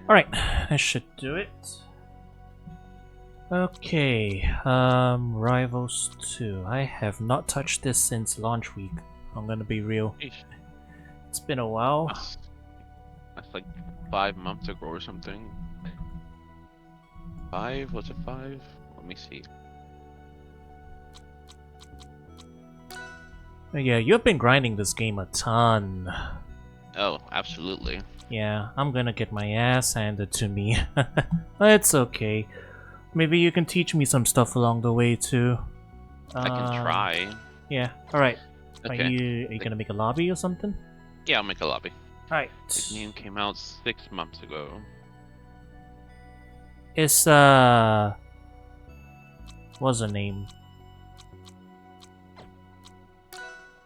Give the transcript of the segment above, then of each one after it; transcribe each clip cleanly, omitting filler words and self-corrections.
Alright, that should do it. Okay, Rivals 2. I have not touched this since launch week. I'm gonna be real. Eesh. It's been a while. That's like 5 months ago or something. 5? Was it 5? Let me see. Yeah, you've been grinding this game a ton. Oh, absolutely. Yeah, I'm gonna get my ass handed to me. It's okay. Maybe you can teach me some stuff along the way too. I can try. Yeah, alright. Okay. Are you gonna make a lobby or something? Yeah, I'll make a lobby. Alright. The game came out 6 months ago. It's what's her name?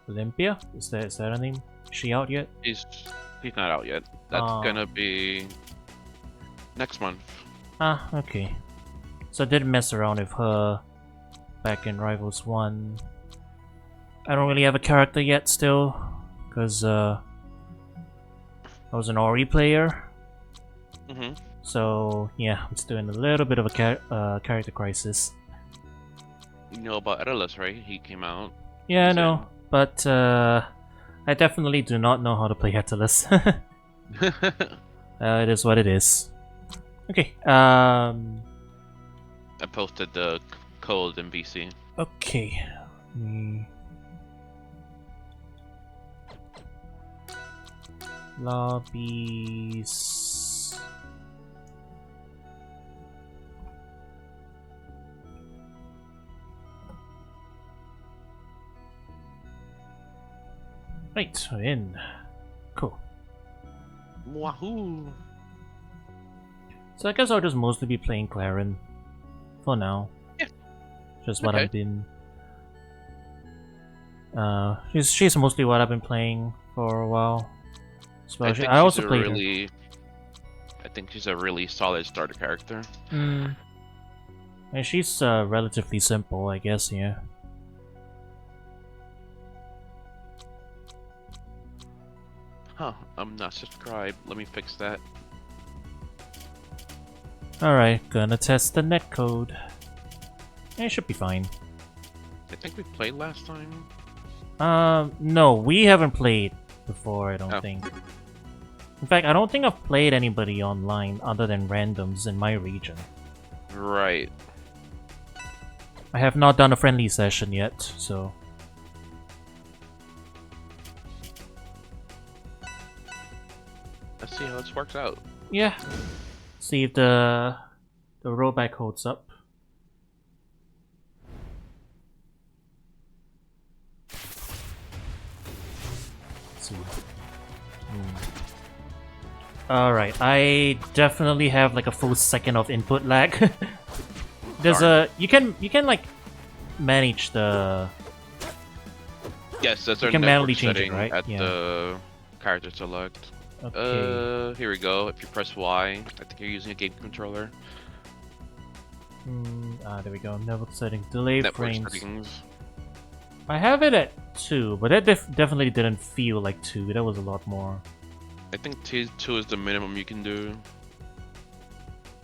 Olympia? Is that her name? Is she out yet? She's not out yet. That's gonna be next month. Ah, okay. So I did mess around with her back in Rivals 1. I don't really have a character yet still, because I was an Ori player. So yeah, I'm still in a little bit of a character crisis. You know about Aether, right? He came out. Yeah, I know, but I definitely do not know how to play Aether. It is what it is. Okay, I posted the code in VC. Okay. Lobbies. Right, we're in. Cool. Wahoo! So I guess I'll just mostly be playing Claren for now. Yeah. Just what I've been. She's mostly what I've been playing for a while. So I also played her. I think she's a really solid starter character. And she's relatively simple, I guess. Yeah. Huh, I'm not subscribed. Let me fix that. Alright, gonna test the netcode. It should be fine. I think we played last time. No, we haven't played before, I don't think. In fact, I don't think I've played anybody online other than randoms in my region. Right. I have not done a friendly session yet, so... Let's see how this works out. Yeah. See if the rollback holds up. Let's see. Alright, I definitely have like a full second of input lag. There's you can like manage the... Yes, that's our can network manually change it, setting right? at the character select. Okay. Here we go. If you press Y, I think you're using a game controller. There we go. Network setting. Delay Network frames. settings. I have it at 2, but that definitely didn't feel like 2. That was a lot more. I think T2 is the minimum you can do.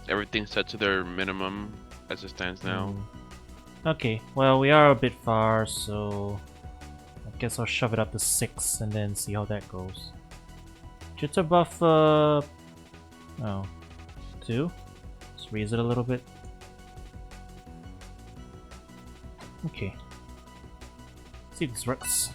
Everything's set to their minimum as it stands now. Okay, well, we are a bit far, so I guess I'll shove it up to 6 and then see how that goes. Jitter buff, 2? Let's raise it a little bit. Okay. Let's see if this works.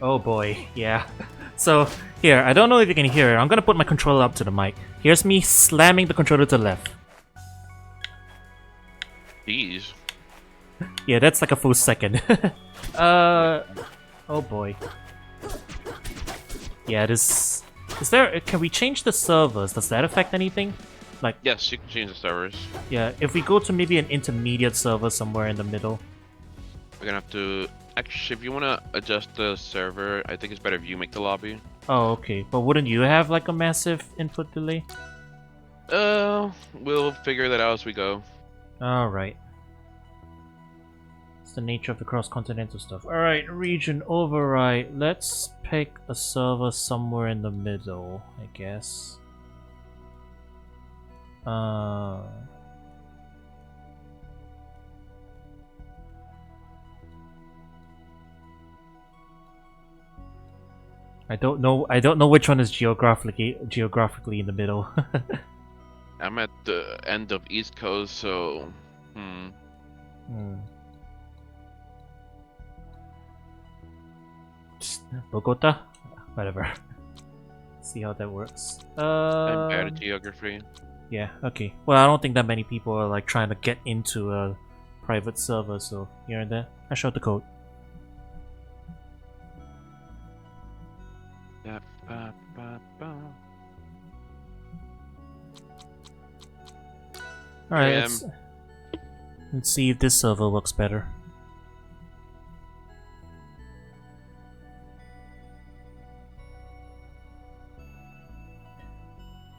Oh boy, yeah. So, here, I don't know if you can hear it. I'm gonna put my controller up to the mic. Here's me slamming the controller to the left. Jeez. Yeah, that's like a full second. Oh boy. Yeah, this... Can we change the servers? Does that affect anything? Like... Yes, you can change the servers. Yeah, if we go to maybe an intermediate server somewhere in the middle. We're gonna have to... Actually, if you want to adjust the server, I think it's better if you make the lobby. Oh, okay. But wouldn't you have like a massive input delay? We'll figure that out as we go. Alright. It's the nature of the cross-continental stuff. Alright, region override. Let's pick a server somewhere in the middle, I guess. I don't know which one is geographically in the middle. I'm at the end of East Coast, so Bogota? Whatever. See how that works. I'm bad at geography. Yeah, okay. Well, I don't think that many people are like trying to get into a private server, so here and there. I showed the code. Alright, let's see if this server works better.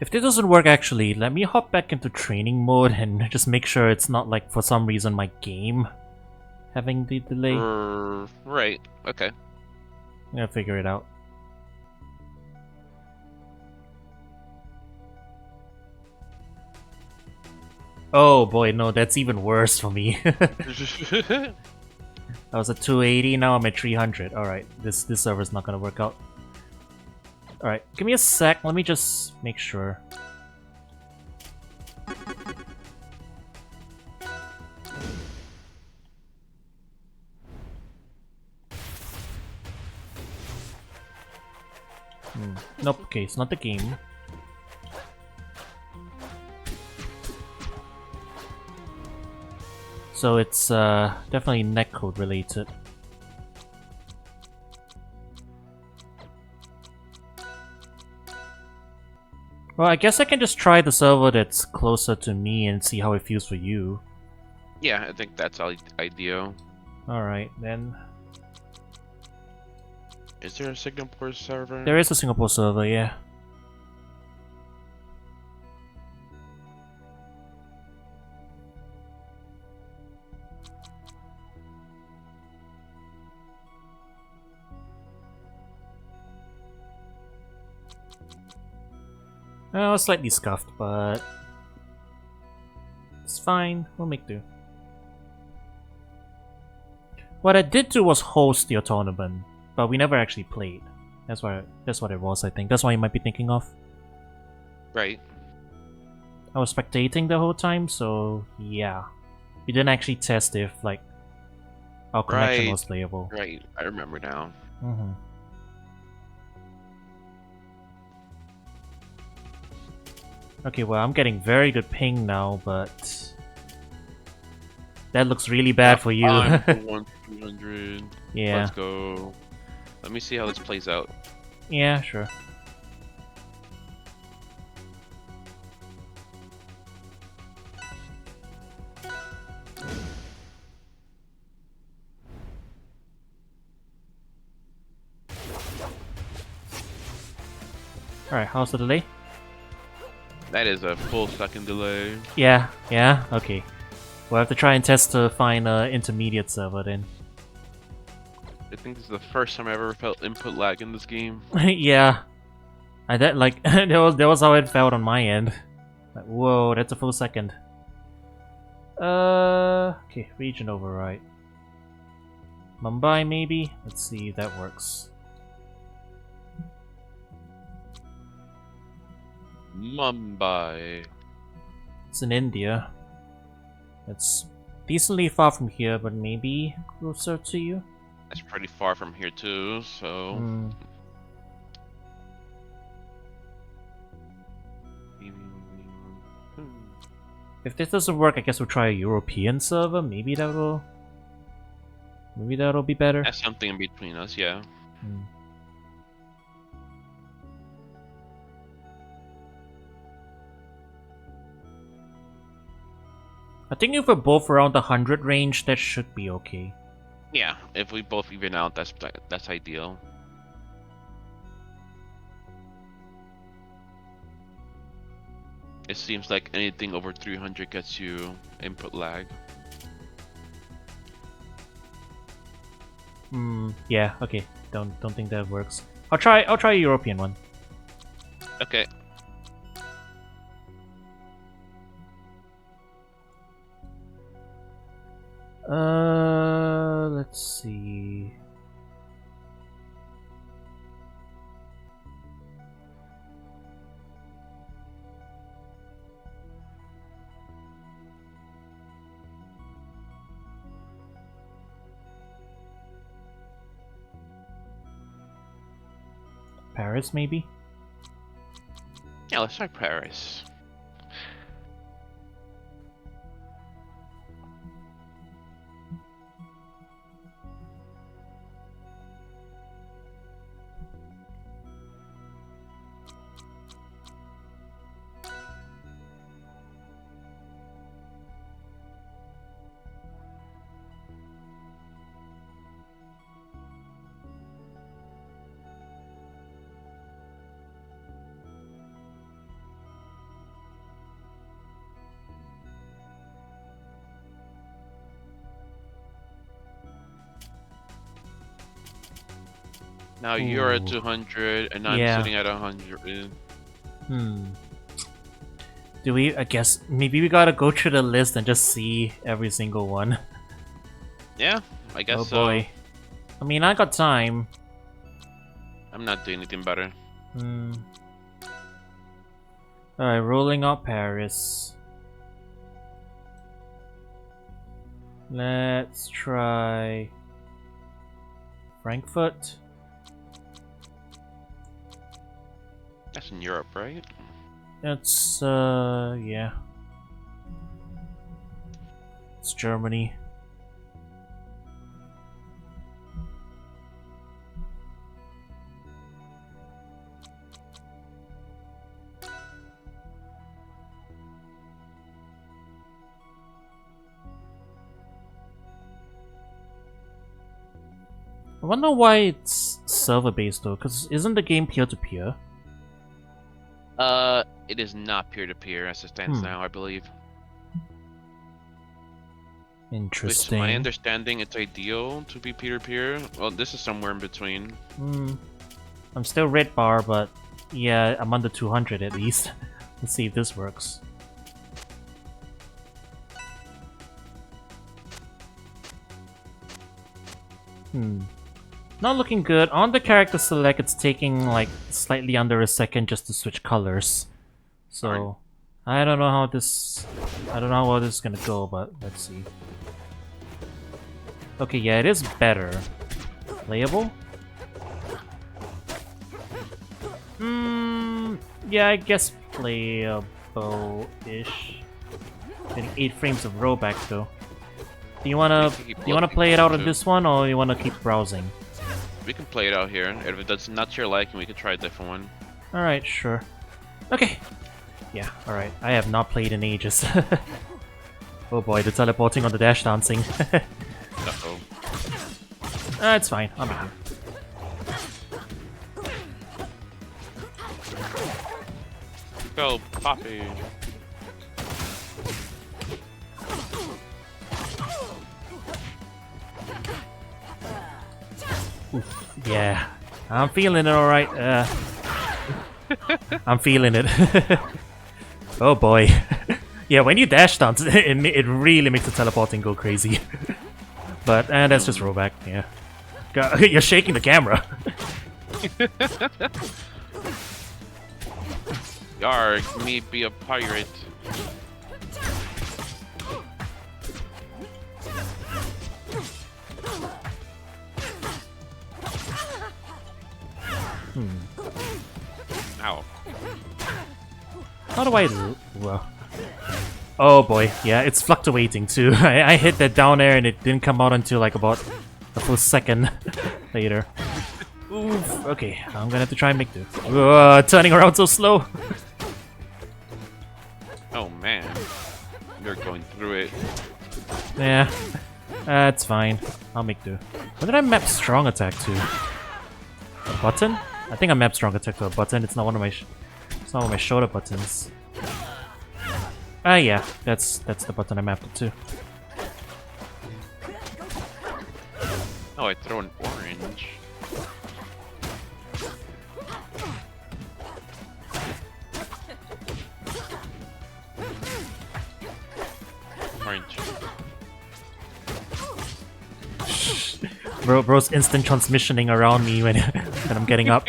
If this doesn't work actually, let me hop back into training mode and just make sure it's not like for some reason my game having the delay. Right, okay. I'm gonna figure it out. Oh boy, no, that's even worse for me. I was at 280, now I'm at 300. Alright, this server's not gonna work out. Alright, give me a sec, let me just make sure. Nope, okay, it's not the game. So it's definitely netcode related. Well, I guess I can just try the server that's closer to me and see how it feels for you. Yeah, I think that's ideal. Alright, then. Is there a Singapore server? There is a Singapore server, yeah. Oh, slightly scuffed, but it's fine. We'll make do. What I did do was host your tournament, but we never actually played. That's what it was, I think. That's why you might be thinking of. Right. I was spectating the whole time, so yeah. We didn't actually test if like our connection was playable. Right, I remember now. Okay, well, I'm getting very good ping now, but that looks really bad for you. I'm 1,200. Yeah. Let's go. Let me see how this plays out. Yeah, sure. Alright, how's the delay? That is a full second delay. Yeah, okay. We'll have to try and test to find an intermediate server then. I think this is the first time I ever felt input lag in this game. Yeah. That like that was how it felt on my end. Like, whoa, that's a full second. Okay, region override. Mumbai maybe? Let's see if that works. Mumbai. It's in India. It's decently far from here, but maybe closer to you? That's pretty far from here too, so... If this doesn't work, I guess we'll try a European server. Maybe that'll be better. That's something in between us, yeah. I think if we're both around the 100 range, that should be okay. Yeah, if we both even out, that's ideal. It seems like anything over 300 gets you input lag. Yeah, okay. Don't think that works. I'll try a European one. Okay. Let's see. Paris, maybe? Yeah, let's try Paris. Now you're at Ooh. 200 and I'm Yeah. sitting at 100. Do we? I guess maybe we gotta go through the list and just see every single one. Yeah, I guess Oh so. boy. I mean, I got time. I'm not doing anything better. Alright, rolling out Paris. Let's try Frankfurt. That's in Europe, right? It's yeah. It's Germany. I wonder why it's server-based though, because isn't the game peer-to-peer? It is not peer-to-peer as it stands now, I believe. Interesting. Which, my understanding, it's ideal to be peer-to-peer. Well, this is somewhere in between. I'm still red bar, but yeah, I'm under 200 at least. Let's see if this works. Not looking good. On the character select, it's taking like slightly under a second just to switch colors. So I don't know how this is gonna go, but let's see. Okay, yeah, it is better. Playable? Yeah, I guess playable-ish. Getting 8 frames of rollback though. Do you wanna play it out on this one, or you wanna keep browsing? We can play it out here. If that's not to your liking, we can try a different one. Alright, sure. Okay. Yeah, alright. I have not played in ages. Oh boy, the teleporting on the dash dancing. Uh-oh. It's fine. I'm here. Go, Poppy. Yeah, I'm feeling it alright. I'm feeling it. Oh boy. Yeah, when you dash dance, it really makes the teleporting go crazy. But, that's just rollback, yeah. You're shaking the camera. Yarg, me be a pirate. Ow. How do I... Oh boy, yeah, it's fluctuating too. I hit that down air and it didn't come out until like about a full second later. Oof, okay, I'm gonna have to try and make do. Turning around so slow. Oh man. You're going through it. Yeah, that's fine. I'll make do. What did I map strong attack to? A button? I think I mapped strong attack to a button. It's not one of my it's not one of my shoulder buttons. Ah yeah, that's the button I mapped it to. Oh, I throw an orange. Orange. Bro's instant transmissioning around me when when I'm getting up.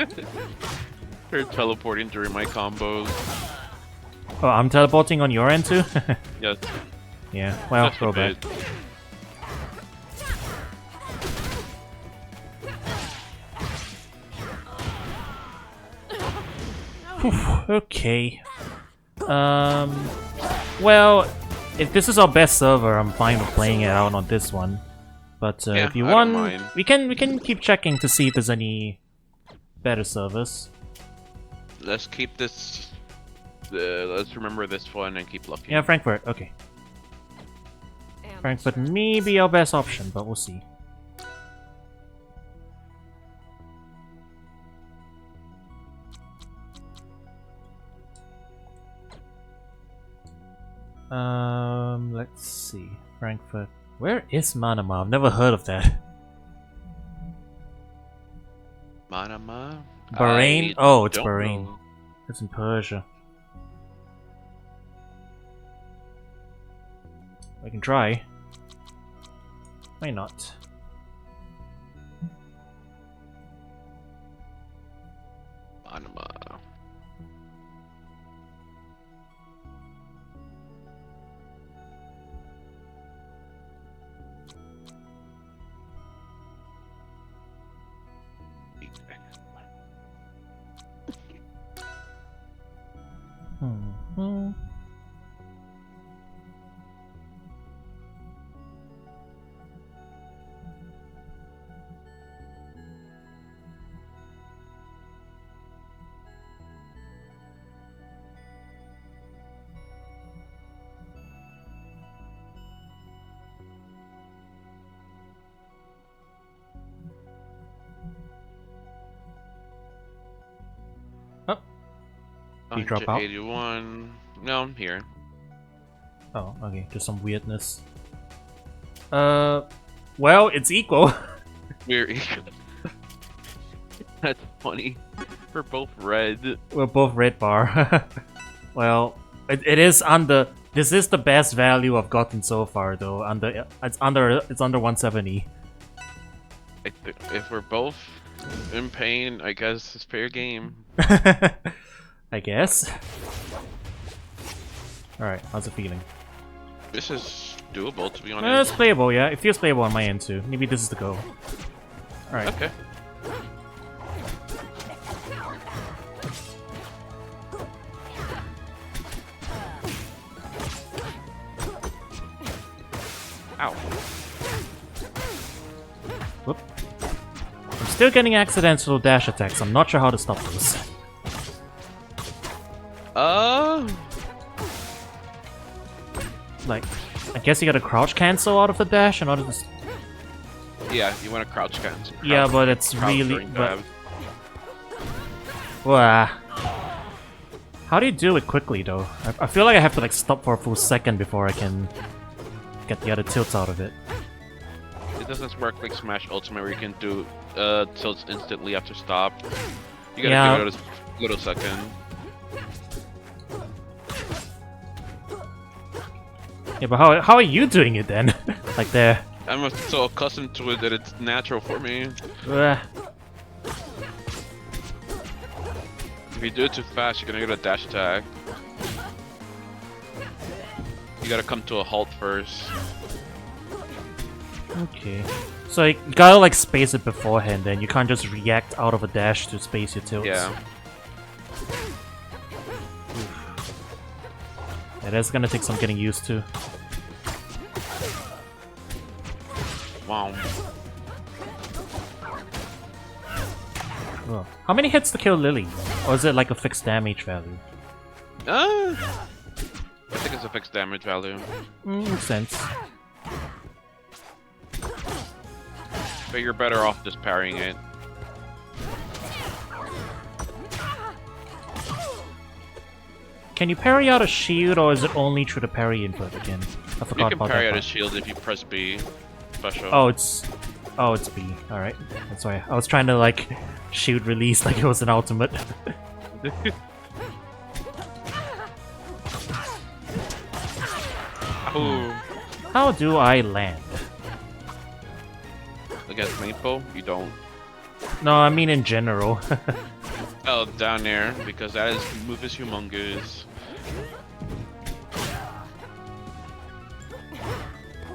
They're teleporting during my combos. Oh, I'm teleporting on your end too? Yes. Yeah, well, Just a go back. bit. Okay. Well, if this is our best server, I'm fine with playing it out on this one. But Yeah, if you I don't want, mind. we can keep checking to see if there's any better servers. Let's keep this. Let's remember this one and keep looking. Yeah, Frankfurt. Okay, Frankfurt may be our best option, but we'll see. Let's see. Frankfurt. Where is Manama? I've never heard of that. Manama? Bahrain? I Oh, it's don't Bahrain. know. It's in Persia. I can try. Why not? Manama. Hmm. Oh. You drop out? 181. No, I'm here. Oh, okay. Just some weirdness. Well, it's equal. We're equal. That's funny. We're both red. We're both red bar. Well, it is under. This is the best value I've gotten so far, though. It's under 170. If we're both in pain, I guess it's fair game. I guess. Alright, how's it feeling? This is doable, to be It's honest. playable, yeah. It feels playable on my end too. Maybe this is the goal. Alright. Okay. Ow. Whoop. I'm still getting accidental dash attacks. I'm not sure how to stop those. Like, I guess you gotta crouch cancel out of the dash in order to. Yeah, you want to crouch cancel. Yeah, but it's crouch really. during But, dab. Wah. How do you do it quickly though? I feel like I have to like stop for a full second before I can get the other tilts out of it. It doesn't work like Smash Ultimate where you can do tilts instantly after stop. You gotta Yeah. give it a little second. Yeah, but how are you doing it then? Like there. I'm so accustomed to it that it's natural for me. Wah. If you do it too fast, you're gonna get a dash attack. You gotta come to a halt first. Okay. So you gotta like space it beforehand, then you can't just react out of a dash to space your tilts. Yeah. Yeah, that's gonna take some getting used to. Wow. Oh. How many hits to kill Lily? Or is it like a fixed damage value? I think it's a fixed damage value. Makes sense. But you're better off just parrying it. Can you parry out a shield, or is it only through the parry input again? I forgot You can about parry that out a part. shield if you press B. Special. Oh, it's B. All right, that's why I was trying to like shield release like it was an ultimate. Oh. How do I land? Against Maple, you don't. No, I mean in general. Oh, down there, because that move is humongous.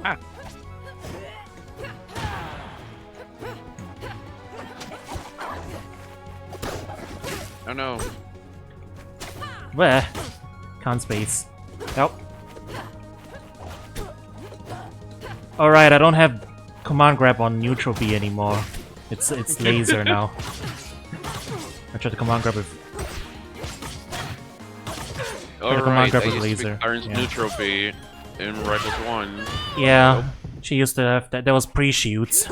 Ah. Oh no. Where? Can't space. Help. Alright, I don't have command grab on neutral B anymore. It's laser now. I tried to command grab with Alright, grab I with used laser. to be Iron's Yeah. neutral B in Rivals 1. Yeah, she used to have that. That was pre-shoots.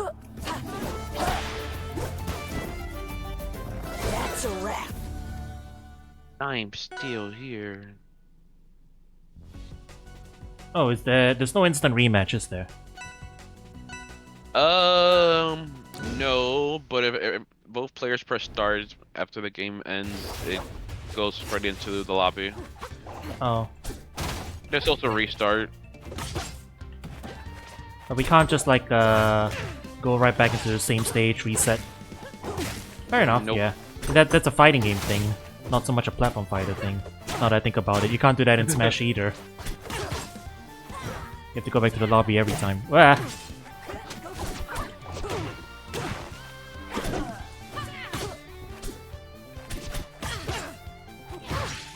That's a wrap. I'm still here. Oh, is there's no instant rematch, is there? No, but if both players press start after the game ends, it goes straight into the lobby. Oh. There's also restart. But we can't just like go right back into the same stage, reset. Fair enough, Nope. yeah. That's a fighting game thing, not so much a platform fighter thing. Now that I think about it, you can't do that in Smash either. You have to go back to the lobby every time. Ah!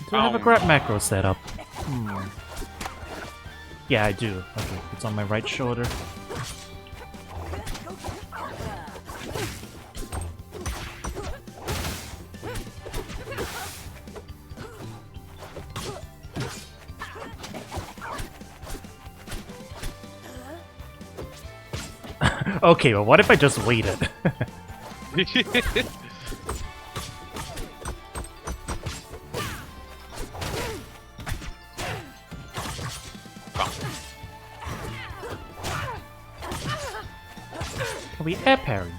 Do I have a Ow. grab macro set up? Yeah, I do. Okay, it's on my right shoulder. Okay, well, what if I just waited? Can we air parry?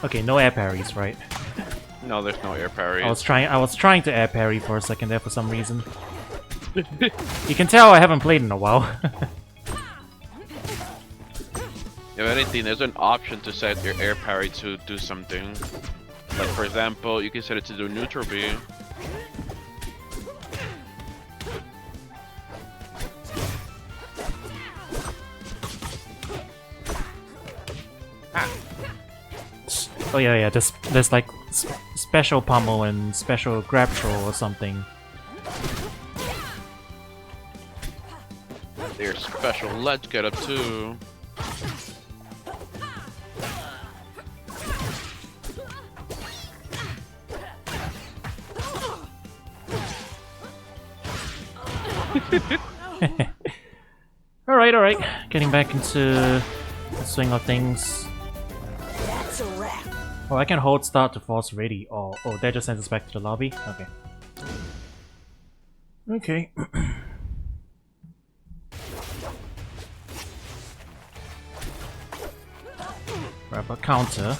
Okay, no air parries, right? No, there's no air parry. I was trying to air parry for a second there for some reason. You can tell I haven't played in a while. If anything, there's an option to set your air parry to do something. Like for example, you can set it to do neutral B. Oh yeah, there's like special pummel and special grab troll or something. There's special ledge get up too. Alright. Getting back into the swing of things. That's a wrap. Oh, I can hold start to force ready. Oh, that just sends us back to the lobby? Okay. Okay. Grab a counter.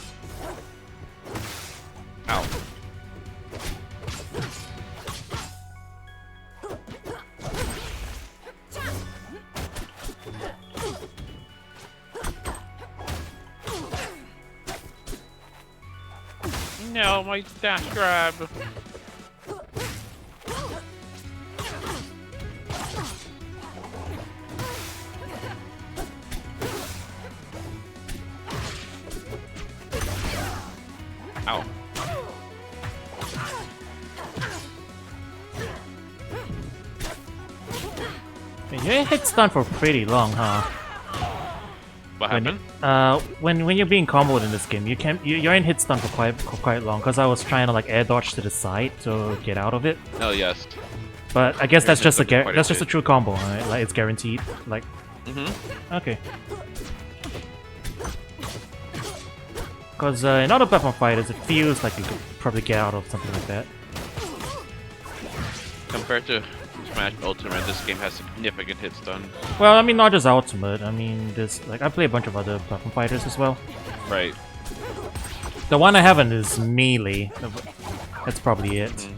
Ow. No, my dash grab. Ow. Your hit stun for pretty long, huh? What happened? When you're being comboed in this game, you're in hit stun for quite long. Cause I was trying to like air dodge to the side to get out of it. Oh yes. But I guess that's just That's a true combo, right? Like it's guaranteed. Like. Okay. Cause in other platform fighters, it feels like you could probably get out of something like that. Compared to Smash Ultimate, this game has significant hit stun. Well, I mean, not just Ultimate. I mean, there's like I play a bunch of other platform fighters as well. Right. The one I haven't is Melee. That's probably it.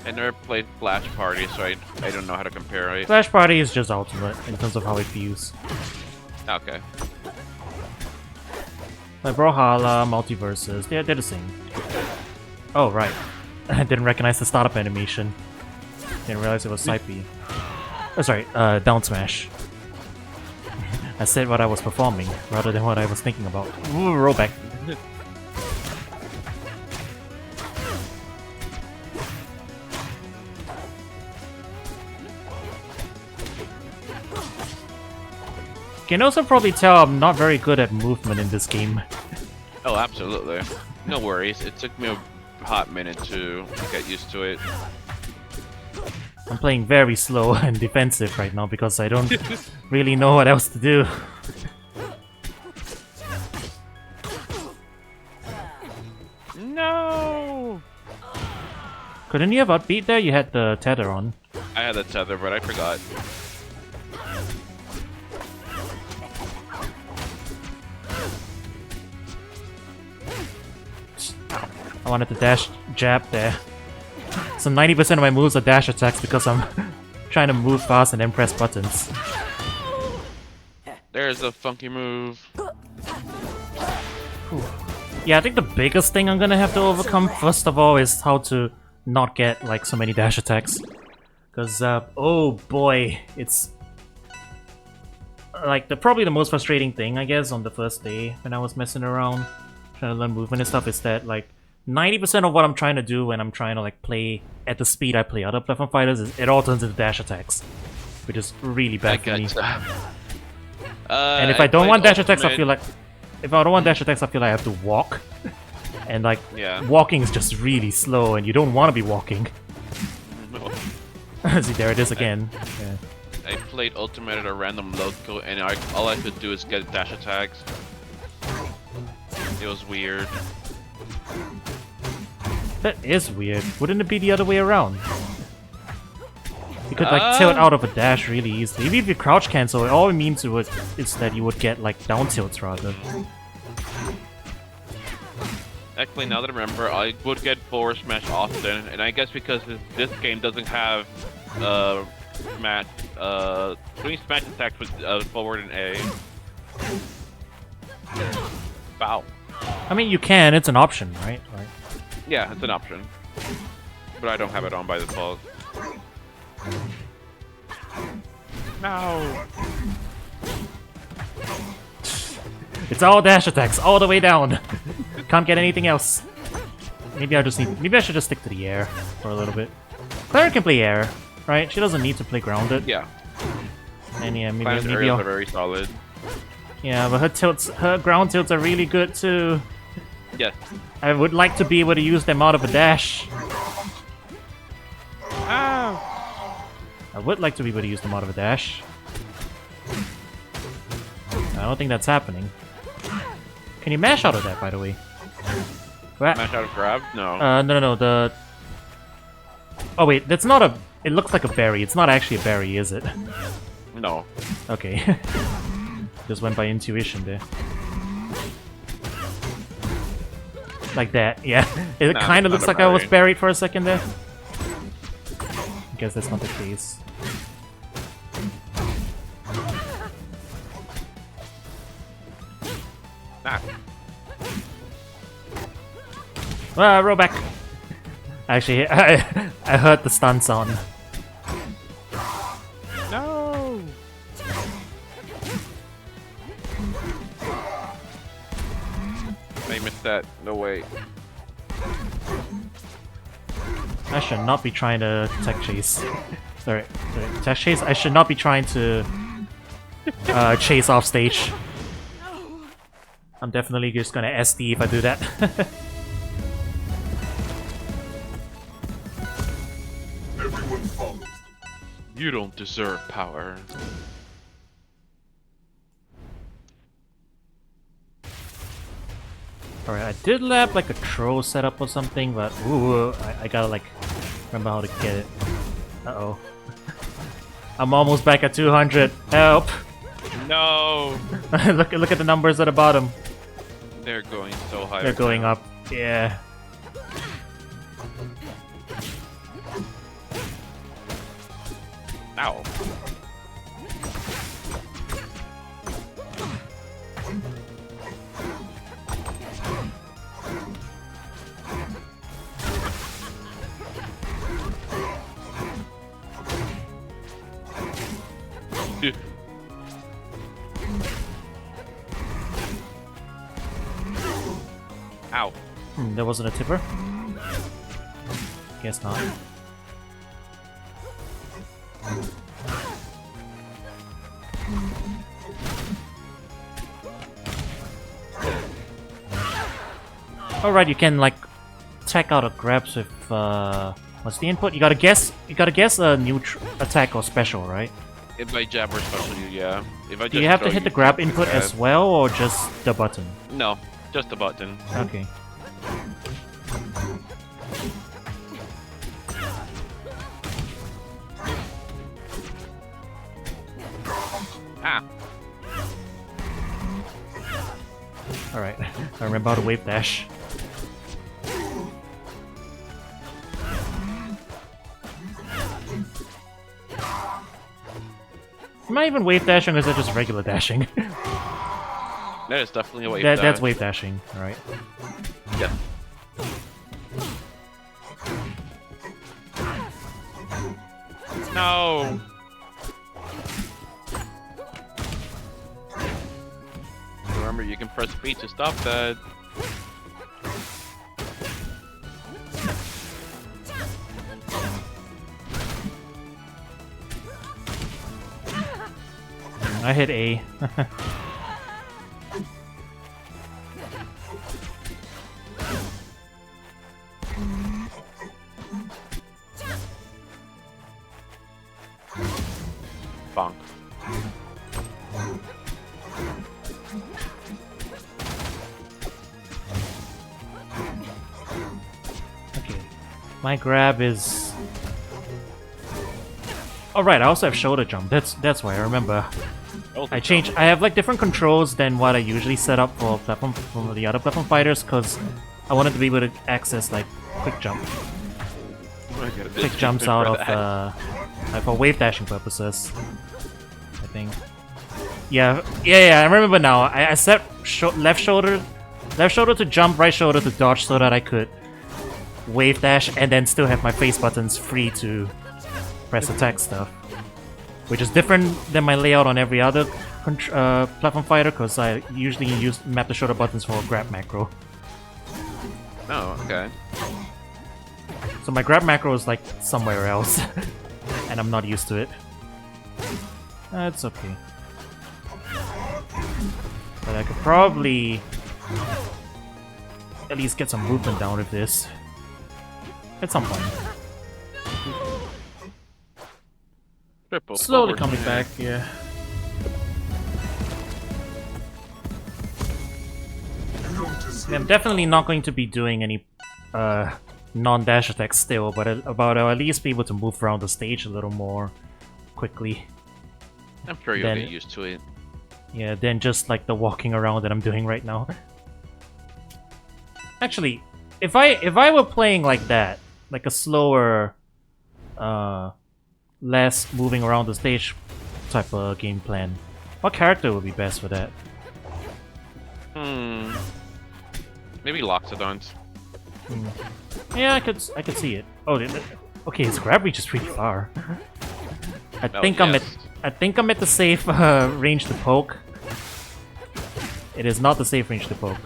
I never played Flash Party, so I don't know how to compare it. Flash Party is just Ultimate in terms of how it feels. Okay. Like Brawlhalla, Multiverses, they're the same. Oh, right. I didn't recognize the startup animation. Didn't realize it was side B. Oh, sorry, down smash. I said what I was performing, rather than what I was thinking about. Ooh, roll back. You can also probably tell I'm not very good at movement in this game. Oh, absolutely. No worries. It took me a hot minute to get used to it. I'm playing very slow and defensive right now because I don't really know what else to do. No! Couldn't you have outbeat there? You had the tether on. I had the tether, but I forgot. I wanted to dash jab there. So 90% of my moves are dash attacks because I'm trying to move fast and then press buttons. There's a funky move. Whew. Yeah, I think the biggest thing I'm gonna have to overcome first of all is how to not get like so many dash attacks. Cause oh boy, it's like probably the most frustrating thing I guess on the first day when I was messing around trying to learn movement and stuff is that like 90% of what I'm trying to do when I'm trying to like play at the speed I play other platform fighters is it all turns into dash attacks, which is really bad for me. And if I don't want dash attacks, I feel like I have to walk, and like walking is just really slow, and you don't want to be walking. See, there it is again. Yeah. I played Ultimate at a random local, and all I could do is get dash attacks. It was weird. That is weird. Wouldn't it be the other way around? You could like tilt out of a dash really easily. Even if you crouch cancel, all it means is that you would get like down tilts rather. Actually, now that I remember, I would get forward smash often, and I guess because this game doesn't have smash, doing smash attacks with forward and A. Wow. I mean, you can. It's an option, right? Like, yeah, it's an option, but I don't have it on by default. No. It's all dash attacks all the way down. Can't get anything else. Maybe I should just stick to the air for a little bit. Claire can play air, right? She doesn't need to play grounded. Yeah. And yeah, maybe aerials are very solid. Yeah, but her ground tilts are really good too. Yes. I would like to be able to use them out of a dash. Ah. I would like to be able to use them out of a dash. I don't think that's happening. Can you mash out of that, by the way? What? Mash out of grab? No. No, the... Oh wait, that's not a... It looks like a berry. It's not actually a berry, is it? No. Okay. Just went by intuition there. Like that, yeah. It kind of looks like I was buried for a second there. I guess that's not the case. Ah. Roll back. Actually, I heard the stun sound. No. I missed that. No way. I should not be trying to tech chase. Sorry, tech chase. I should not be trying to chase off stage. I'm definitely just gonna SD if I do that. Everyone follows them. You don't deserve power. Alright, I did lab like a throw setup or something, but ooh, I gotta like remember how to get it. Uh-oh. I'm almost back at 200. Help! No! look at the numbers at the bottom. They're going so high. They're right going now. up. Yeah. Ow. Dude. Ow. There wasn't a tipper? Guess not. Alright, you can like check out a grabs with what's the input? You gotta guess a new attack or special, right? If I jab or special you, yeah. If I Do you just have to throw hit the you, grab you input grab. as well, or just the button? No, just a button. Okay. Ah. Alright, I remember how to wave dash. Am I even wave dashing or is that just regular dashing? That is definitely a wave That's dash. wave dashing, alright. Yeah. No. Remember, you can press B to stop that. I hit A. Bonk. Okay. My grab is... Oh right, I also have shoulder jump. That's why I remember. I have like different controls than what I usually set up for platform for the other platform fighters because I wanted to be able to access like quick jump. Quick jumps out of like for wave dashing purposes. I think. Yeah, I remember now. I set left shoulder to jump, right shoulder to dodge so that I could wave dash and then still have my face buttons free to press attack stuff. Which is different than my layout on every other platform fighter because I usually map the shoulder buttons for a grab macro. Oh, okay. So my grab macro is like somewhere else and I'm not used to it. It's okay. But I could probably at least get some movement down with this at some point. Triple Slowly forward coming smash. back, yeah. You don't deserve I'm definitely not going to be doing any non-dash attacks still, but I'll at least be able to move around the stage a little more quickly. I'm sure you'll Then- get used to it. Yeah, than just like the walking around that I'm doing right now. Actually, if I were playing like that, like a slower, less moving around the stage type of game plan, what character would be best for that? Maybe Loxodons. Yeah, I could see it. Oh, okay, his grab reach is pretty far. I think I'm at the safe range to poke. It is not the safe range to poke.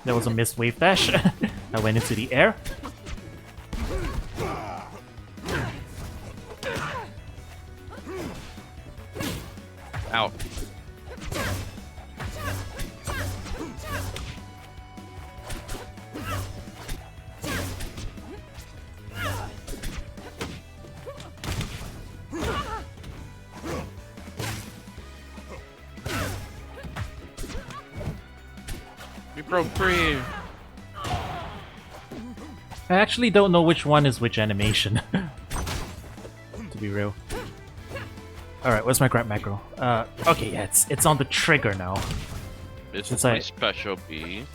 There was a missed wave dash. I went into the air. Out. We broke free. I actually don't know which one is which animation. To be real. Alright, where's my grab macro? Okay, yeah, it's on the trigger now. This Since is my I- special B.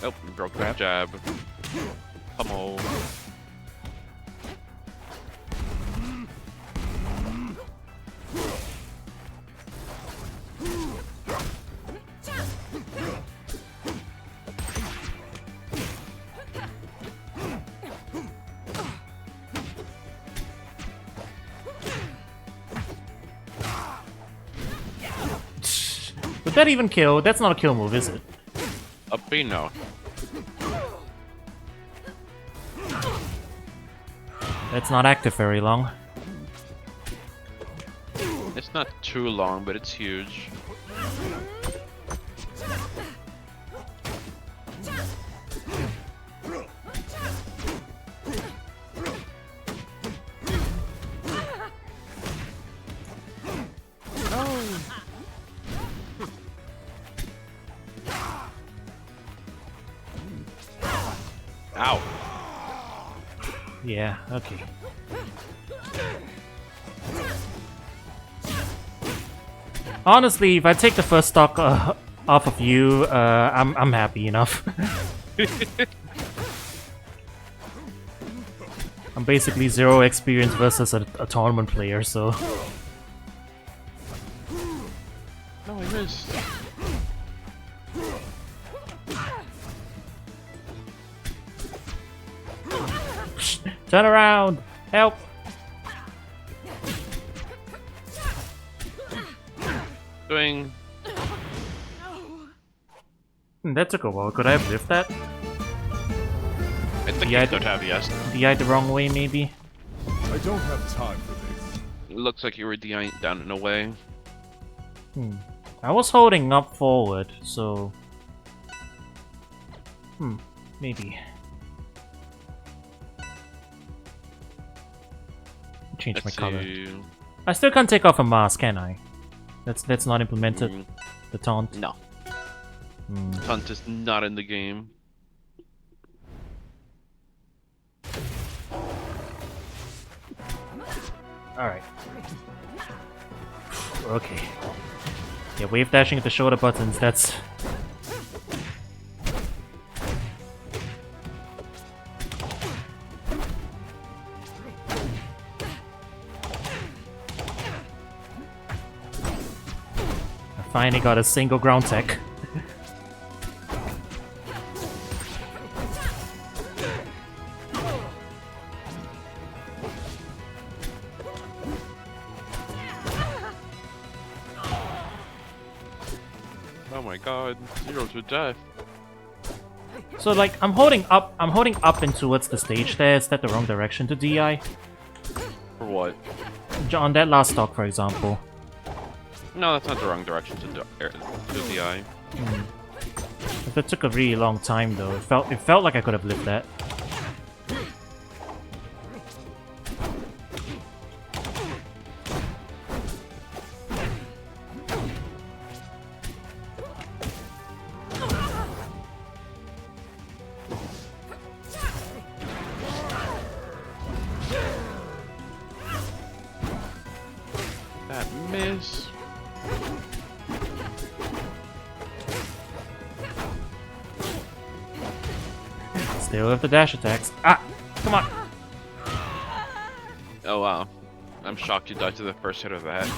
Oh, we broke the jab. Come on. Would that even kill? That's not a kill move, is it? Up B, no. That's not active very long. It's not too long, but it's huge. Ow. Yeah, okay. Honestly, if I take the first stock off of you, I'm happy enough. I'm basically 0 experience versus a tournament player, so... No, I missed. Turn around! Help! Doing. That took a while. Could I have lived that? I think Yeah, you I could have, yes. DI'd the wrong way, maybe? I don't have time for this. It looks like you were DIing down in a way. I was holding up forward, so... maybe. Change my Let's color. see. I still can't take off a mask, can I? That's not implemented. Mm, The taunt. no. Taunt is not in the game. Alright. Okay. Yeah, wave dashing at the shoulder buttons, that's... I finally got a single ground tech. Oh my god, 0 to death. So like, I'm holding up and towards the stage there. Is that the wrong direction to DI? For what? On that last stock, for example. No, that's not the wrong direction to DI. That took a really long time though. It felt like I could have lived that. That miss. Still have the dash attacks. Ah! Come on! Oh wow. I'm shocked you died to the first hit of that.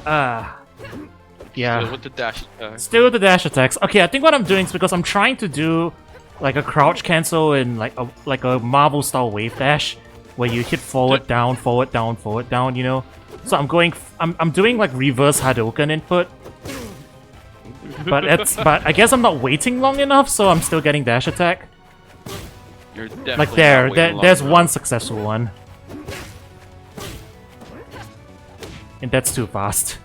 Ah. Yeah. Still with the dash attack. Still with the dash attacks. Okay, I think what I'm doing is because I'm trying to do like a crouch cancel and like a Marvel style wave dash, where you hit forward, down, forward, down, you know? So I'm doing like reverse Hadouken input. But I guess I'm not waiting long enough, so I'm still getting dash attack. You're definitely Like not waiting long there's enough. one successful one. And that's too fast.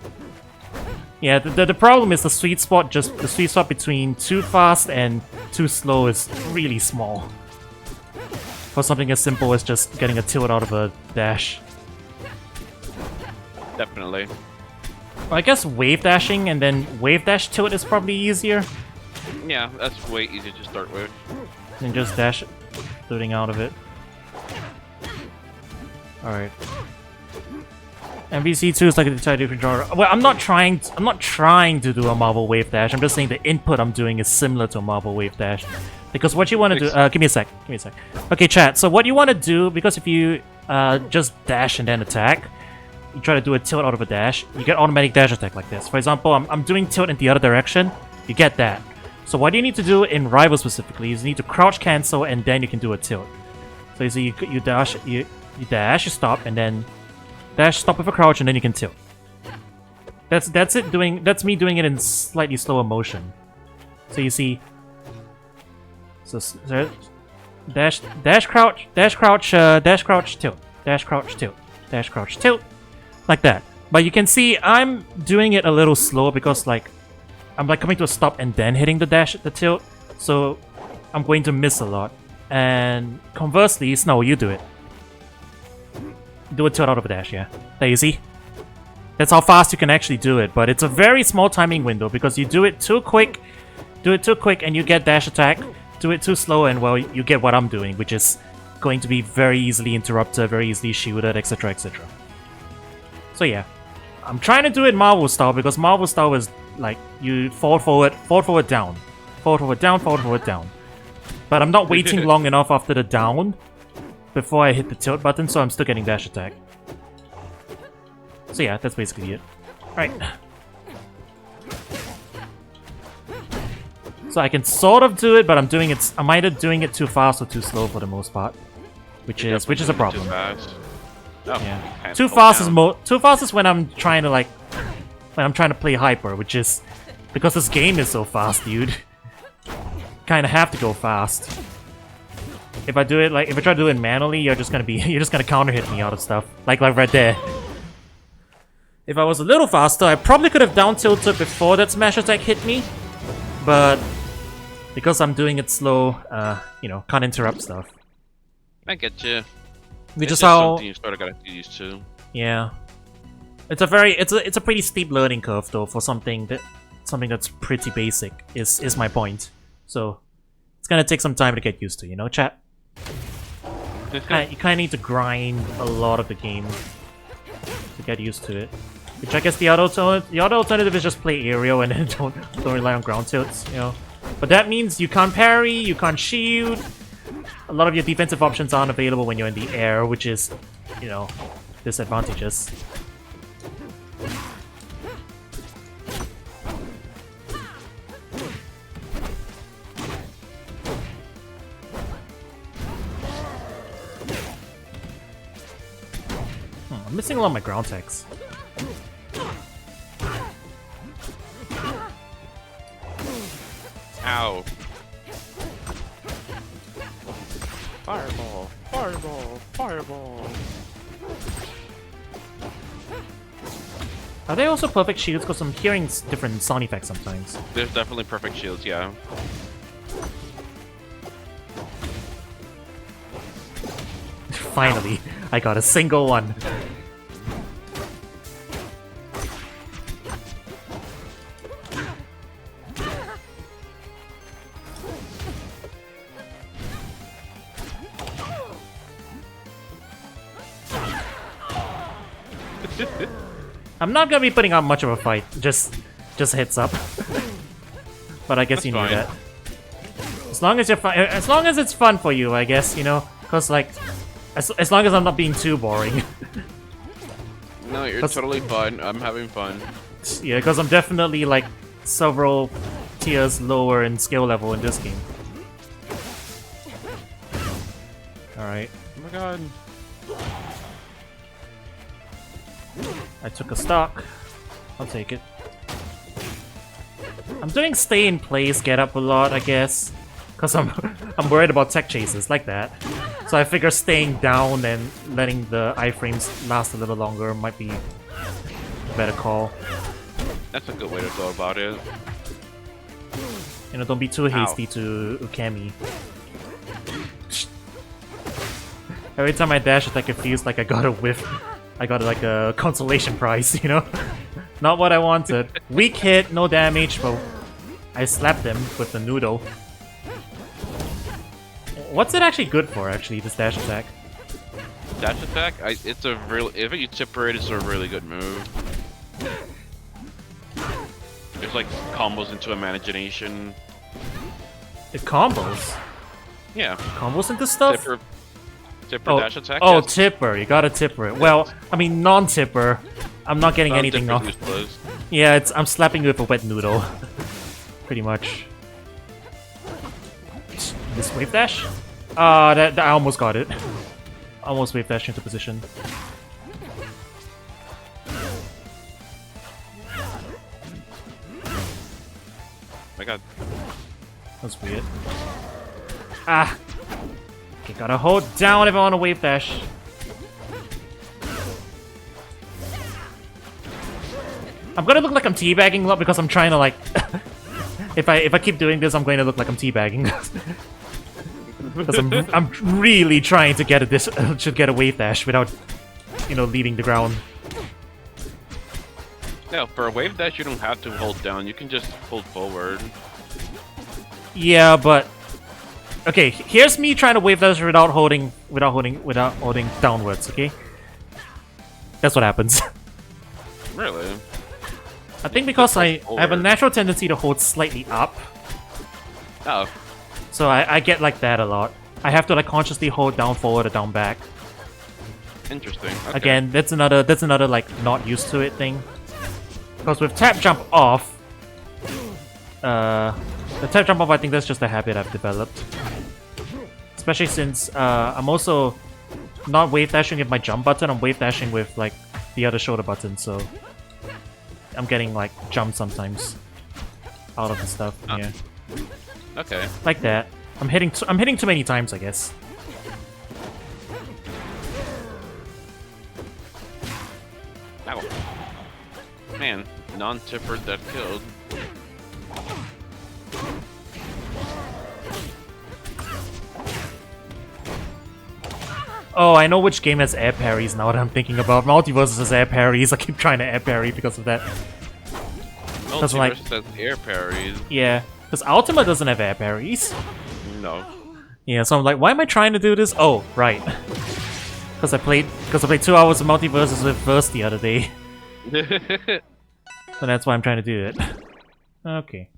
Yeah, the problem is the sweet spot between too fast and too slow is really small. For something as simple as just getting a tilt out of a dash. Definitely. Well, I guess wave dashing and then wave dash tilt is probably easier Yeah, that's way easier to start with. than just dash tilting out of it. Alright. MVC2 is like an entirely different genre. Well, I'm not trying to do a Marvel Wave Dash. I'm just saying the input I'm doing is similar to a Marvel Wave Dash. Because what you want to do... give me a sec. Okay, chat. So what you want to do, because if you just dash and then attack, you try to do a tilt out of a dash, you get automatic dash attack like this. For example, I'm doing tilt in the other direction, you get that. So what you need to do in Rival specifically is you need to crouch cancel and then you can do a tilt. So you see, you dash, you dash, you stop, and then dash, stop with a crouch, and then you can tilt. That's me doing it in slightly slower motion. So you see, so dash, crouch, tilt, dash, crouch, tilt, dash, crouch, tilt, like that. But you can see I'm doing it a little slower because like I'm like coming to a stop and then hitting the dash, the tilt. So I'm going to miss a lot. And conversely, Snow, you do it. Do a tilt out of a dash, yeah. There you see? That's how fast you can actually do it, but it's a very small timing window because you do it too quick and you get dash attack. Do it too slow and, well, you get what I'm doing, which is going to be very easily interrupted, very easily shielded, etc, etc. So yeah. I'm trying to do it Marvel style because Marvel style is like, you forward, down. Forward, down. But I'm not waiting long enough after the down before I hit the tilt button, so I'm still getting dash attack. So yeah, that's basically it. Right. So I can sort of do it, but I'm either doing it too fast or too slow for the most part. Which is a problem. Too fast. Oh, Yeah. Too fast is when I'm trying to play hyper, which is because this game is so fast, dude. Kinda have to go fast. If I try to do it manually, you're just gonna counter hit me out of stuff. Like right there. If I was a little faster, I probably could have down tilted before that smash attack hit me. But because I'm doing it slow, you know, can't interrupt stuff. I get you. Which It's is just how, something you sort of gotta get used to. yeah. It's a pretty steep learning curve though for something that's pretty basic. Is my point. So it's gonna take some time to get used to, you know, chat. You kind of need to grind a lot of the game to get used to it. Which I guess the other alternative is just play aerial and then don't rely on ground tilts, you know. But that means you can't parry, you can't shield. A lot of your defensive options aren't available when you're in the air, which is, you know, disadvantageous. I'm missing a lot of my ground techs. Ow. Fireball. Fireball. Are they also perfect shields? Because I'm hearing different sound effects sometimes. There's definitely perfect shields, yeah. Finally, I got a single one. I'm not gonna be putting out much of a fight. Just heads up. But I guess That's you knew fine. that. As long as it's fun for you, I guess, you know, cause like, as long as I'm not being too boring. No, you're totally fine. I'm having fun. Yeah, because I'm definitely like several tiers lower in skill level in this game. Alright. Oh my god. I took a stock. I'll take it. I'm doing stay in place, get up a lot, I guess. Cause I'm worried about tech chases like that. So I figure staying down and letting the iframes last a little longer might be a better call. That's a good way to go about it. You know, don't be too hasty to Ukemi. Every time I dash attack, it feels like I got a whiff. I got like a consolation prize, you know? Not what I wanted. Weak hit, no damage, but I slapped him with the noodle. What's it actually good for, actually, this dash attack? Dash attack? It's a real. If you chipper it, it's a really good move. There's like combos into imagination. It combos? Yeah. Combos into stuff? Tipper dash attack? Oh, yes. tipper. You gotta tipper it. Well, I mean, non-tipper. I'm not getting anything off. Yeah, I'm slapping you with a wet noodle. Pretty much. This wave dash? That I almost got it. Almost wave dash into position. My god. That's weird. Ah! Okay, gotta hold down if I want to wave dash. I'm gonna look like I'm teabagging a lot because I'm trying to like... if I keep doing this, I'm going to look like I'm teabagging. Because I'm really trying to get a wave dash without, you know, leaving the ground. Yeah, for a wave dash, you don't have to hold down. You can just hold forward. Yeah, but okay. Here's me trying to wave dash without holding downwards. Okay, that's what happens. Really? I think because I have a natural tendency to hold slightly up. Oh. So I get like that a lot. I have to like consciously hold down forward or down back. Interesting. Okay. Again, that's another like not used to it thing. Because with tap jump off, the tap jump off, I think that's just a habit I've developed. Especially since I'm also not wave dashing with my jump button. I'm wave dashing with like the other shoulder button, so I'm getting like jumped sometimes out of the stuff. Yeah. Okay. Like that. I'm hitting too many times, I guess. Ow. Man, non-tipper that killed. Oh, I know which game has air parries now that I'm thinking about. Multiverse has air parries. I keep trying to air parry because of that. Multiverse like, has air parries. Yeah, because Ultima doesn't have air parries. No. Yeah, so I'm like, why am I trying to do this? Oh, right. Because I played 2 hours of Multiverses with Verse the other day. So that's why I'm trying to do it. Okay.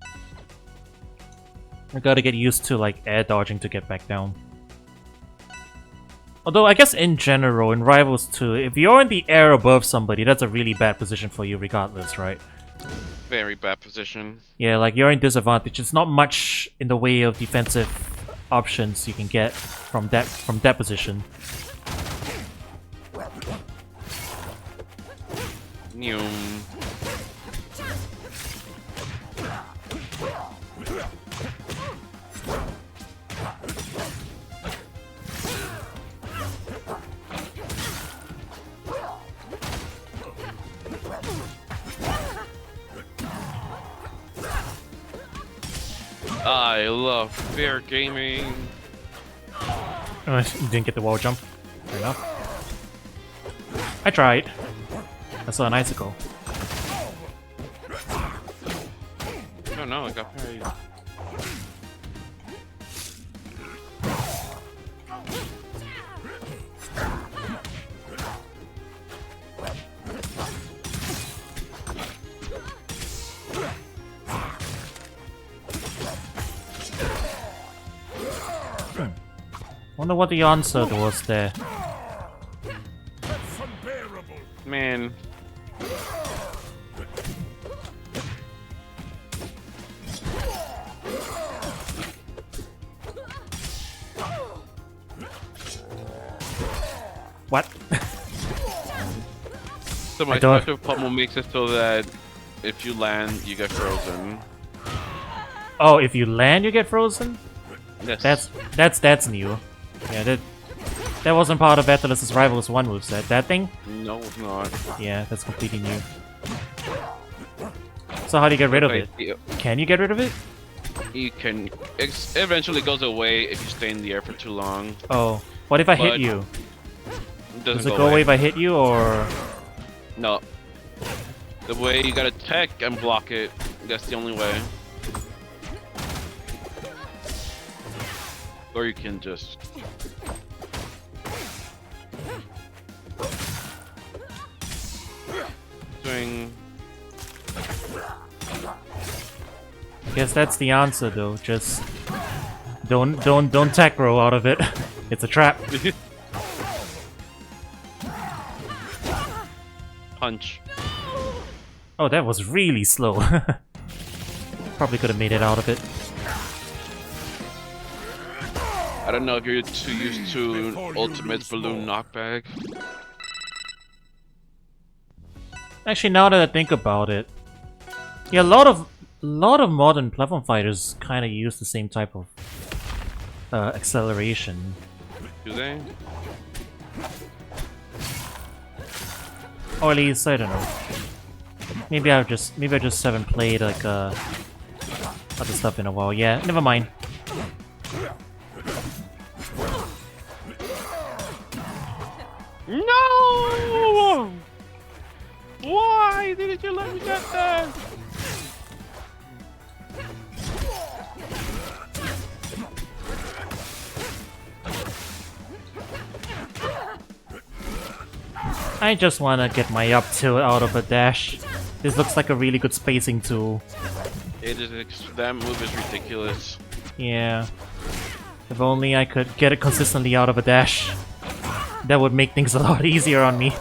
I gotta get used to like air dodging to get back down. Although I guess in general, in Rivals 2, if you're in the air above somebody, that's a really bad position for you regardless, right? Very bad position. Yeah, like you're in disadvantage. It's not much in the way of defensive options you can get from that position. Neum. I love fair gaming. You didn't get the wall jump. Fair enough. I tried. I saw an icicle. Oh no, I got parried. Wonder what the answer was there. Man. What? So my I don't- special pummel makes it so that if you land, you get frozen. Oh, if you land, you get frozen? Yes. That's new. Yeah, that wasn't part of Aether's Rivals 1 moveset. That thing? No, it's not. Yeah, that's completely new. So how do you get rid of it? Can you get rid of it? You can. It eventually goes away if you stay in the air for too long. Oh, what if I hit But you? It doesn't Does it go away if I hit you, or...? No. The way you gotta tech and block it. That's the only way. Or you can just. Swing. I guess that's the answer, though. Just don't tech roll out of it. It's a trap. Punch. Oh, that was really slow. Probably could have made it out of it. I don't know if you're too used to ultimate balloon knockback. Actually, now that I think about it, yeah, a lot of modern platform fighters kind of use the same type of acceleration. Do they? Or at least, I don't know. Maybe I just haven't played like other stuff in a while. Yeah, never mind. No! Why didn't you let me get that? I just wanna get my up tilt out of a dash. This looks like a really good spacing tool. It is. That move is ridiculous. Yeah. If only I could get it consistently out of a dash. That would make things a lot easier on me.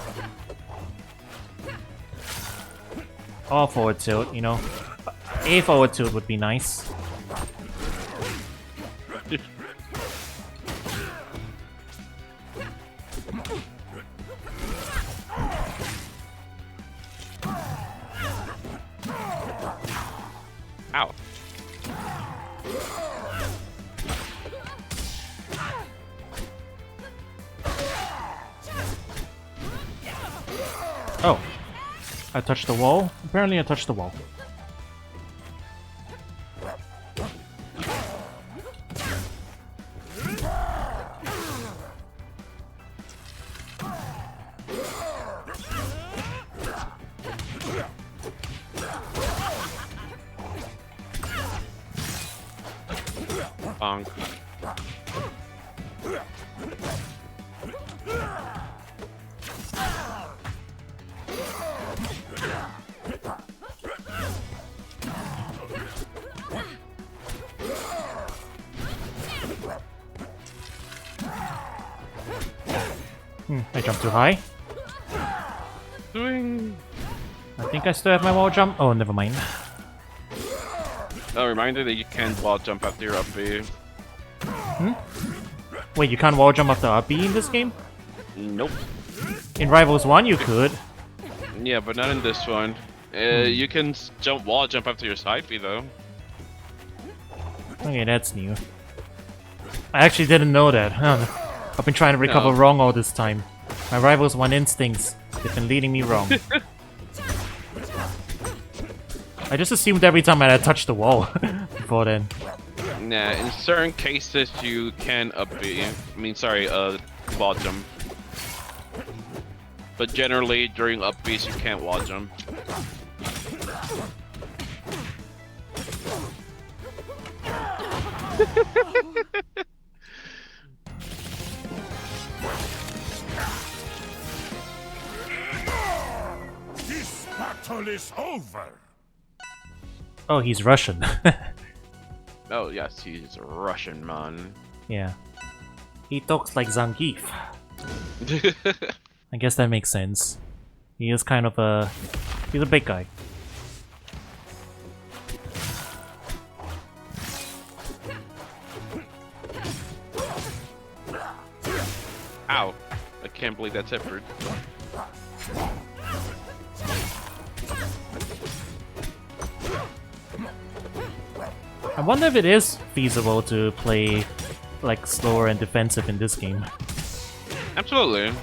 Or forward tilt, you know. A forward tilt would be nice. Ow. Oh. I touched the wall? Apparently I touched the wall. Bonk. I jumped too high. Swing. I think I still have my wall jump. Oh, never mind. A reminder that you can't wall jump after your up B. Wait, you can't wall jump after RB in this game? Nope. In Rivals 1 you could. Yeah, but not in this one. You can wall jump after your side B though. Okay, that's new. I actually didn't know that. I've been trying to recover No. wrong all this time. My Rivals 1 instincts, they've been leading me wrong. I just assumed every time I touched the wall before then. Nah, in certain cases you can up B. Wall jump. But generally during up Bs you can't wall jump. This battle is over. Oh, he's Russian. Oh yes, he's a Russian man. Yeah. He talks like Zangief. I guess that makes sense. He is kind of a... he's a big guy. Ow. can't believe that's Effort. I wonder if it is feasible to play like slower and defensive in this game. Absolutely.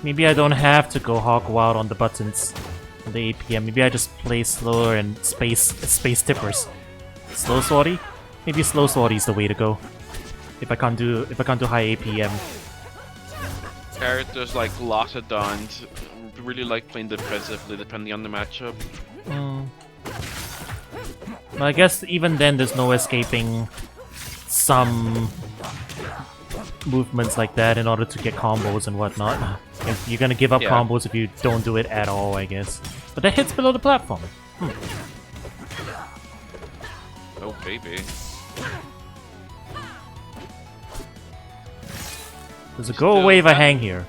Maybe I don't have to go hog wild on the buttons on the APM. Maybe I just play slower and space tippers. Slow swordy? Maybe slow swordy is the way to go. If I can't do high APM. Characters like Loxodon really like playing defensively depending on the matchup. But I guess even then there's no escaping some movements like that in order to get combos and whatnot. If you're gonna give up combos if you don't do it at all, I guess. But that hits below the platform. Oh baby. Does it go away if I hang here?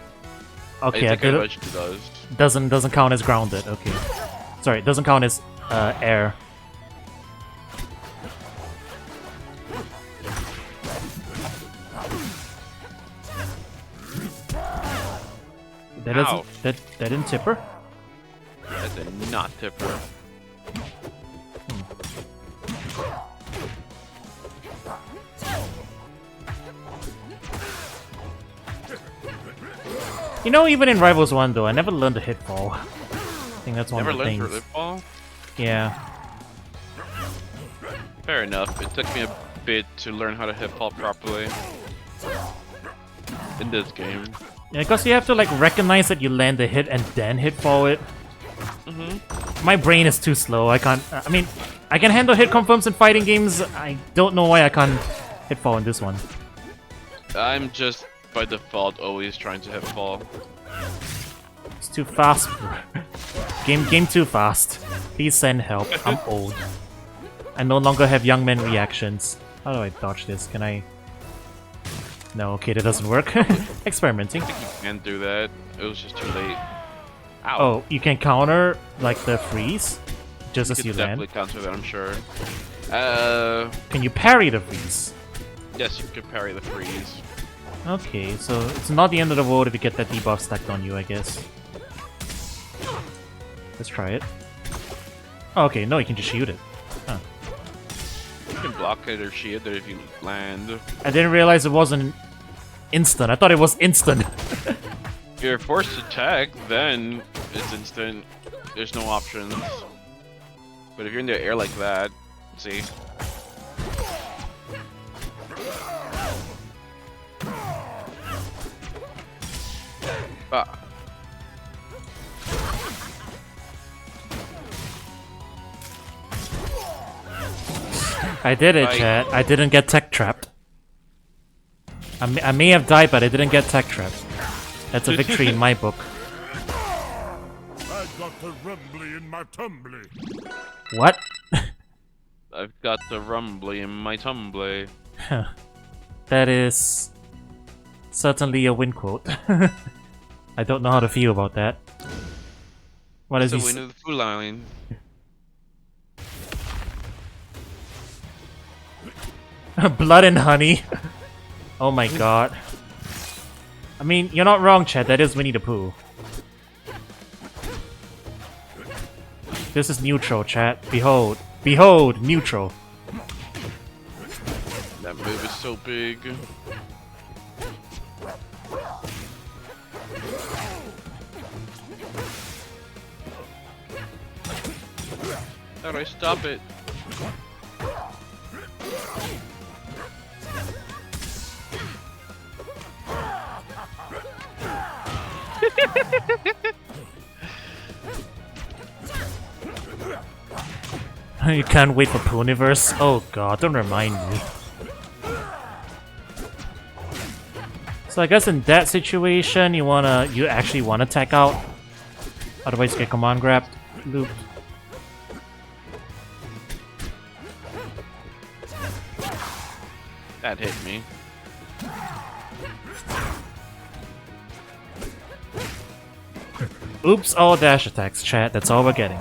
Okay, I I think did it it. does. Doesn't count as grounded. Okay, sorry, it doesn't count as air. That Ow. doesn't. That didn't tip her. That did not tip her. You know, even in Rivals 1 though, I never learned to hit fall. I think that's one Never of the learned things. to lip ball? Yeah. Fair enough. It took me a bit to learn how to hit ball properly. In this game. Yeah, because you have to like recognize that you land the hit and then hit forward. My brain is too slow. I can't. I mean, I can handle hit confirms in fighting games. I don't know why I can't hit fall in this one. I'm just by default always trying to hit ball. It's too fast. Game too fast. Please send help. I'm old. I no longer have young man reactions. How do I dodge this? Can I? No, okay, that doesn't work. Experimenting. You can't do that. It was just too late. Ow. Oh, you can counter like the freeze just as you land. Definitely counter that, I'm sure. Can you parry the freeze? Yes, you can parry the freeze. Okay, so it's not the end of the world if you get that debuff stacked on you, I guess. Let's try it. Oh, okay, no, you can just shoot it. Huh. You can block it or shield it if you land. I didn't realize it wasn't instant. I thought it was instant. If you're forced to attack, then it's instant. There's no options. But if you're in the air like that, see? Ah. I did it, Right. chat. I didn't get tech trapped. I may have died, but I didn't get tech trapped. That's a victory in my book. I got the rumbly in my tumbly. What? I've got the rumbly in my tumbly. That is certainly a win quote. I don't know how to feel about that. What is It's he? the win of the food line. Blood and honey. Oh my god. I mean, you're not wrong, Chad. That is Winnie the Pooh. This is neutral, chat. Behold. Behold, neutral. That move is so big. How do I stop it? You can't wait for Pooniverse? Oh god, don't remind me. So I guess in that situation, you actually wanna tech out. Otherwise get command grabbed, looped. That hit me. Oops, all dash attacks, chat. That's all we're getting.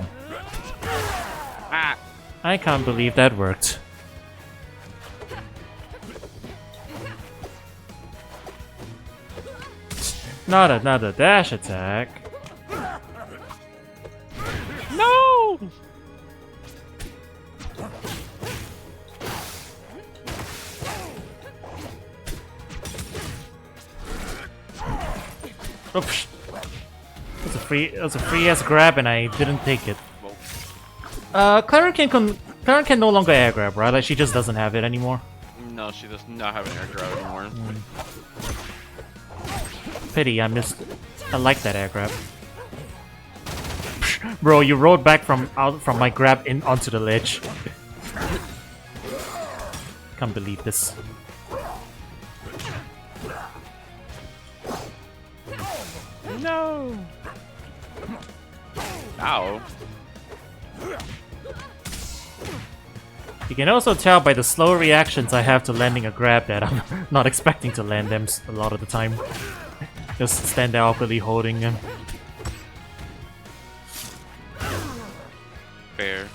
Ah! I can't believe that worked. Not another dash attack. No! Oops. It was a free ass grab and I didn't take it. Clara can no longer air grab, right? Like she just doesn't have it anymore. No, she does not have an air grab anymore. Pity, I missed it. I like that air grab. Bro, you rolled back from my grab in onto the ledge. Can't believe this. No! Ow. You can also tell by the slow reactions I have to landing a grab that I'm not expecting to land them a lot of the time. Just stand there awkwardly holding them. Fair.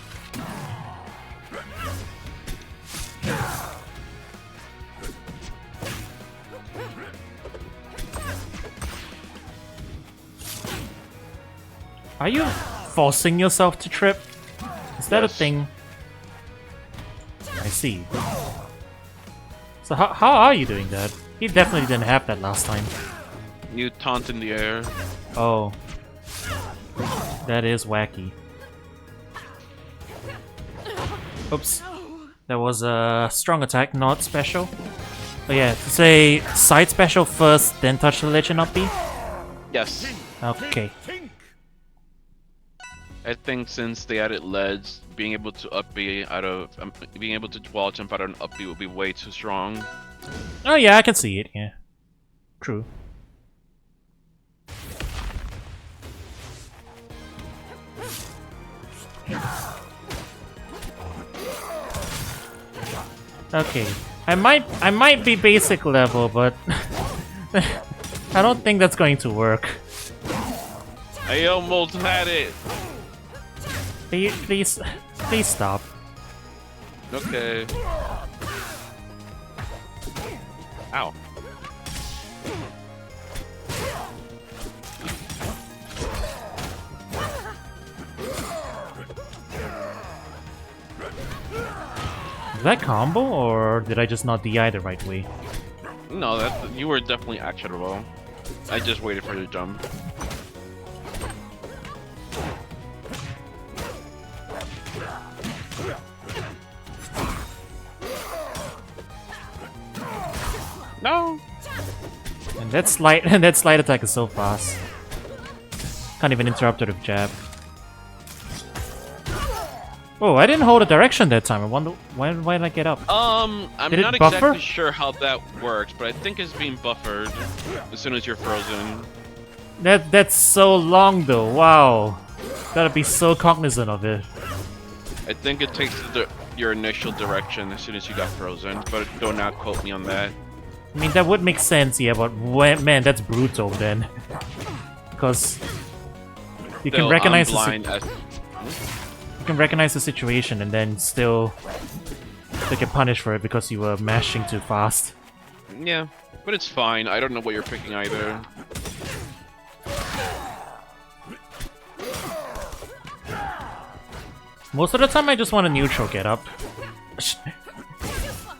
Are you forcing yourself to trip? Is that Yes. a thing? I see. So how are you doing that? He definitely didn't have that last time. You taunt in the air. Oh. That is wacky. Oops. That was a strong attack, not special. Oh yeah, to say side special first, then touch the ledge and up B? Yes. Okay. I think since they added leads, being able to up B out of being able to wall jump out of an up B would be way too strong. Oh yeah, I can see it, yeah. True. Okay. I might be basic level, but I don't think that's going to work. I almost had it. Please stop. Okay. Ow. Did that combo, or did I just not DI the right way? No, you were definitely actionable. I just waited for you to jump. No. And that slide attack is so fast. Can't even interrupt it with jab. Oh, I didn't hold a direction that time. I wonder why did I get up? I'm Did it not buffer? exactly sure how that works, but I think it's being buffered as soon as you're frozen. That's so long though. Wow, gotta be so cognizant of it. I think it takes your initial direction as soon as you got frozen, but do not quote me on that. I mean that would make sense, yeah, but man, that's brutal then. Because you Still, can recognize I'm blind as you can recognize the situation and then still get punished for it because you were mashing too fast. yeah, but it's fine. I don't know what you're picking either. Most of the time I just want a neutral get up.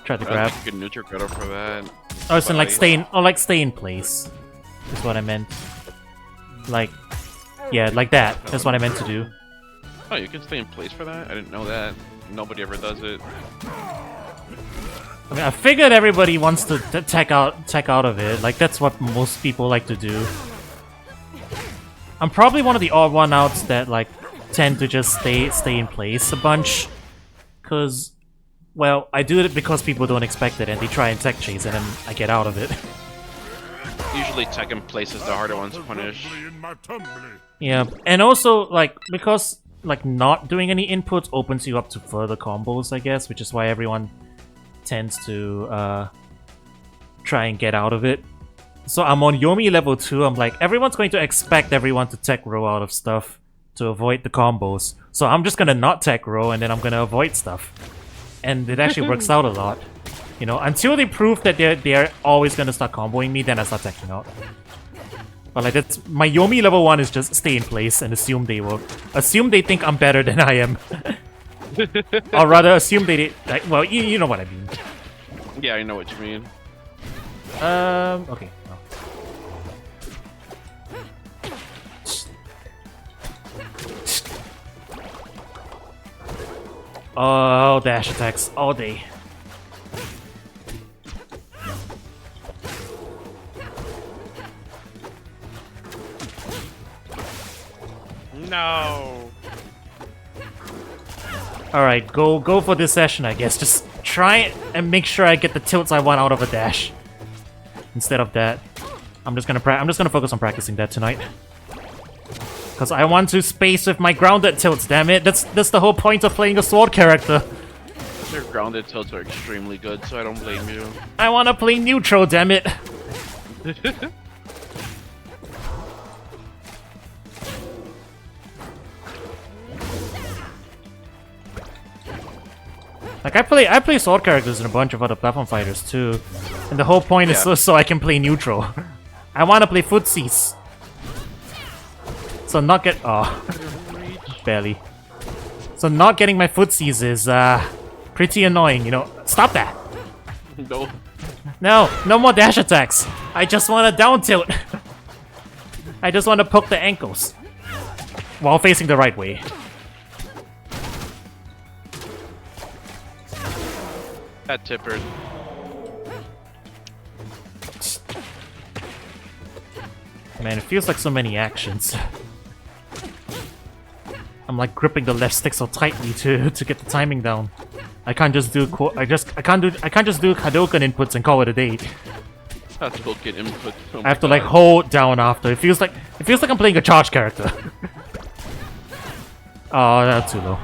Try to I grab. think you can neutral cutter for that. Oh, it's in like Bye. stay in place. Is what I meant. Like, yeah, like that. That's what I meant to do. Oh, you can stay in place for that? I didn't know that. Nobody ever does it. I mean, I figured everybody wants to tech out of it. Like that's what most people like to do. I'm probably one of the odd one outs that like tend to just stay in place a bunch, cause well, I do it because people don't expect it and they try and tech chase and then I get out of it. Usually tech in place is the harder one to punish. Rumbly in my tumbly. Yeah, and also like because like not doing any inputs opens you up to further combos, I guess, which is why everyone tends to try and get out of it. So I'm on Yomi level 2, I'm like, everyone's going to expect everyone to tech row out of stuff to avoid the combos. So I'm just gonna not tech row and then I'm gonna avoid stuff. And it actually works out a lot. You know, until they prove that they're always gonna start comboing me, then I start teching out. But like that's my Yomi level 1 is just stay in place and assume they think I'm better than I am. Or rather assume they like, well, you know what I mean. Yeah, I know what you mean. Okay. Oh, dash attacks all day. No. Alright, go for this session, I guess. Just try and make sure I get the tilts I want out of a dash. Instead of that, I'm just gonna focus on practicing that tonight. Cause I want to space with my grounded tilts, damn it. That's the whole point of playing a sword character. Your grounded tilts are extremely good, so I don't blame you. I wanna play neutral, damn it. Like I play sword characters in a bunch of other platform fighters too, and the whole point is so I can play neutral. I want to play footsies, so not get barely. So not getting my footsies is pretty annoying, you know. Stop that! No. No more dash attacks. I just want to down tilt. I just want to poke the ankles while facing the right way. That tipper. Man, it feels like so many actions. I'm like gripping the left stick so tightly to get the timing down. I can't just do I can't just do Hadouken inputs and call it a day. Hadouken input. Oh I have to God. like hold down after. It feels like I'm playing a charge character. Oh, that's too low.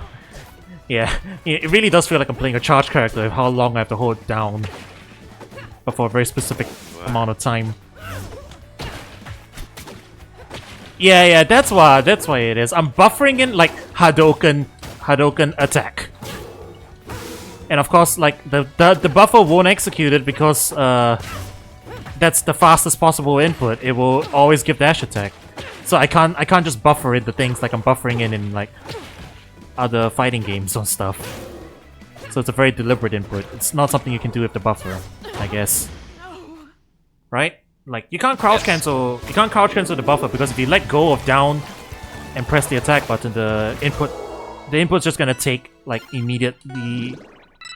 Yeah, it really does feel like I'm playing a charge character with how long I have to hold down. But for a very specific amount of time. Yeah, that's why it is. I'm buffering in like Hadouken attack. And of course, like the buffer won't execute it because that's the fastest possible input. It will always give dash attack. So I can't just buffer in the things like I'm buffering in like other fighting games or stuff. So it's a very deliberate input. It's not something you can do with the buffer, I guess. Right? Like you can't crouch cancel the buffer because if you let go of down and press the attack button, the input's just gonna take like immediately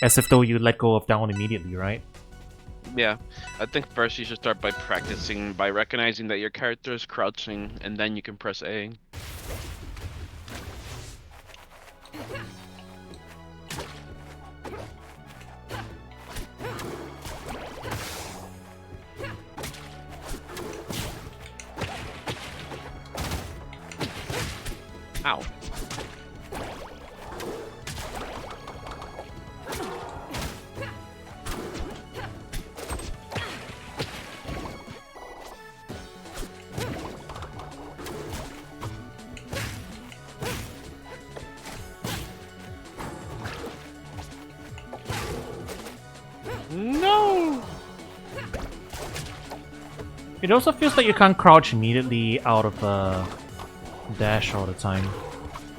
as if though you let go of down immediately, right? Yeah, I think first you should start by practicing by recognizing that your character is crouching, and then you can press A. Ow. No! It also feels like you can't crouch immediately out of dash all the time.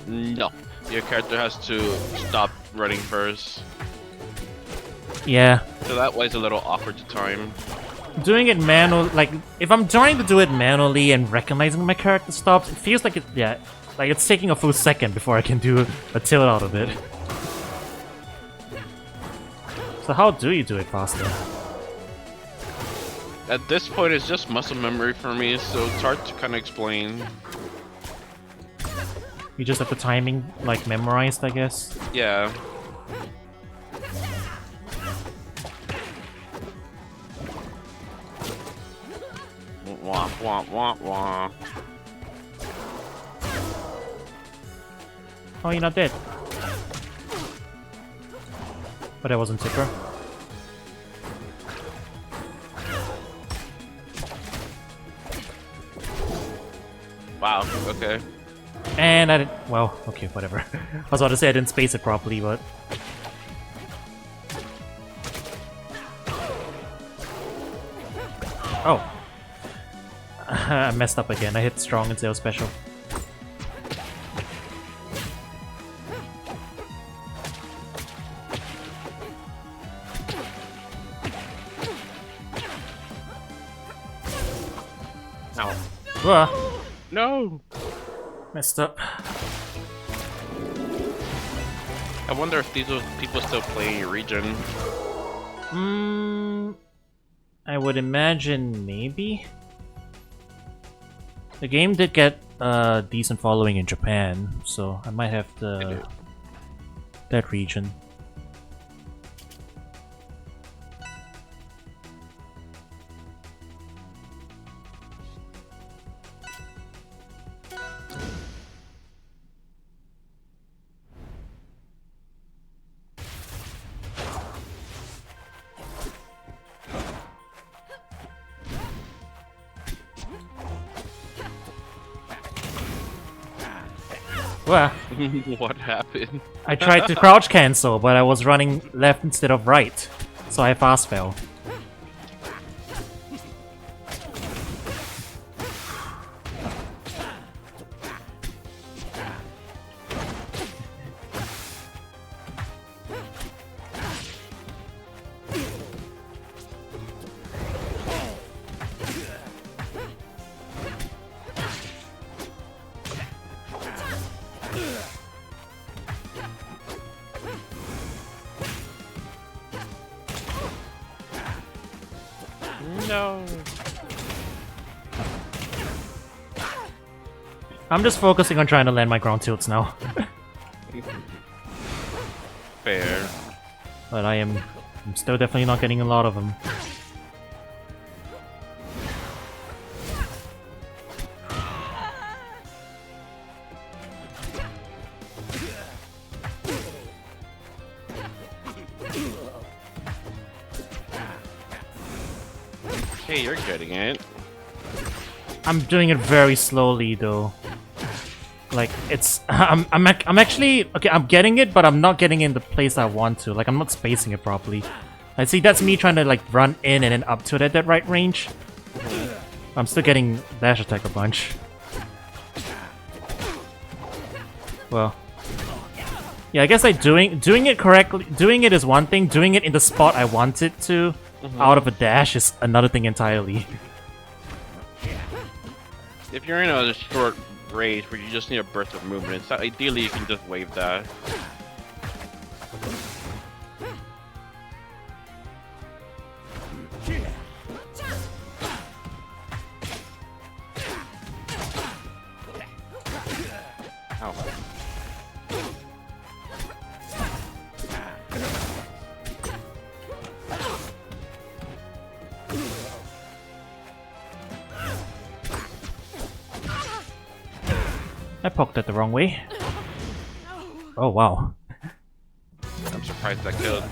No. Your character has to stop running first. Yeah. So that way it's a little awkward to time. Doing it manual, like, if I'm trying to do it manually and recognizing my character stops, it feels like like it's taking a full second before I can do a tilt out of it. So how do you do it faster? At this point, it's just muscle memory for me, so it's hard to kind of explain. You just have the timing, like, memorized, I guess? Yeah. Wah, wah, wah, wah. Oh, you're not dead. But that wasn't Tipper. Wow, okay. And I didn't... Well, okay, whatever. I was about to say I didn't space it properly, but... Oh. I messed up again. I hit strong instead of special. Ow. Whoa, No! messed up. I wonder if these are people still playing your region. I would imagine maybe. The game did get a decent following in Japan, so I might have that region. Well, What happened? I tried to crouch cancel, but I was running left instead of right, so I fast fell. No. I'm just focusing on trying to land my ground tilts now. Fair. But I'm still definitely not getting a lot of them. Hey, you're getting it. I'm doing it very slowly though. Like it's I'm actually okay, I'm getting it, but I'm not getting it in the place I want to. Like I'm not spacing it properly. I see that's me trying to like run in and then up to it at that right range. I'm still getting dash attack a bunch. Well, yeah, I guess like doing it correctly, doing it is one thing. Doing it in the spot I want it to, out of a dash, is another thing entirely. If you're in a short range where you just need a burst of movement, so ideally you can just wave that. Ow. I poked it the wrong way. Oh wow. I'm surprised that killed.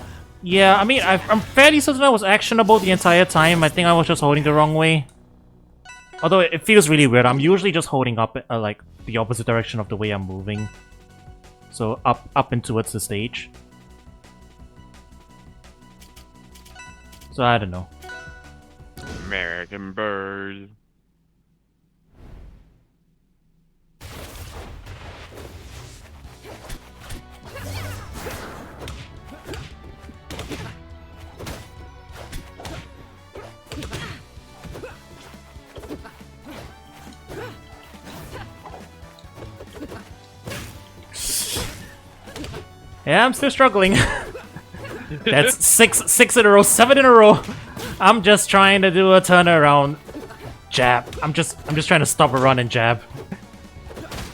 Yeah, I mean, I'm fairly certain I was actionable the entire time. I think I was just holding the wrong way. Although it feels really weird. I'm usually just holding up like the opposite direction of the way I'm moving. So up and towards the stage. So I don't know. American bird. Yeah, I'm still struggling. That's six in a row, 7 in a row. I'm just trying to do a turnaround jab. I'm just trying to stop a run and jab.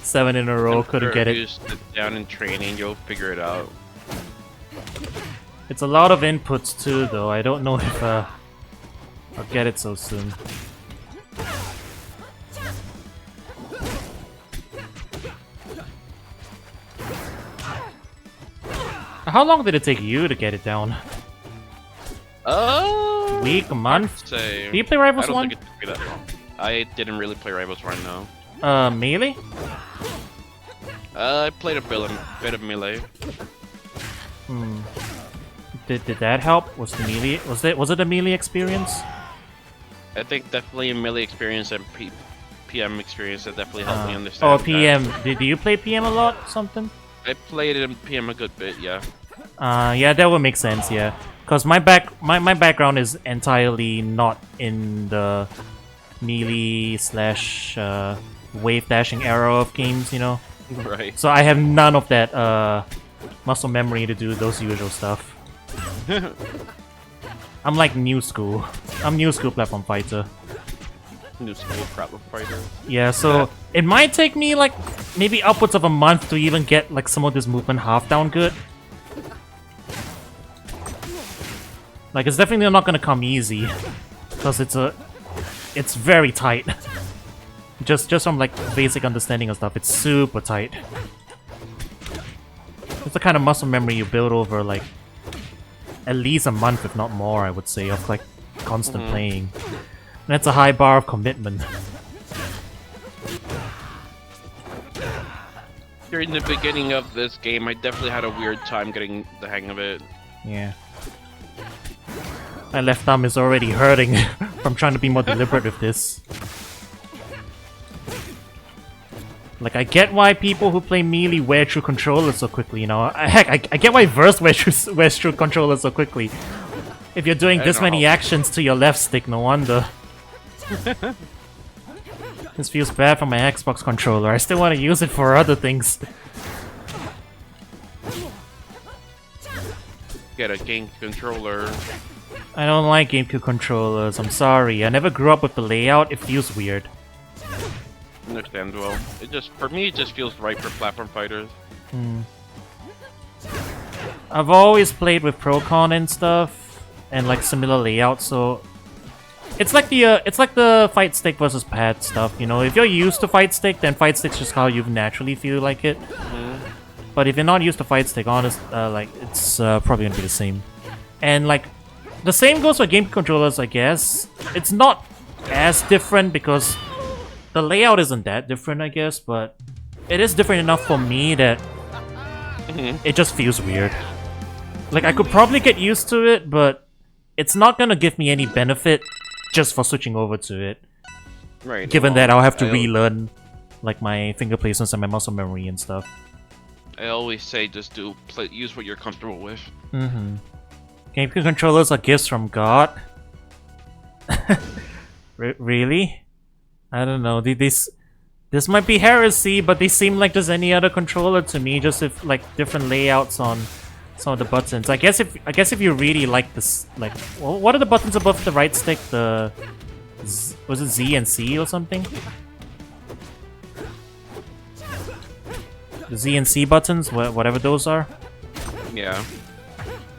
7 in a row, couldn't get it. You sit down in training, you'll figure it out. It's a lot of inputs too, though. I don't know if I'll get it so soon. How long did it take you to get it down? Week, a month? Say, Do you play Rivals I don't 1? think it took me that long. I didn't really play Rivals 1, no. Melee? I played a bit of Melee. Did that help? Was the melee was it a melee experience? I think definitely melee experience and PM experience that definitely helped me understand. Oh, PM. Do you play PM a lot? Something? I played it in PM a good bit, yeah. Yeah, that would make sense. Yeah, because my background is entirely not in the melee slash wave dashing era of games, you know. Right. So I have none of that muscle memory to do those usual stuff. I'm like new school. I'm new school platform fighter. New school problem fighter. Yeah, so it might take me like maybe upwards of a month to even get like some of this movement half down good. Like it's definitely not gonna come easy, because it's very tight. just from like basic understanding of stuff, it's super tight. It's the kind of muscle memory you build over like at least a month, if not more, I would say, of like constant playing. And that's a high bar of commitment. During the beginning of this game, I definitely had a weird time getting the hang of it. Yeah. My left thumb is already hurting from trying to be more deliberate with this. Like, I get why people who play melee wear through controllers so quickly, you know? Heck, I get why Verse wears through controllers so quickly. If you're doing this many actions to your left stick, no wonder. This feels bad for my Xbox controller. I still want to use it for other things. Get a game controller. I don't like GameCube controllers, I'm sorry. I never grew up with the layout, it feels weird. Understandable. It just, for me, it just feels right for platform fighters. I've always played with Procon and stuff, and like similar layouts, so it's like the fight stick versus pad stuff, you know. If you're used to fight stick, then fight stick's just how you naturally feel like it. But if you're not used to fight stick, like it's probably gonna be the same. And like the same goes for game controllers, I guess. It's not as different because the layout isn't that different, I guess, but it is different enough for me that it just feels weird. Like, I could probably get used to it, but it's not gonna give me any benefit just for switching over to it. Right. Given that I'll have to relearn, like, my finger placements and my muscle memory and stuff. I always say just use what you're comfortable with. GameCube controllers are gifts from God? Really? I don't know. This might be heresy, but they seem like just any other controller to me, just with like different layouts on some of the buttons. I guess if you really like this, like, what are the buttons above the right stick? Was it Z and C or something? The Z and C buttons, whatever those are. Yeah.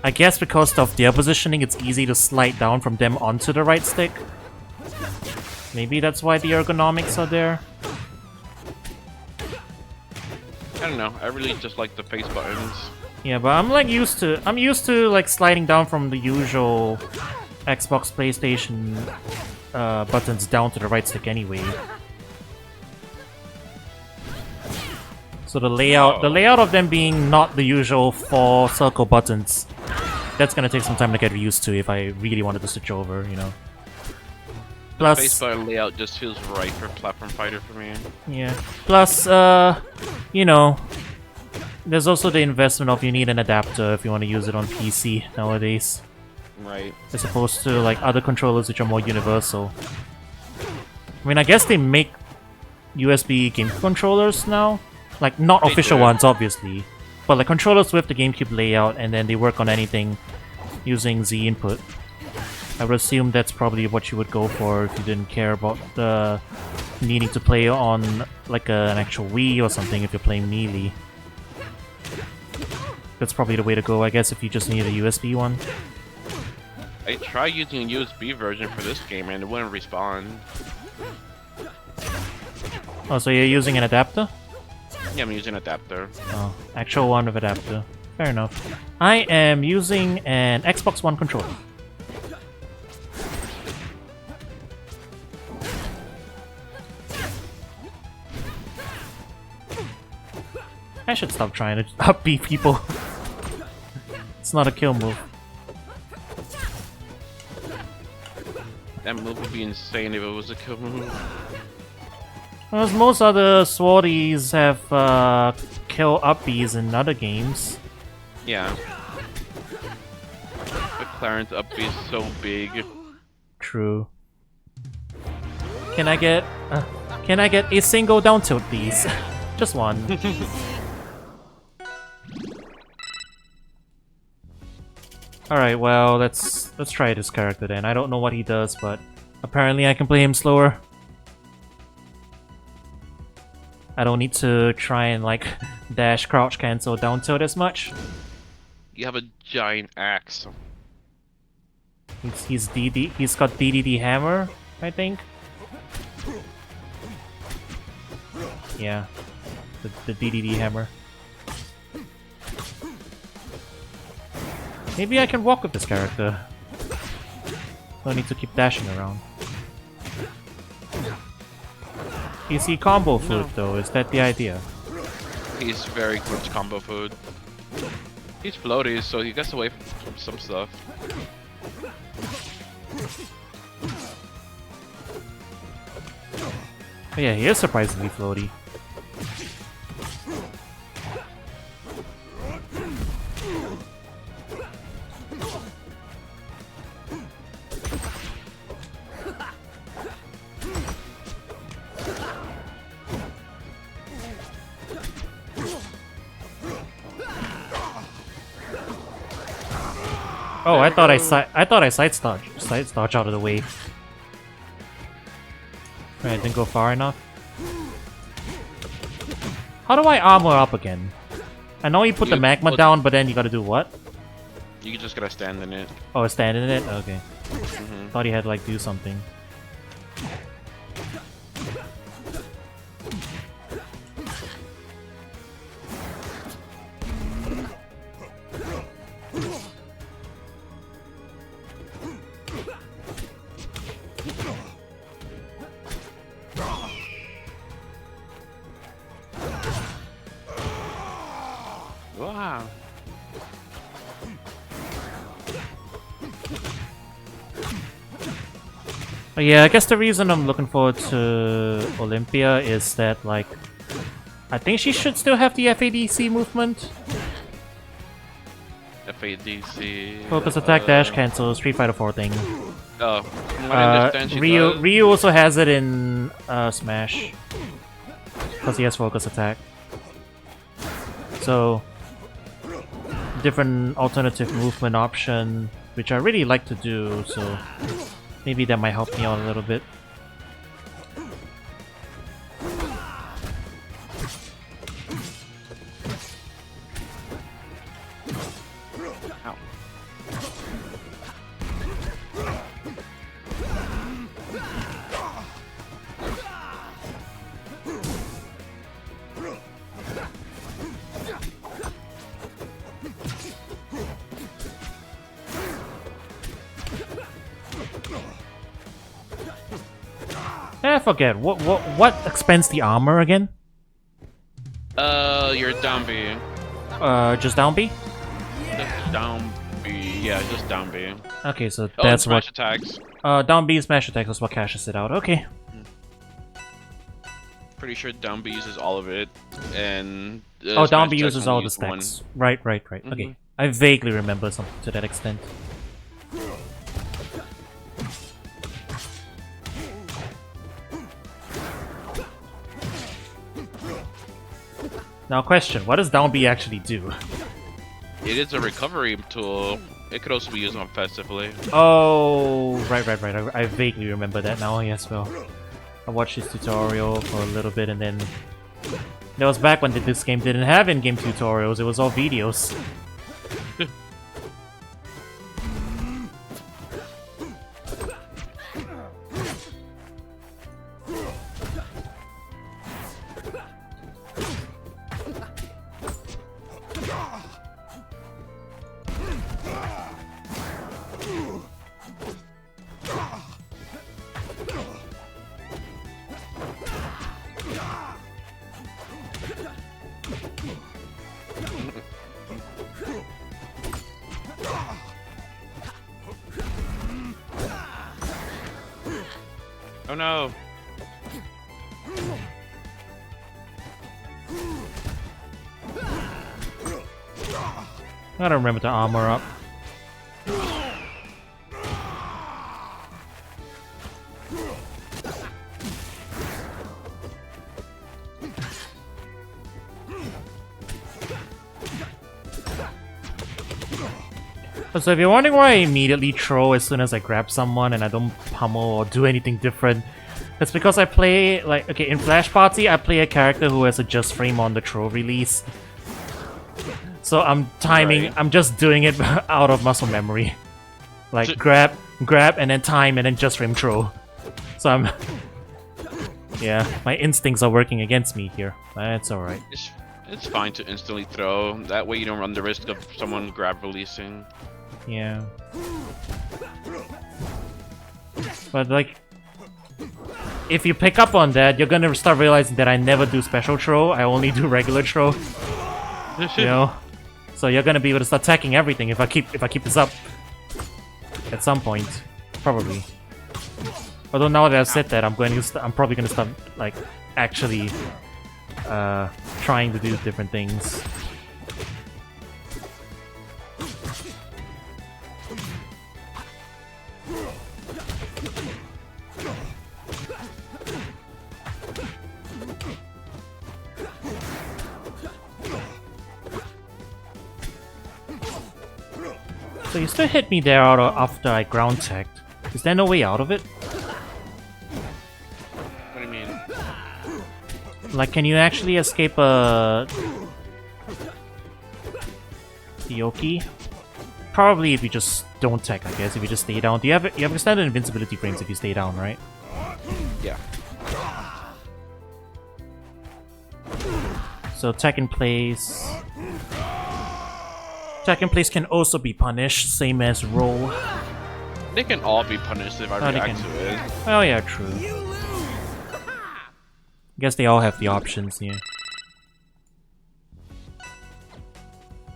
I guess because of their positioning, it's easy to slide down from them onto the right stick. Maybe that's why the ergonomics are there. I don't know. I really just like the face buttons. Yeah, but I'm used to like sliding down from the usual Xbox, PlayStation buttons down to the right stick anyway. So the layout of them being not the usual 4 circle buttons, that's gonna take some time to get used to if I really wanted to switch over, you know. Plus, the face button layout just feels right for platform fighter for me. Yeah. Plus, you know, there's also the investment of you need an adapter if you want to use it on PC nowadays. Right. As opposed to like other controllers which are more universal. I mean, I guess they make USB GameCube controllers now. Like, not official ones, obviously. But like controllers with the GameCube layout, and then they work on anything using Z input. I would assume that's probably what you would go for if you didn't care about the needing to play on like an actual Wii or something if you're playing Melee. That's probably the way to go, I guess, if you just need a USB one. I tried using a USB version for this game and it wouldn't respond. Oh, so you're using an adapter? Yeah, I'm using an adapter. Oh, actual one with adapter. Fair enough. I am using an Xbox One controller. I should stop trying to upbeat people. It's not a kill move. That move would be insane if it was a kill move. Whereas most other swordies have kill upbees in other games. Yeah. But Clarence up is so big. True. Can I get a single down tilt, please? Just one. Alright, well, let's try this character then. I don't know what he does, but apparently I can play him slower. I don't need to try and like dash, crouch, cancel, down tilt as much. You have a giant axe. He's got DDD hammer, I think. Yeah, the DDD hammer. Maybe I can walk with this character. Don't need to keep dashing around. Is he combo food though? Is that the idea? He's very good combo food. He's floaty, so he gets away from some stuff. But yeah, he is surprisingly floaty. Oh, I thought I side dodge out of the way. Right, didn't go far enough. How do I armor up again? I know you put the magma down, but then you gotta do what? You just gotta stand in it. Oh, stand in it? Okay. Mm-hmm. Thought he had like do something. Wow. But yeah, I guess the reason I'm looking forward to Olympia is that, like, I think she should still have the FADC movement. FADC. Focus attack, dash, cancel, Street Fighter 4 thing. Oh, from what I understand, she does. Ryu also has it in Smash. Because he has focus attack. So, different alternative movement option, which I really like to do, so maybe that might help me out a little bit. Ow. I forget what expands the armor again? You're down B. Just down B? Just down B. Yeah, just down B. Okay, so Oh, that's smash what. attacks. Down B smash attack is what cashes it out. Okay. Pretty sure down B uses all of it, and Oh, down smash B attacks uses only all the use one. stacks. Right. Okay. I vaguely remember something to that extent. Now, question: what does down B actually do? It is a recovery tool. It could also be used offensively. Oh, right. I vaguely remember that now. Yes, well, I watched his tutorial for a little bit, and then that was back when this game didn't have in-game tutorials. It was all videos. Oh no. Gotta remember to armor up. So if you're wondering why I immediately throw as soon as I grab someone and I don't pummel or do anything different, it's because I play, like, okay, in Flash Party, I play a character who has a just frame on the throw release. So I'm timing, Right. I'm just doing it out of muscle memory. Like, grab, and then time, and then just frame throw. So I'm... yeah, my instincts are working against me here. That's alright. It's fine to instantly throw. That way you don't run the risk of someone grab releasing. Yeah. But like, if you pick up on that, you're gonna start realizing that I never do special throw, I only do regular throw. You know? So you're gonna be able to start attacking everything if I keep this up. At some point. Probably. Although now that I've said that, I'm probably gonna start, like, actually trying to do different things. So you still hit me there after I ground tagged. Is there no way out of it? What do you mean? Like, can you actually escape a... Yoki? Probably if you just don't tech, I guess, if you just stay down. You have extended invincibility frames if you stay down, right? Yeah. So tech in place... Tech in place can also be punished, same as roll. They can all be punished if I Oh, they react can. to it. Oh yeah, true. Guess they all have the options here.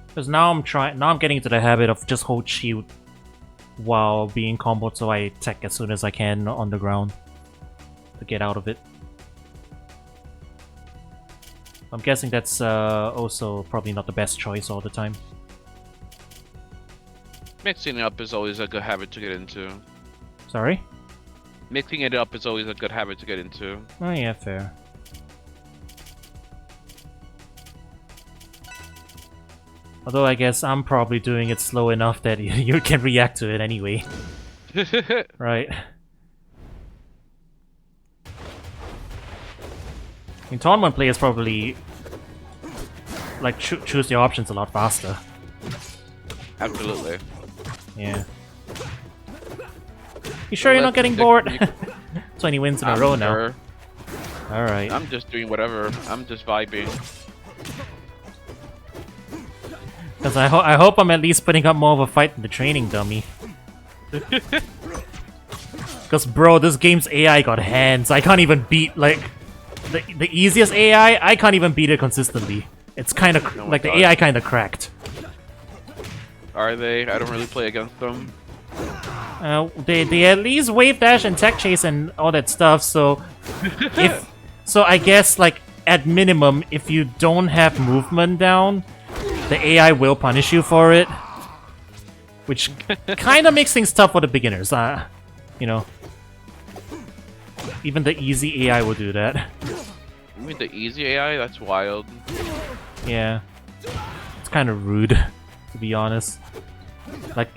Because now I'm getting into the habit of just hold shield while being comboed, so I tech as soon as I can on the ground to get out of it. I'm guessing that's also probably not the best choice all the time. Mixing it up is always a good habit to get into. Sorry? Mixing it up is always a good habit to get into. Oh yeah, fair. Although I guess I'm probably doing it slow enough that you can react to it anyway. Right. I mean, tournament players probably like choose their options a lot faster. Absolutely. Yeah. You sure you're not getting bored? 20 wins in a row now. Sure. Alright. I'm just doing whatever. I'm just vibing. Because I hope I'm at least putting up more of a fight than the training dummy. Because, bro, this game's AI got hands. I can't even beat, like, the easiest AI, I can't even beat it consistently. It's kind of, Oh my like, the God. AI kind of cracked. Are they? I don't really play against them. They at least wave dash and tech chase and all that stuff, so... So I guess, like, at minimum, if you don't have movement down, the AI will punish you for it. Which kind of makes things tough for the beginners, you know. Even the easy AI will do that. You mean the easy AI? That's wild. Yeah. It's kind of rude, to be honest. Like,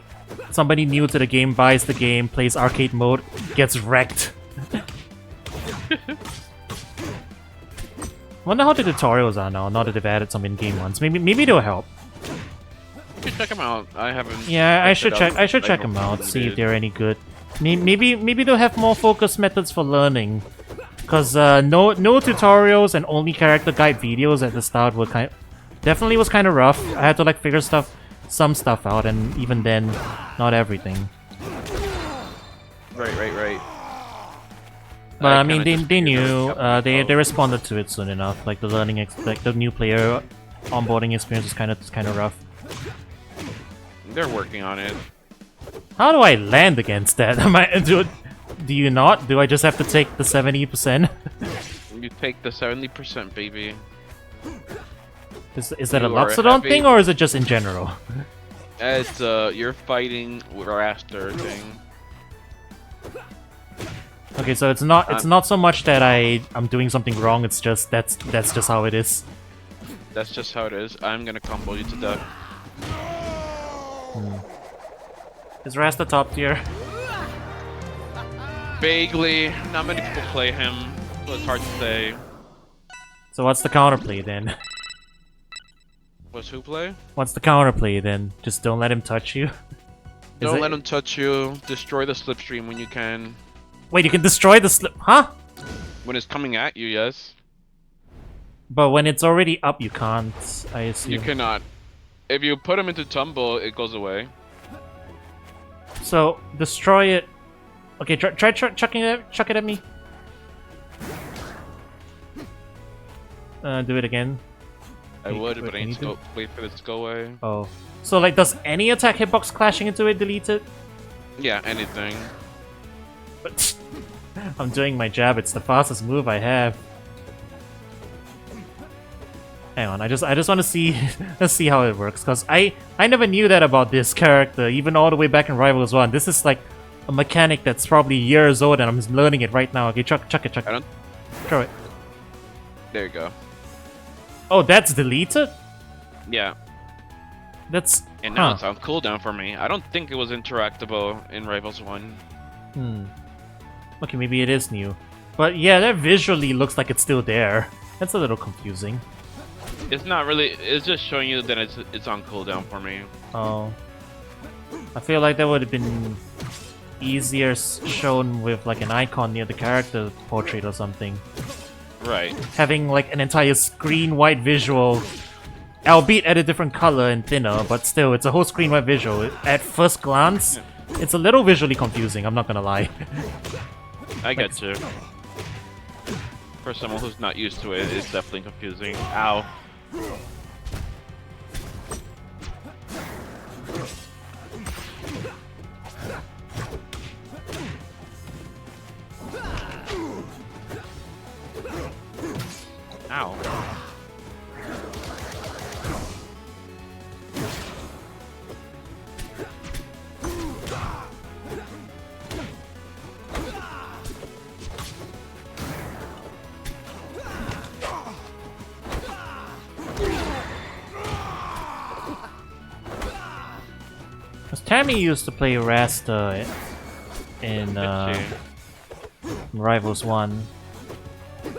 somebody new to the game buys the game, plays arcade mode, gets wrecked. Wonder how the tutorials are now that they've added some in-game ones. Maybe they'll help. You should check them out. I haven't. Yeah, I checked should it out. I should I check don't them out, think see it if is. they're any good. Maybe they'll have more focused methods for learning. Cause no tutorials and only character guide videos at the start were definitely was kind of rough. I had to like figure some stuff out, and even then, not everything. Right. But I mean, kinda just they figured knew. out. They responded to it soon enough. Like the like the new player onboarding experience is kind of rough. They're working on it. How do I land against that? Do you not? Do I just have to take the 70%? You take the 70%, baby. Is that a You are Loxodon heavy. thing, or is it just in general? It's you're fighting Raster thing. Okay, so it's not so much that I'm doing something wrong. It's just that's just how it is. That's just how it is. I'm gonna combo you to death. Is Rasta top tier? Vaguely, not many people play him, so it's hard to say. So what's the counterplay then? What's who play? What's the counterplay then? Just don't let him touch you. Don't let him touch you. Destroy the slipstream when you can. Wait, you can destroy the slip, huh? When it's coming at you, yes. But when it's already up, you can't. I assume. You cannot. If you put him into tumble, it goes away. So destroy it. Okay, try chucking it. Chuck it at me. Do it again. I Okay, would, wait, but I can need you to go wait for this to go away. Oh. So like, does any attack hitbox clashing into it delete it? Yeah, anything. But I'm doing my jab. It's the fastest move I have. Hang on, I just want to see let's see how it works, cause I never knew that about this character, even all the way back in Rivals 1. This is like a mechanic that's probably years old, and I'm just learning it right now. Okay, chuck it. I don't. Throw it. There you go. Oh, that's deleted? Yeah, That's... and now it's on cooldown for me. I don't think it was interactable in Rivals 1. Okay, maybe it is new. But yeah, that visually looks like it's still there. That's a little confusing. It's not really. It's just showing you that it's on cooldown for me. Oh. I feel like that would have been easier shown with like an icon near the character portrait or something. Right. Having like an entire screen wide visual, albeit at a different color and thinner, but still, it's a whole screen wide visual. At first glance, it's a little visually confusing, I'm not gonna lie. I get you. For someone who's not used to it, it's definitely confusing. Ow. Ow. Tammy used to play Rasta in Rivals 1. I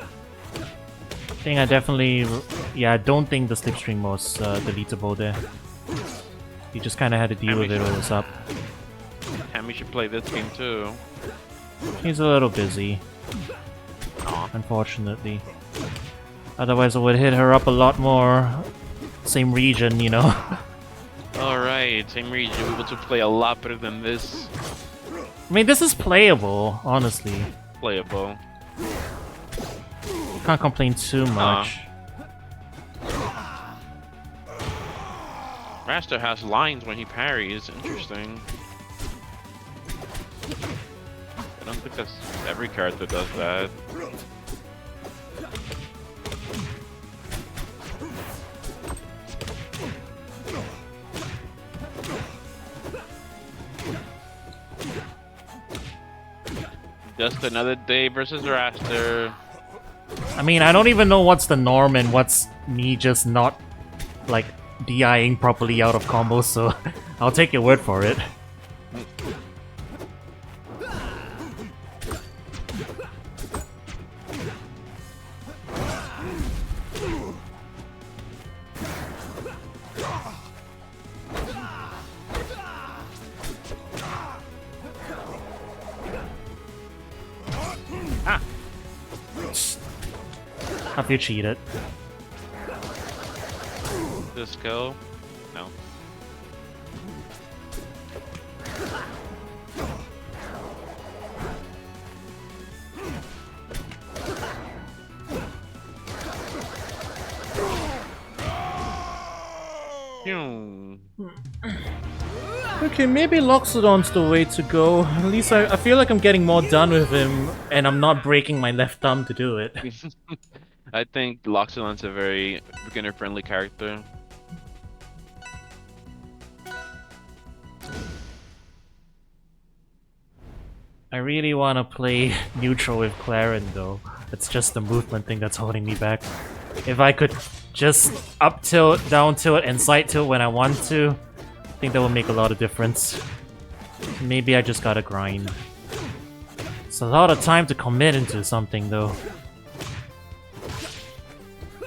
think I definitely... Yeah, I don't think the slipstream was deletable there. You just kind of had to deal with it when it was up. Tammy should play this game too. He's a little busy, unfortunately. Otherwise I would hit her up a lot more. Same region, you know. Alright, same region. We're able to play a lot better than this. I mean, this is playable, honestly. Playable. Can't complain too much. Raster has lines when he parries. Interesting. I don't think that's every character does that. Just another day versus Raster. I mean, I don't even know what's the norm and what's me just not, like, DIing properly out of combos, so I'll take your word for it. Have you cheated? This go? No. Okay, maybe Loxodon's the way to go. At least I feel like I'm getting more done with him, and I'm not breaking my left thumb to do it. I think Loxodon's a very beginner-friendly character. I really want to play neutral with Clarin though. It's just the movement thing that's holding me back. If I could just up tilt, down tilt, and side tilt when I want to, I think that would make a lot of difference. Maybe I just gotta grind. It's a lot of time to commit into something though.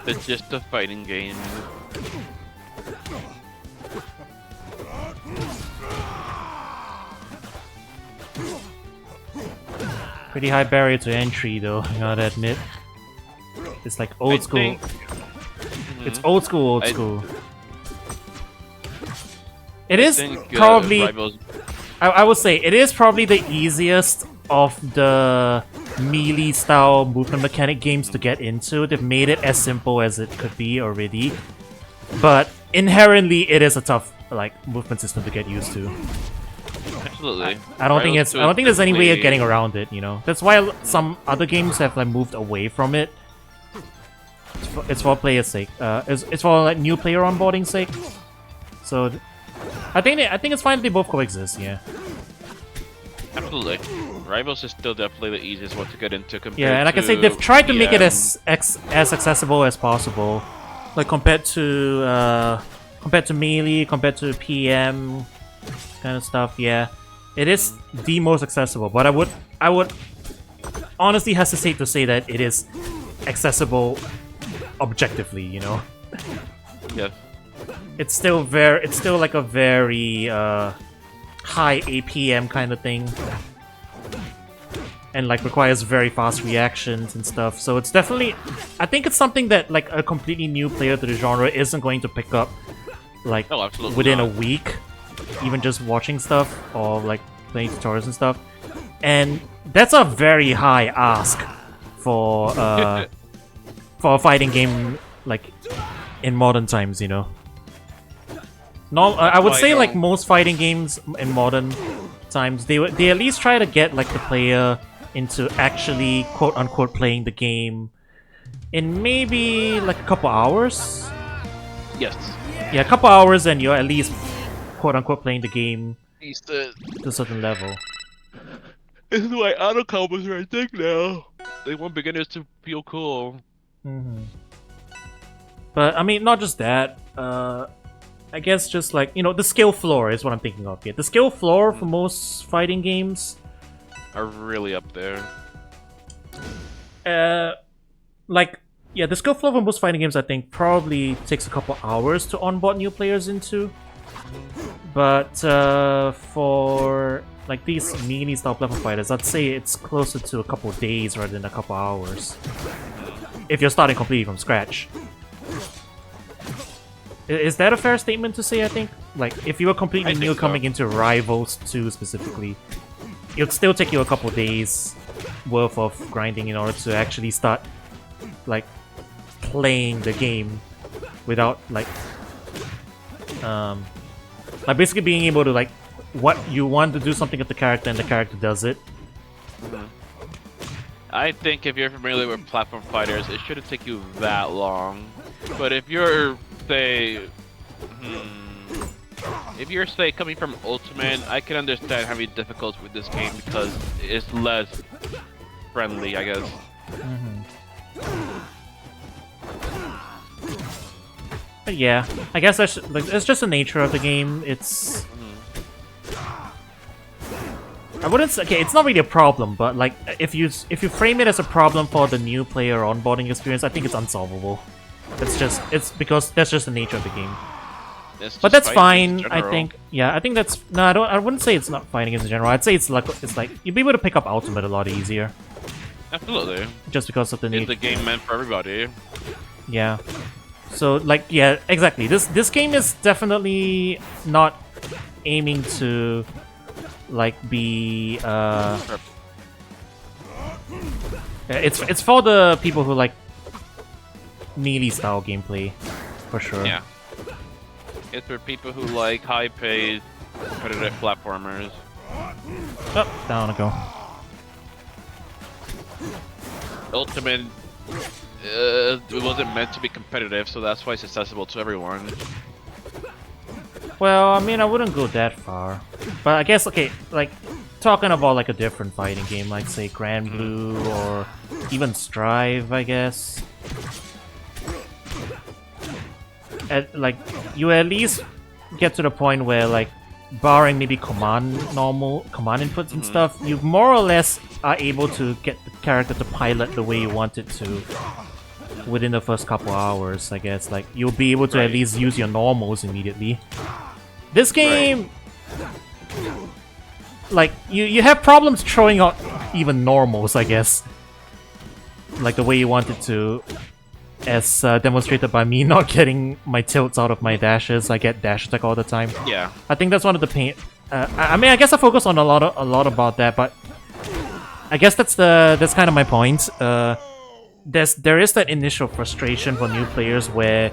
It's just a fighting game. Pretty high barrier to entry though, I gotta admit. It's like old school. It's old school, It is probably... I would say, it is probably the easiest of the melee style movement mechanic games to get into. They've made it as simple as it could be already. But inherently it is a tough like movement system to get used to. Absolutely. I don't think there's any way of getting around it, you know. That's why some other games have like moved away from it. It's for players' sake. It's for like new player onboarding sake. So I think it's fine if they both coexist, yeah. Absolutely. Rivals is still definitely the easiest one to get into compared to... Yeah, and like I said, they've tried to make it as accessible as possible. Like compared to melee, compared to PM kind of stuff, yeah. It is the most accessible, but I would honestly hesitate to say that it is accessible objectively, you know. Yes. It's still like a very high APM kind of thing. And like requires very fast reactions and stuff. So it's definitely, I think it's something that like a completely new player to the genre isn't going to pick up like within a week. Even just watching stuff or like playing tutorials and stuff. And that's a very high ask for a fighting game like in modern times, you know. No, I would say like most fighting games in modern times, they at least try to get like the player into actually quote unquote playing the game in maybe like a couple hours. Yes. Yeah, a couple hours and you're at least quote unquote playing the game to a certain level. This is why auto combos are a thing now. They want beginners to feel cool. But I mean, not just that. I guess just like, you know, the skill floor is what I'm thinking of here. The skill floor for most fighting games are really up there. Like, yeah, the skill floor for most fighting games I think probably takes a couple hours to onboard new players into. But for like these melee style platform fighters, I'd say it's closer to a couple days rather than a couple hours. If you're starting completely from scratch. Is that a fair statement to say, I think? Like, if you were completely new coming into Rivals 2 specifically, it would still take you a couple days worth of grinding in order to actually start, like, playing the game without, like basically being able to, like, what you want to do something with the character and the character does it. I think if you're familiar with platform fighters, it shouldn't take you that long. But if you're, say, coming from Ultimate, I can understand having difficulty with this game because it's less friendly, I guess. But yeah, I guess that's like, it's just the nature of the game. It's I wouldn't say, okay, it's not really a problem, but like if you frame it as a problem for the new player onboarding experience, I think it's unsolvable. It's because that's just the nature of the game. But that's fine, I think. Yeah, I think that's no, I wouldn't say it's not fighting in general. I'd say it's like you'd be able to pick up Ultimate a lot easier. Absolutely. Just because of the It's a game meant for everybody. Yeah. So like yeah, exactly. This game is definitely not aiming to like be it's for the people who like melee style gameplay, for sure. Yeah. It's for people who like high-paced, competitive platformers. Oh, down I go. Ultimate, it wasn't meant to be competitive, so that's why it's accessible to everyone. Well, I mean, I wouldn't go that far. But I guess, okay, like, talking about like a different fighting game, like say Grand Blue or even Strive, I guess. Like, you at least get to the point where, like, barring maybe command inputs and stuff, you more or less are able to get the character to pilot the way you want it to within the first couple hours, I guess. Like, you'll be able to at least use your normals immediately. This game, like, you have problems throwing out even normals, I guess. Like the way you want it to. As demonstrated by me not getting my tilts out of my dashes. I get dash attack all the time. Yeah. I think that's one of the pain. I mean, I guess I focus on a lot about that, but I guess that's kind of my point. There is that initial frustration for new players where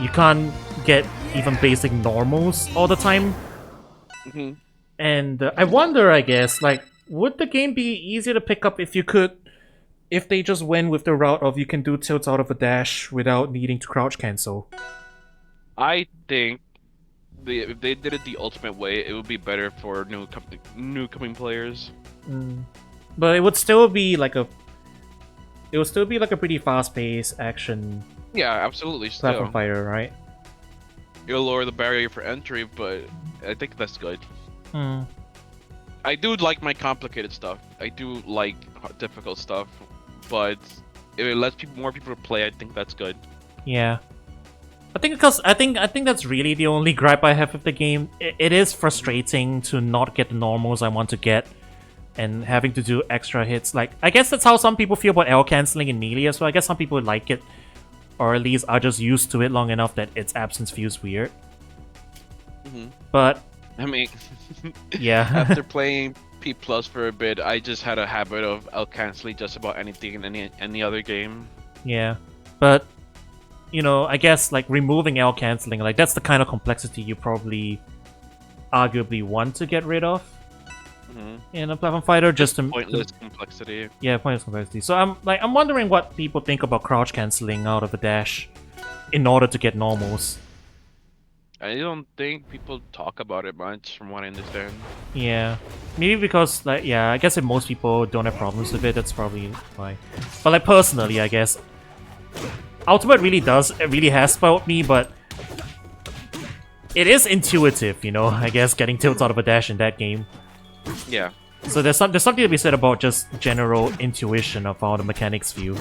you can't get even basic normals all the time. And I wonder, I guess, like, would the game be easier to pick up if they just went with the route of you can do tilts out of a dash without needing to crouch cancel? I think if they did it the ultimate way, it would be better for new coming players. But it would still be like a pretty fast-paced action. Yeah, absolutely. Platform fighter, right? It'll lower the barrier for entry, but I think that's good. I do like my complicated stuff. I do like difficult stuff, but if it lets more people play, I think that's good. Yeah, I think that's really the only gripe I have with the game. It is frustrating to not get the normals I want to get, and having to do extra hits. Like, I guess that's how some people feel about L canceling in Melee as well. I guess some people like it, or at least are just used to it long enough that its absence feels weird. But I mean, yeah. After playing P+ for a bit, I just had a habit of out-canceling just about anything in any other game. Yeah, but you know, I guess like removing L canceling, like that's the kind of complexity you probably arguably want to get rid of in a platform fighter, just to pointless complexity. Yeah, pointless complexity. So I'm wondering what people think about crouch canceling out of a dash in order to get normals. I don't think people talk about it much, from what I understand. Yeah, maybe because, like, yeah, I guess if most people don't have problems with it, that's probably why. But like personally, I guess Ultimate really has spoiled me, but it is intuitive, you know. I guess getting tilts out of a dash in that game. Yeah. So there's something to be said about just general intuition of how the mechanics feel.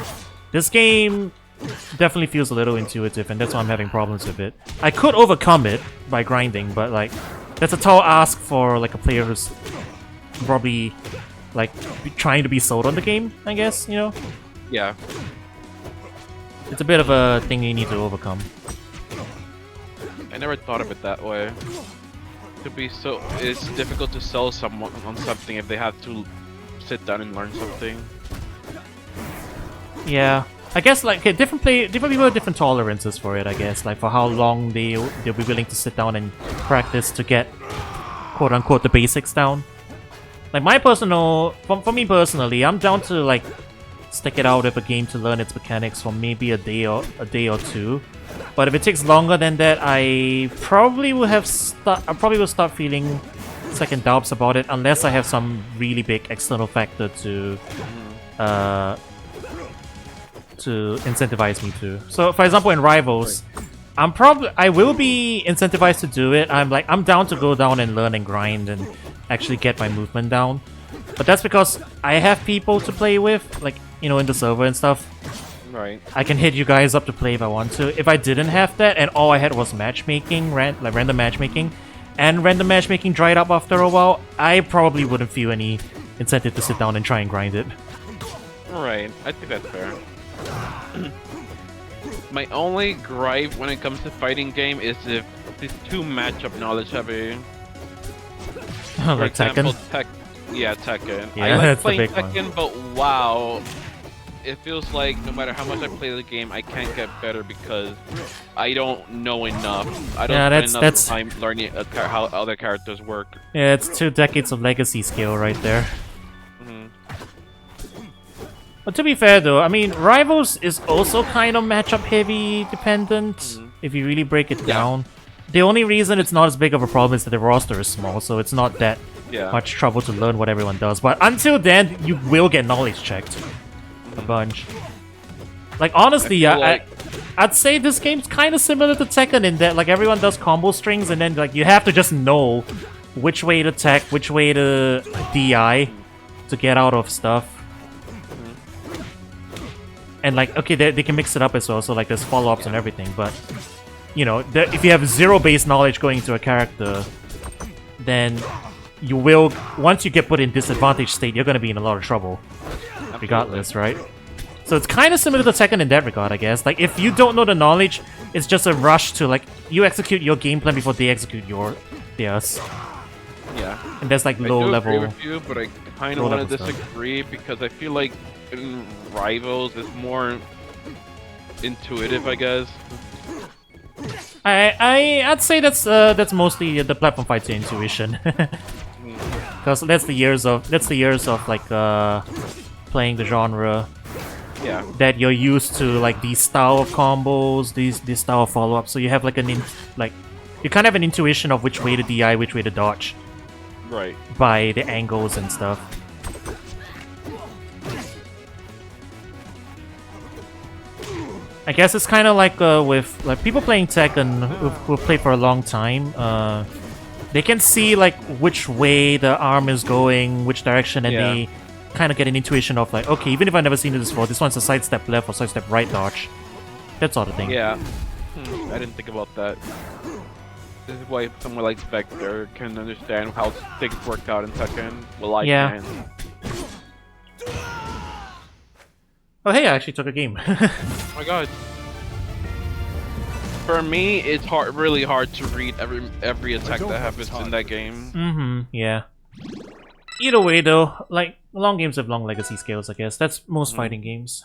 This game definitely feels a little intuitive, and that's why I'm having problems with it. I could overcome it by grinding, but like, that's a tall ask for like a player who's probably like trying to be sold on the game, I guess, you know? Yeah. It's a bit of a thing you need to overcome. I never thought of it that way. It's difficult to sell someone on something if they have to sit down and learn something. Yeah. I guess like different people have different tolerances for it, I guess, like for how long they'll be willing to sit down and practice to get quote unquote the basics down. Like for me personally, I'm down to like stick it out with a game to learn its mechanics for maybe a day or two. But if it takes longer than that, I probably will start feeling second doubts about it, unless I have some really big external factor to incentivize me to. So, for example, in Rivals, I will be incentivized to do it. I'm down to go down and learn and grind and actually get my movement down. But that's because I have people to play with, like, you know, in the server and stuff. Right. I can hit you guys up to play if I want to. If I didn't have that and all I had was matchmaking, random matchmaking, and random matchmaking dried up after a while, I probably wouldn't feel any incentive to sit down and try and grind it. Right. I think that's fair. My only gripe when it comes to fighting game is if it's too matchup knowledge heavy. Like Tekken? Tekken. Yeah, I like that's the playing big one. Tekken, but wow. it feels like no matter how much I play the game, I can't get better because I don't know enough. I don't spend enough time learning how other characters work. Yeah, it's 2 decades of legacy skill right there. But to be fair though, I mean, Rivals is also kind of matchup heavy dependent, if you really break it down. The only reason it's not as big of a problem is that the roster is small, so it's not that much trouble to learn what everyone does. But until then, you will get knowledge checked a bunch. Like, honestly, I'd say this game's kind of similar to Tekken in that, like, everyone does combo strings, and then, like, you have to just know which way to tech, which way to DI to get out of stuff. And like, okay, they can mix it up as well, so like there's follow-ups and everything, but you know, if you have zero base knowledge going into a character, then you will, once you get put in disadvantaged state, you're gonna be in a lot of trouble. Regardless, right? So it's kind of similar to Tekken in that regard, I guess. Like, if you don't know the knowledge, it's just a rush to, like, you execute your game plan before they execute theirs. Yeah. And there's like low level. I do agree with you, but I kind of want to disagree because I feel like in Rivals it's more intuitive, I guess. I'd say that's mostly the platform fighter intuition, because that's the years of like playing the genre. Yeah. That you're used to, like, these style of combos, these style of follow-ups, so you have like you kind of have an intuition of which way to DI, which way to dodge. Right. By the angles and stuff. I guess it's kind of like with like people playing Tekken who've played for a long time. They can see like which way the arm is going, which direction, and they kind of get an intuition of like, okay, even if I've never seen this before, this one's a sidestep left or sidestep right dodge. That sort of thing. Yeah. I didn't think about that. This is why someone like Spectre can understand how things work out in Tekken. Well, I can. Oh hey, I actually took a game. Oh my god. For me, it's really hard to read every attack that happens in that game. Yeah. Either way though, like, long games have long legacy scales, I guess. That's most fighting games.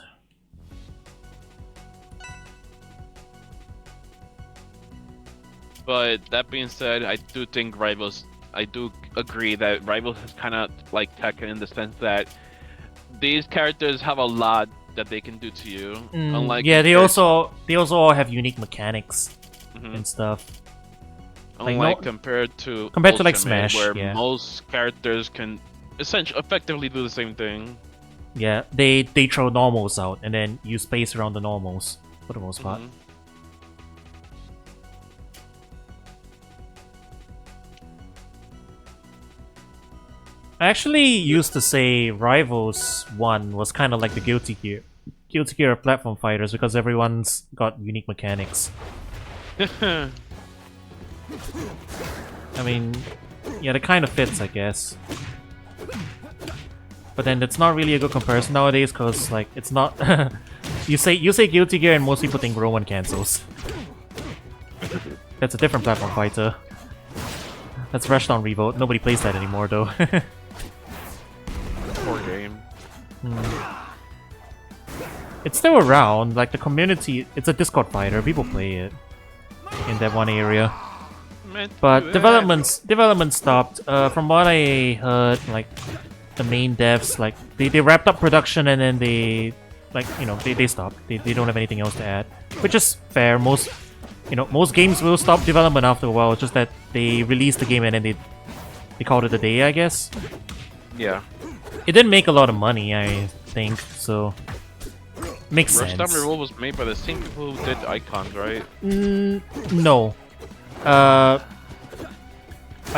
But that being said, I do think Rivals, I do agree that Rivals is kind of like Tekken in the sense that these characters have a lot that they can do to you. Unlike they also all have unique mechanics and stuff. Unlike compared to like Smash, where most characters can essentially effectively do the same thing. Yeah, they throw normals out and then you space around the normals for the most part. I actually used to say Rivals 1 was kind of like the Guilty Gear of platform fighters because everyone's got unique mechanics. I mean, yeah, that kind of fits, I guess. But then it's not really a good comparison nowadays because, like, it's not... you say Guilty Gear and most people think Roman cancels. That's a different platform fighter. That's Rushdown Revolt. Nobody plays that anymore, though. Poor game. It's still around, like the community, it's a Discord fighter, people play it in that one area. But development stopped. From what I heard, like the main devs, like they wrapped up production and then they, like, you know, they stopped. They don't have anything else to add, which is fair. Most games will stop development after a while. It's just that they released the game and then they called it a day, I guess. Yeah. It didn't make a lot of money, I think, so makes sense. Rushdown Revolt was made by the same people who did Icons, right? No. I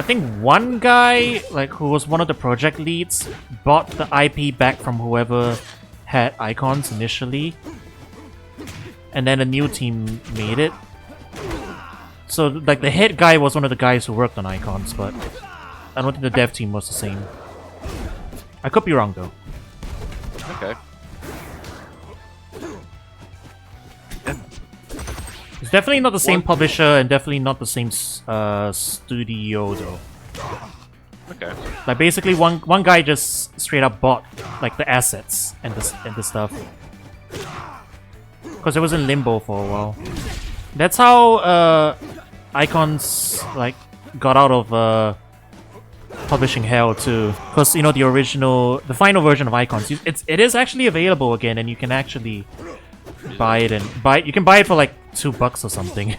think one guy, like, who was one of the project leads, bought the IP back from whoever had Icons initially, and then a new team made it. So, like, the head guy was one of the guys who worked on Icons, but I don't think the dev team was the same. I could be wrong, though. Okay. It's definitely not the same publisher and definitely not the same studio, though. Okay. Like, basically, one guy just straight up bought, like, the assets and the stuff. because it was in limbo for a while. That's how Icons like got out of publishing hell too, because you know the final version of Icons, it is actually available again, and you can actually buy it you can buy it for like $2 or something,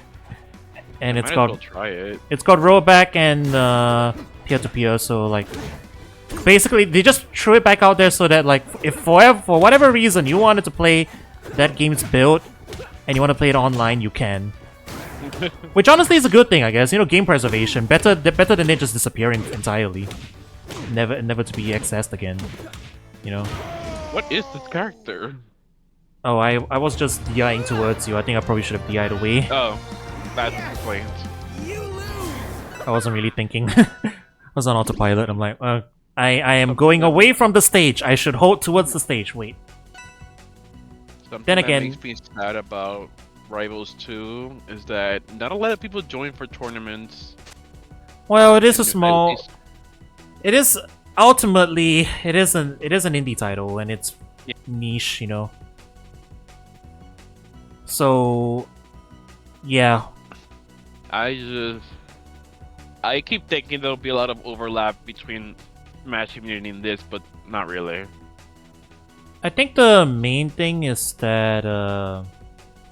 and it's got try it. It's got rollback and peer-to-peer, so like basically they just threw it back out there so that like if for whatever reason you wanted to play that game's build and you want to play it online, you can. Which honestly is a good thing, I guess. You know, game preservation. Better than it just disappearing entirely. Never to be accessed again. You know. What is this character? Oh, I was just DIing towards you. I think I probably should have DI'd away. Oh, that's the point. I wasn't really thinking. I was on autopilot. I'm like, I am going away from the stage. I should hold towards the stage. Wait. Something Then again, that makes me sad about Rivals 2 is that not a lot of people join for tournaments. Well, it is a small. It is ultimately it is an indie title, and it's niche, you know. So, yeah. I keep thinking there'll be a lot of overlap between Smash community and this, but not really. I think the main thing is that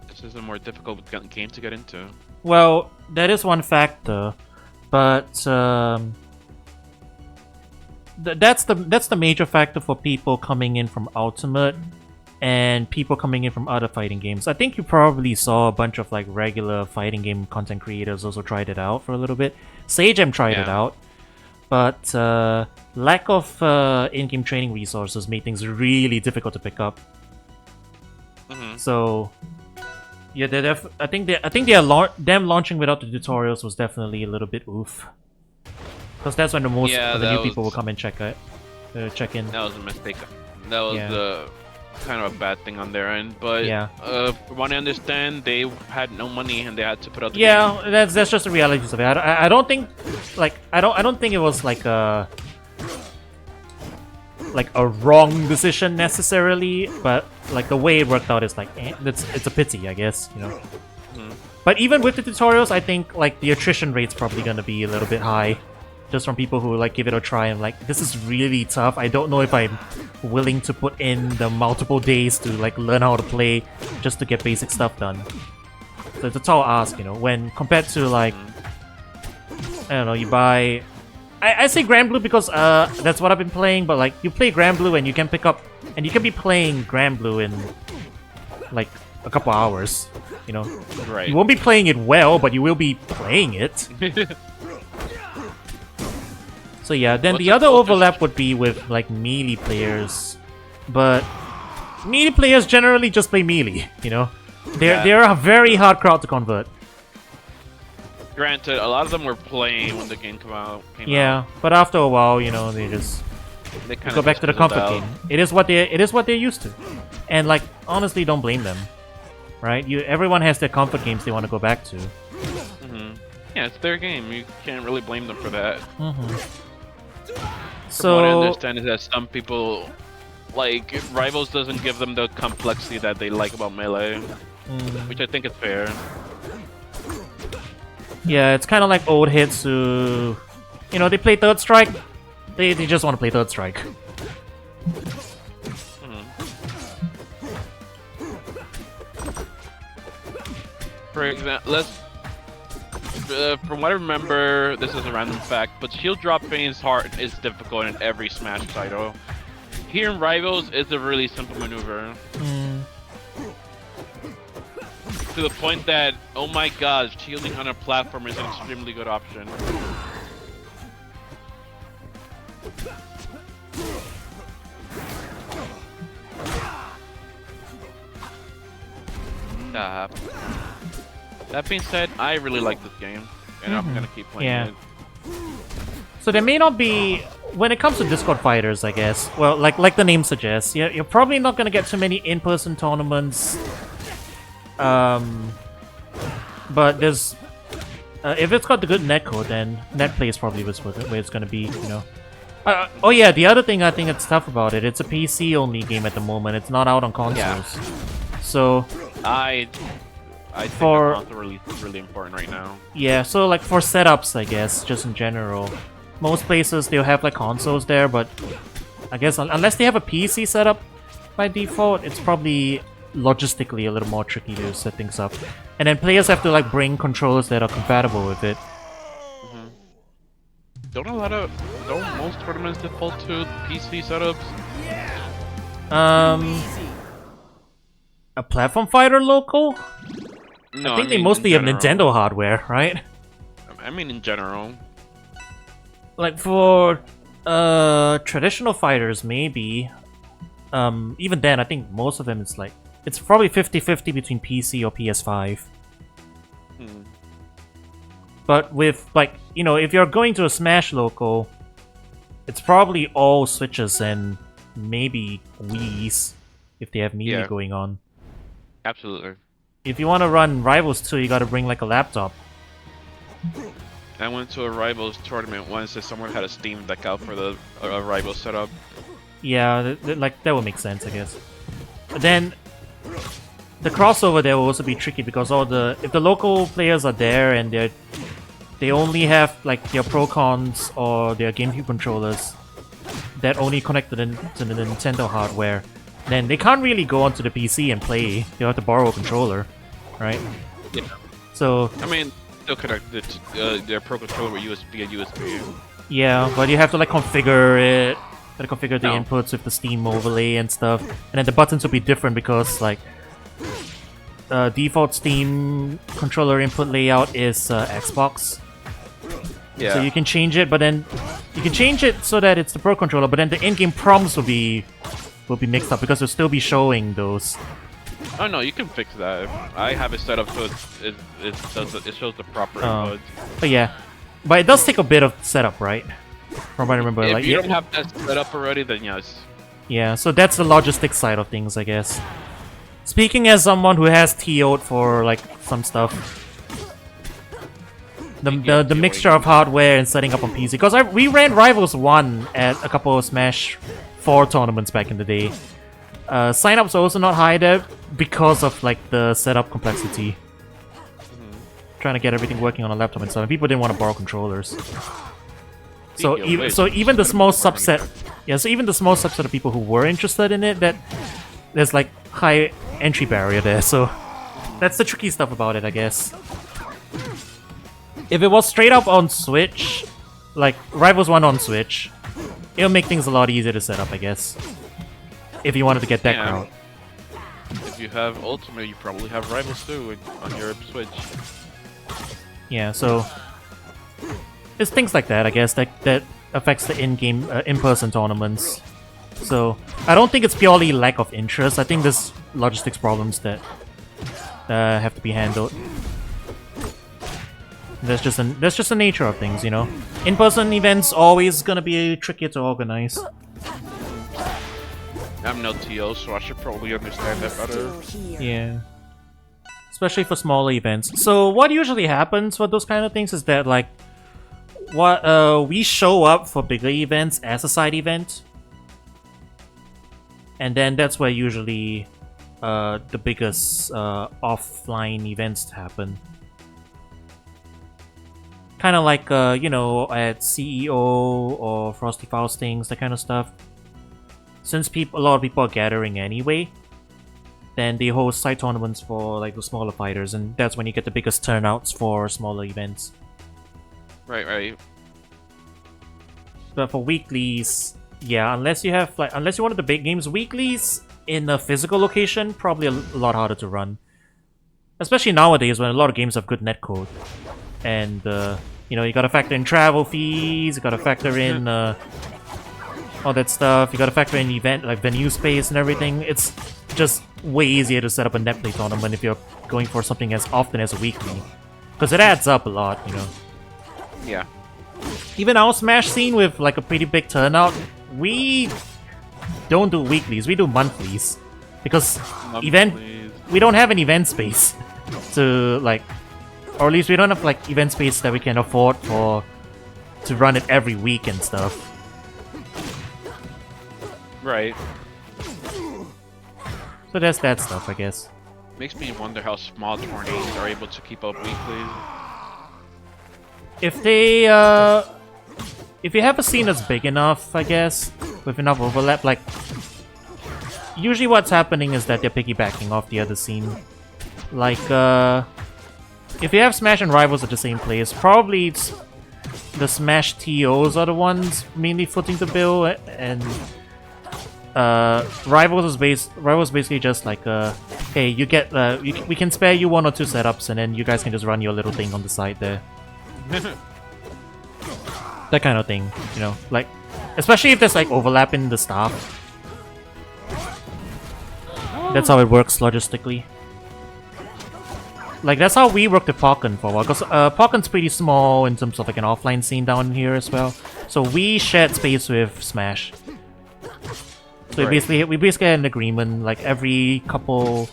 this is a more difficult game to get into. well, that is one factor, but that's the major factor for people coming in from Ultimate and people coming in from other fighting games. I think you probably saw a bunch of like regular fighting game content creators also tried it out for a little bit. Sagem tried it out, but lack of in-game training resources made things really difficult to pick up. So yeah, I think them launching without the tutorials was definitely a little bit oof. Because that's when the most of the new people will come and check in. That was a mistake. That was kind of a bad thing on their end, but from what I understand, they had no money and they had to put out the game. that's just the reality of it. I don't think I don't think it was like a wrong decision necessarily, but like the way it worked out is like it's a pity, I guess, you know. But even with the tutorials, I think like the attrition rate's probably gonna be a little bit high. Just from people who like give it a try and like, this is really tough. I don't know if I'm willing to put in the multiple days to like learn how to play just to get basic stuff done. So it's a tall ask, you know, when compared to like, I don't know, you buy... I say Grand Blue because that's what I've been playing, but like you play Grand Blue and you can pick up... And you can be playing Grand Blue in like a couple hours, you know? Right. You won't be playing it well, but you will be playing it. So yeah, then the other overlap would be with like melee players, but melee players generally just play melee, you know? They're a very hard crowd to convert. Granted, a lot of them were playing when the game came out. But after a while, you know, they go back to the comfort game. It is what they're used to. And like honestly, don't blame them. Right? Everyone has their comfort games they want to go back to. Yeah, it's their game. You can't really blame them for that. So what I understand is that some people, like, Rivals doesn't give them the complexity that they like about Melee, which I think is fair. Yeah, it's kind of like old hits who, you know, they play Third Strike. They just want to play Third Strike. For example, from what I remember, this is a random fact, but shield dropping is difficult in every Smash title. Here in Rivals, it's a really simple maneuver. To the point that, oh my god, shielding on a platform is an extremely good option. That being said, I really like this game, and I'm gonna keep playing it. So there may not be, when it comes to Discord fighters, I guess. Well, like the name suggests, you're probably not gonna get too many in-person tournaments. But there's, if it's got the good netcode, then netplay is probably where it's gonna be, you know. Oh yeah, the other thing I think that's tough about it, it's a PC only game at the moment. It's not out on consoles. So I think For- the console release is really important right now. Yeah, so like for setups, I guess, just in general. Most places they'll have like consoles there, but I guess unless they have a PC setup by default, it's probably logistically a little more tricky to set things up. And then players have to like bring controllers that are compatible with it. Don't most tournaments default to PC setups? A platform fighter local? No, I think they mean mostly in have general. Nintendo hardware, right? I mean in general. Like for traditional fighters, maybe. Even then, I think most of them is like it's probably 50-50 between PC or PS5. But with like if you're going to a Smash local, it's probably all Switches and maybe Wii's if they have media Yeah. going on. Absolutely. If you want to run Rivals 2, you gotta bring like a laptop. I went to a Rivals tournament once and someone had a Steam Deck out for the Rivals setup. Yeah, like that would make sense, I guess. But then the crossover there will also be tricky because if the local players are there and they only have like their Pro-Cons or their GameCube controllers that only connect to the Nintendo hardware, then they can't really go onto the PC and play. They'll have to borrow a controller, right? Yeah. So I mean, still connected to their Pro Controller with USB and USB. yeah, but you have to like configure it. Gotta configure the No. inputs with the Steam overlay and stuff, and then the buttons will be different because like default Steam controller input layout is Xbox. Yeah. So you can change it, but then you can change it so that it's the Pro controller, but then the in-game prompts will be mixed up because it'll still be showing those. Oh no, you can fix that. I have it set up so it shows the proper inputs. But yeah, but it does take a bit of setup, right? From what I remember, If like you don't have that set up already, then yes. yeah. So that's the logistics side of things, I guess. Speaking as someone who has TO'd for like some stuff, the mixture of hardware and setting up on PC, because we ran Rivals 1 at a couple of Smash 4 tournaments back in the day. Sign-ups are also not high there because of like the setup complexity. Trying to get everything working on a laptop and stuff, and people didn't want to borrow controllers. So even the small subset, yeah. So even the small subset of people who were interested in it, there's like high entry barrier there. So that's the tricky stuff about it, I guess. If it was straight up on Switch, like Rivals 1 on Switch, it'll make things a lot easier to set up, I guess. If you wanted to get that Yeah. crowd. If you have Ultimate, you probably have Rivals 2 on your Switch. Yeah, so it's things like that, I guess, that affects the in-game, in-person tournaments. So I don't think it's purely lack of interest. I think there's logistics problems that have to be handled. That's just the nature of things, you know. In-person events always gonna be trickier to organize. I'm no TO, so I should probably understand that better. Still here. Yeah. Especially for smaller events. So what usually happens for those kind of things is that like we show up for bigger events as a side event. And then that's where usually the biggest offline events happen. Kind of like you know, at CEO or Frosty Faustings, that kind of stuff. Since a lot of people are gathering anyway, then they host side tournaments for like the smaller fighters, and that's when you get the biggest turnouts for smaller events. Right. But for weeklies, yeah, unless you wanted the big games, weeklies in a physical location probably a lot harder to run. Especially nowadays when a lot of games have good netcode, and you know, you gotta factor in travel fees, you gotta factor in all that stuff. You gotta factor in event like venue space and everything. It's just way easier to set up a net play tournament if you're going for something as often as a weekly, because it adds up a lot, you know. Yeah. Even our Smash scene with like a pretty big turnout, we don't do weeklies, we do monthlies, because we don't have an event space to like, or at least we don't have like event space that we can afford to run it every week and stuff. Right. So there's that stuff, I guess. Makes me wonder how small tourneys are able to keep up weekly. If they, if you have a scene that's big enough, I guess, with enough overlap, like, usually what's happening is that they're piggybacking off the other scene. Like, if you have Smash and Rivals at the same place, probably it's the Smash TOs are the ones mainly footing the bill, and Rivals basically just like, hey, you get, we can spare you 1 or 2 setups, and then you guys can just run your little thing on the side there. That kind of thing, you know, like, especially if there's like overlap in the staff. That's how it works logistically. Like, that's how we worked with Pokken for a while, because Pokken's pretty small in terms of like an offline scene down here as well. So we shared space with Smash. So Right. we basically had an agreement, like every couple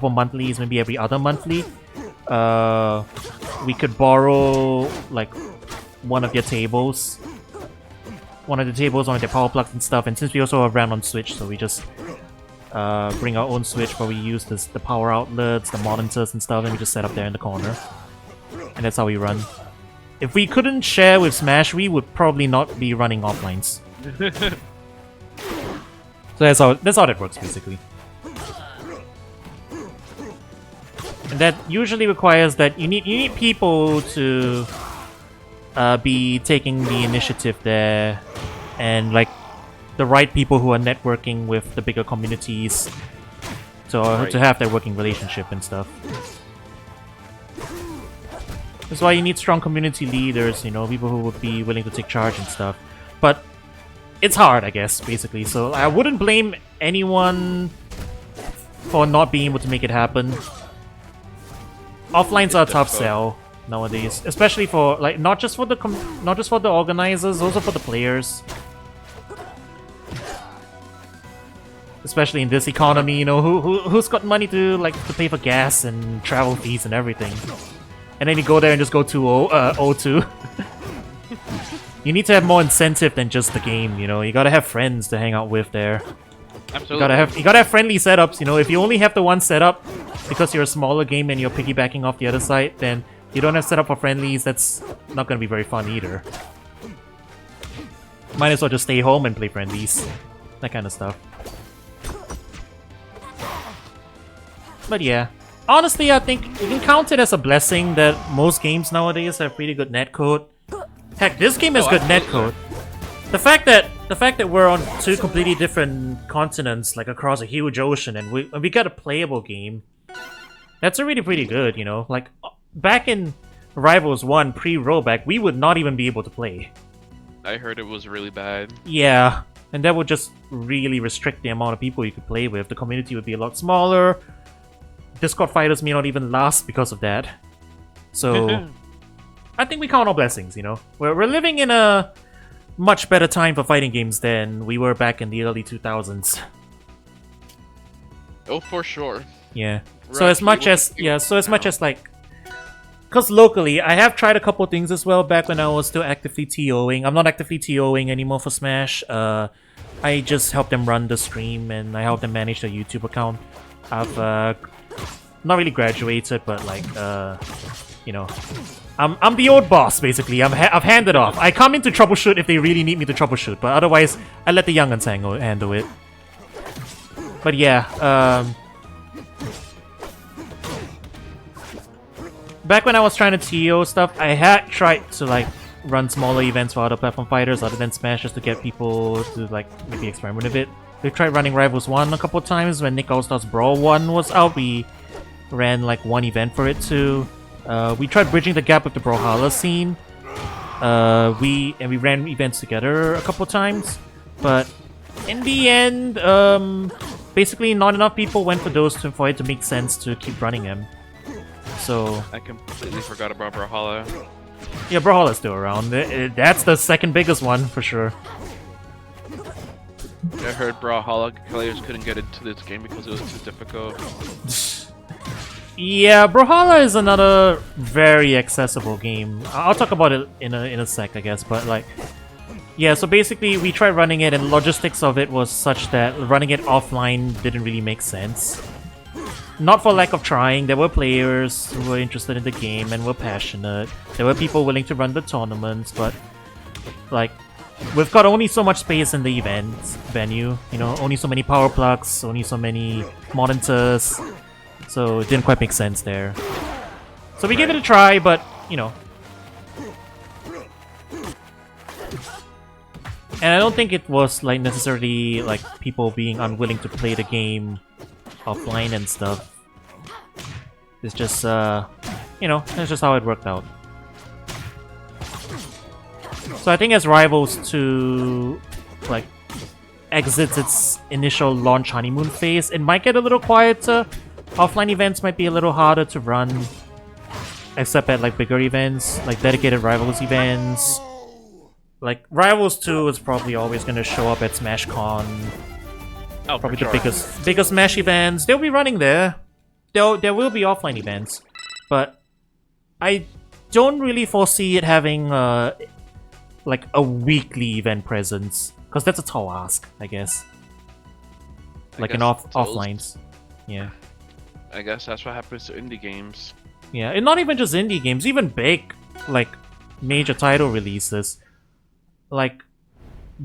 monthlies, maybe every other monthly, we could borrow like one of the tables, one of their power plugs and stuff. And since we also have ran on Switch, so we just bring our own Switch where we use the power outlets, the monitors and stuff, and we just set up there in the corner. And that's how we run. If we couldn't share with Smash, we would probably not be running offlines. So that's how that works basically. And that usually requires that you need people to be taking the initiative there, and like the right people who are networking with the bigger communities to have that working relationship and stuff. That's why you need strong community leaders, you know, people who would be willing to take charge and stuff. But it's hard, I guess, basically. So I wouldn't blame anyone for not being able to make it happen. Offlines are a tough sell nowadays, especially for like not just for the organizers, also for the players. Especially in this economy, you know, who's got money to pay for gas and travel fees and everything, and then you go there and just go 2-0, 0-2. You need to have more incentive than just the game, you know. You gotta have friends to hang out with there. Absolutely. You gotta have friendly setups, you know. If you only have the one setup because you're a smaller game and you're piggybacking off the other side, then you don't have setup for friendlies. That's not gonna be very fun either. Might as well just stay home and play friendlies, that kind of stuff. But yeah, honestly, I think you can count it as a blessing that most games nowadays have pretty good netcode. Heck, this game has good netcode. The fact that we're on 2 completely different continents, like across a huge ocean, and we got a playable game, that's already pretty good, you know. Like back in Rivals 1 pre-rollback, we would not even be able to play. I heard it was really bad. Yeah, and that would just really restrict the amount of people you could play with. The community would be a lot smaller. Discord fighters may not even last because of that. So I think we count our blessings, you know. We're living in a much better time for fighting games than we were back in the early 2000s. Oh, for sure. Yeah. Right, So as much as like, because locally I have tried a couple things as well back when I was still actively TOing. I'm not actively TOing anymore for Smash. I just help them run the stream and I help them manage their YouTube account. I've not really graduated, but like you know, I'm the old boss basically. I've handed off. I come in to troubleshoot if they really need me to troubleshoot, but otherwise I let the young'uns handle it. But yeah, back when I was trying to TO stuff, I had tried to like run smaller events for other platform fighters other than Smash just to get people to like maybe experiment a bit. We tried running Rivals 1 a couple times when Nick All-Stars Brawl 1 was out. We ran like one event for it too. We tried bridging the gap with the Brawlhalla scene. We ran events together a couple times, but in the end, basically not enough people went for those for it to make sense to keep running them. So I completely forgot about Brawlhalla. yeah, Brawlhalla's still around. That's the second biggest one for sure. I heard Brawlhalla players couldn't get into this game because it was too difficult. Yeah, Brawlhalla is another very accessible game. I'll talk about it in a sec, I guess, but like, yeah, so basically we tried running it and logistics of it was such that running it offline didn't really make sense. not for lack of trying. There were players who were interested in the game and were passionate. There were people willing to run the tournaments, but like we've got only so much space in the event venue. You know, only so many power plugs, only so many monitors. So it didn't quite make sense there. So we gave it a try, but you know. And I don't think it was like necessarily like people being unwilling to play the game offline and stuff. It's just you know, that's just how it worked out. So I think as Rivals 2 like exits its initial launch honeymoon phase, it might get a little quieter. Offline events might be a little harder to run, except at like bigger events, like dedicated Rivals events. Like, Rivals 2 is probably always gonna show up at SmashCon. Oh, Probably for the sure. biggest Smash events. They'll be running there. There will be offline events. But I don't really foresee it having like a weekly event presence. Because that's a tall ask, I guess. Like in offlines. Yeah. I guess that's what happens to indie games. Yeah, and not even just indie games, even big, like, major title releases. Like,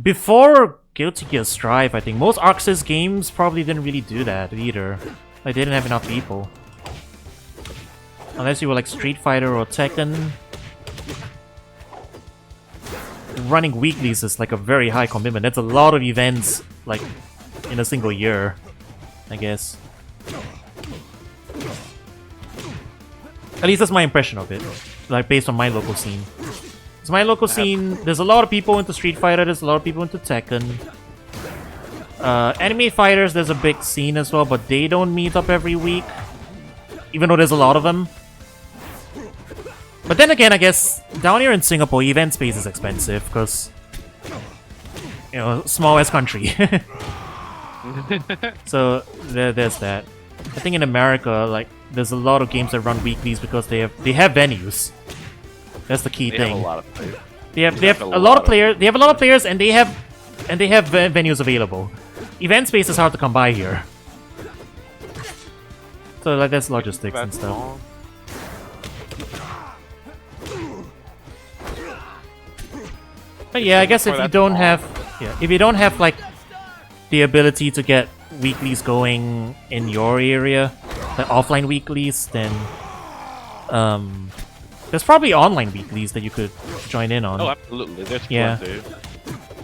before Guilty Gear Strive, I think most ArcSys games probably didn't really do that either. Like, they didn't have enough people. Unless you were like Street Fighter or Tekken. Running weeklies is like a very high commitment. That's a lot of events, like, in a single year, I guess. At least that's my impression of it, like based on my local scene. So my local scene, there's a lot of people into Street Fighter, there's a lot of people into Tekken. Anime fighters, there's a big scene as well, but they don't meet up every week. Even though there's a lot of them. But then again, I guess, down here in Singapore, event space is expensive, because, you know, small-ass country. So, there's that. I think in America, like, there's a lot of games that run weeklies because they have venues. That's the key They thing. have a lot of players. They have a lot of players. They have a lot of players, and they have venues available. Event space is hard to come by here. So like that's logistics and stuff. But yeah, I guess if you don't have like the ability to get weeklies going in your area, like offline weeklies, then there's probably online weeklies that you could join in on. Oh, absolutely. There's Yeah. plenty.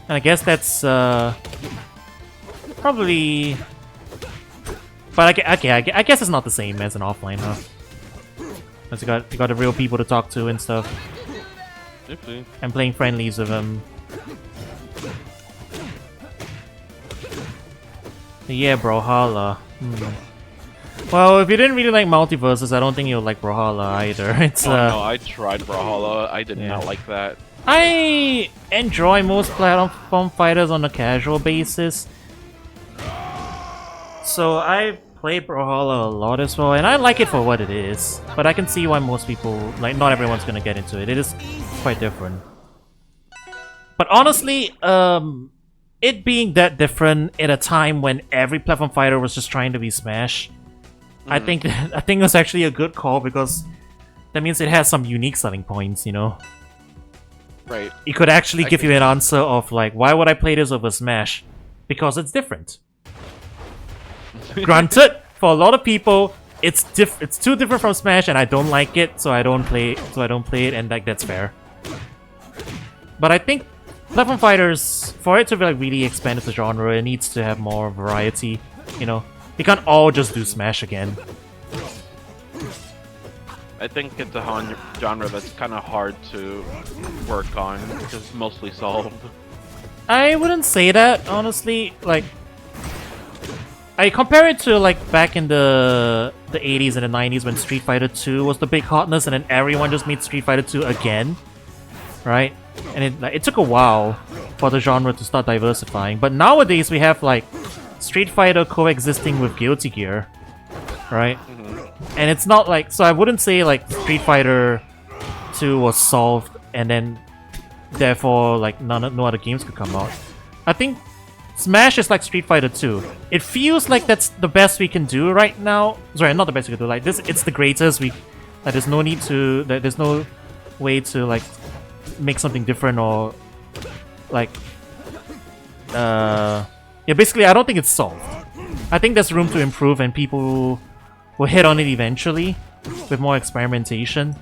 And I guess that's probably. But I guess it's not the same as an offline, huh? Because you got the real people to talk to and stuff. Oopsie. I'm playing friendlies with them. Yeah, Brawlhalla. Well, if you didn't really like multiverses, I don't think you'll like Brawlhalla either. It's Oh, no, I tried Brawlhalla. I did yeah. not like that. I enjoy most platform fighters on a casual basis. So I play Brawlhalla a lot as well, and I like it for what it is. But I can see why most people, like, not everyone's gonna get into it. It is quite different. But honestly, it being that different at a time when every platform fighter was just trying to be Smash, I think it was actually a good call because that means it has some unique selling points, you know. Right. It could actually give you an answer of like, why would I play this over Smash? Because it's different. Granted, for a lot of people, it's too different from Smash, and I don't like it, so I don't play it, and like that's fair. But I think platform fighters, for it to like really expand the genre, it needs to have more variety. You know, you can't all just do Smash again. I think it's a genre that's kind of hard to work on because it's mostly solved. I wouldn't say that, honestly. Like, I compare it to like back in the 80s and the 90s when Street Fighter 2 was the big hotness, and then everyone just made Street Fighter 2 again, right? And it took a while for the genre to start diversifying. But nowadays we have like Street Fighter coexisting with Guilty Gear, right? And it's not like, so I wouldn't say like Street Fighter 2 was solved and then therefore like no other games could come out. I think Smash is like Street Fighter 2. It feels like that's the best we can do right now. Sorry, not the best we can do. Like this, it's the greatest. Like, there's no need to. There's no way to like make something different or like. Yeah, basically, I don't think it's solved. I think there's room to improve, and people will hit on it eventually with more experimentation.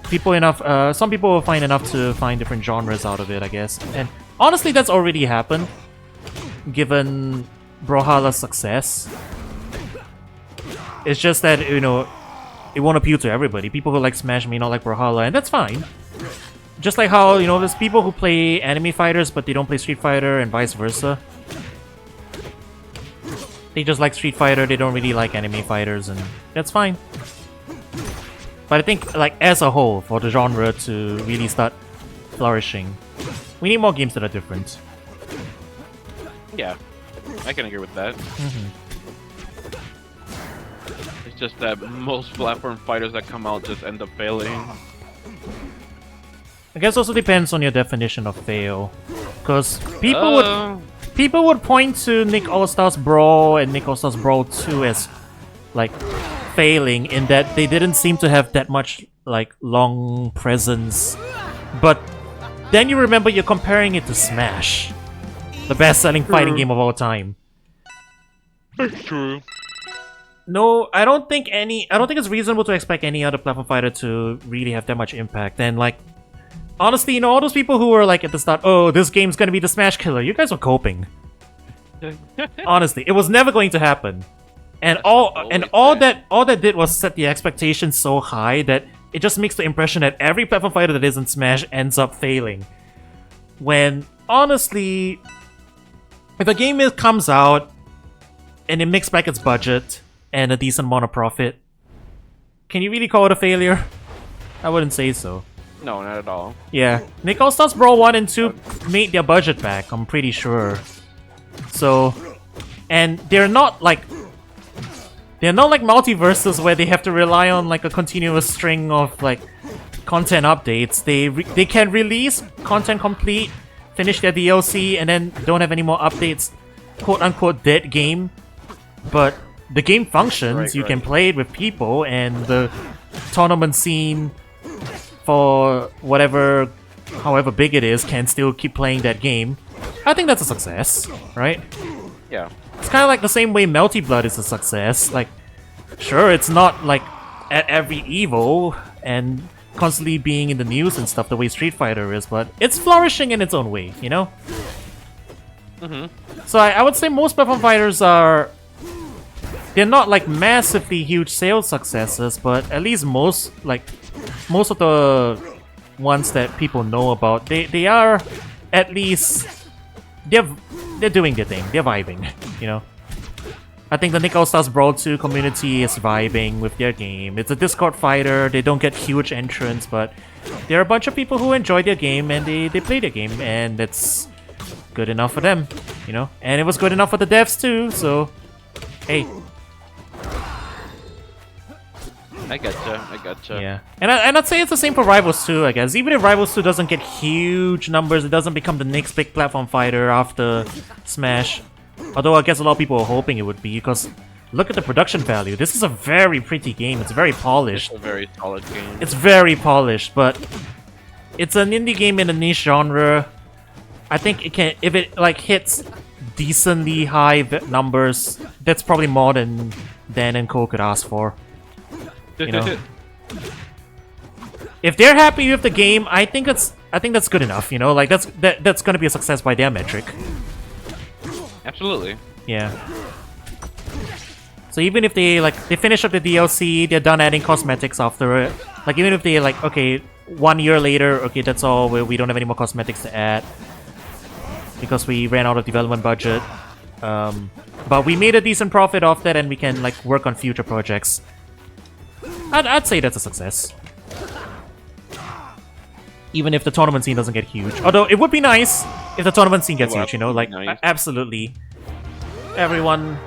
Some people will find enough to find different genres out of it, I guess. And honestly, that's already happened, given Brawlhalla's success. It's just that, you know, it won't appeal to everybody. People who like Smash may not like Brawlhalla, and that's fine. Just like how, you know, there's people who play anime fighters, but they don't play Street Fighter, and vice versa. They just like Street Fighter, they don't really like anime fighters, and that's fine. But I think, like, as a whole, for the genre to really start flourishing, we need more games that are different. Yeah, I can agree with that. It's just that most platform fighters that come out just end up failing. I guess also depends on your definition of fail. Because people would point to Nick All-Stars Brawl and Nick All-Stars Brawl 2 as, like, failing in that they didn't seem to have that much, like, long presence. But then you remember you're comparing it to Smash, the best-selling fighting game of all time. That's true. No, I don't think it's reasonable to expect any other platform fighter to really have that much impact. And, like, honestly, you know, all those people who were like at the start, oh, this game's gonna be the Smash killer, you guys were coping. Honestly, it was never going to happen. And all that did was set the expectations so high that it just makes the impression that every platform fighter that isn't Smash ends up failing. When honestly, if a game comes out and it makes back its budget and a decent amount of profit, can you really call it a failure? I wouldn't say so. No, not at all. Yeah, Nick All-Stars Brawl 1 and 2 made their budget back, I'm pretty sure. So, and they're not like multiverses where they have to rely on like a continuous string of like content updates. They can release content complete, finish their DLC, and then don't have any more updates. "Quote unquote" dead game, but the game functions. You can play it with people, and the tournament scene, for however big it is, can still keep playing that game. I think that's a success, right? Yeah. It's kind of like the same way Melty Blood is a success. Like, sure, it's not like at every Evo and constantly being in the news and stuff the way Street Fighter is, but it's flourishing in its own way, you know? So I would say most platform fighters they're not like massively huge sales successes, but at least most of the ones that people know about, they are at least they're doing their thing, they're vibing, you know. I think the Nick All-Stars Brawl 2 community is vibing with their game. It's a Discord fighter, they don't get huge entrants, but there are a bunch of people who enjoy their game and they play their game, and that's good enough for them, you know. And it was good enough for the devs too, so hey. I gotcha. Yeah, and I'd say it's the same for Rivals 2, I guess. Even if Rivals 2 doesn't get huge numbers, it doesn't become the next big platform fighter after Smash. Although I guess a lot of people are hoping it would be, because look at the production value. This is a very pretty game. It's very polished. It's a very solid game. It's very polished, but it's an indie game in a niche genre. I think it can, if it like hits decently high numbers, that's probably more than Dan and Co could ask for. You know, if they're happy with the game, I think that's good enough. You know, like that's gonna be a success by their metric. Absolutely. Yeah. So even if they finish up the DLC, they're done adding cosmetics after it. Like even if they like, okay, 1 year later, okay, that's all. We don't have any more cosmetics to add because we ran out of development budget. But we made a decent profit off that, and we can like work on future projects. I'd say that's a success. Even if the tournament scene doesn't get huge. Although it would be nice if the tournament scene gets huge, you know? Like, nice. Absolutely. Everyone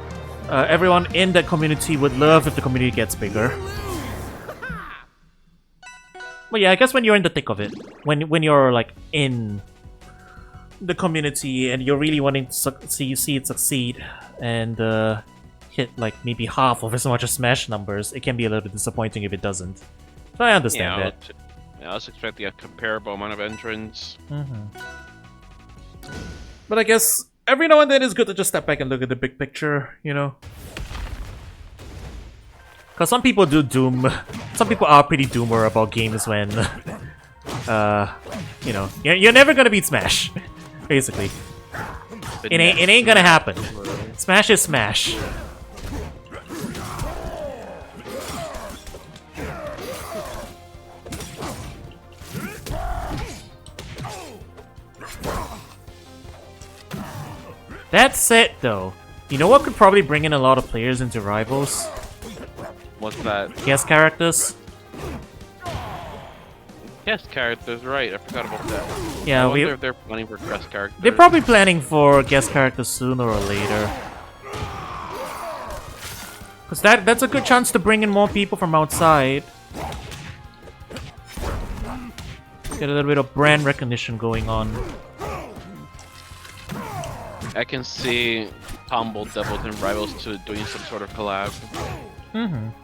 in that community would love if the community gets bigger. But yeah, I guess when you're in the thick of it, when you're like in the community and you're really wanting to see it succeed and hit like maybe half of as much as Smash numbers, it can be a little bit disappointing if it doesn't. So I understand that. I was expecting a comparable amount of entrants. But I guess every now and then it's good to just step back and look at the big picture, you know? Because some people do doom... Some people are pretty doomer about games when... you know, you're never gonna beat Smash, basically. It ain't gonna happen. Smash is Smash. That's it, though. You know what could probably bring in a lot of players into Rivals? What's that? Guest characters. Guest characters, right? I forgot about that. Yeah, I wonder if they're planning for guest characters. They're probably planning for guest characters sooner or later. Cause that's a good chance to bring in more people from outside. Get a little bit of brand recognition going on. I can see Humble Devils and Rivals 2 doing some sort of collab. I'm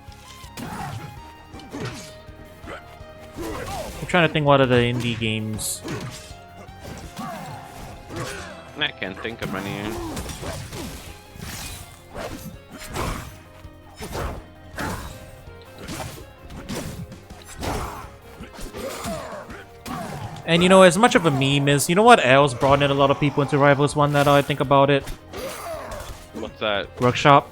trying to think what are the indie games. I can't think of any. And you know, as much of a meme is, you know what else brought in a lot of people into Rivals 1 now that I think about it? What's that? Workshop.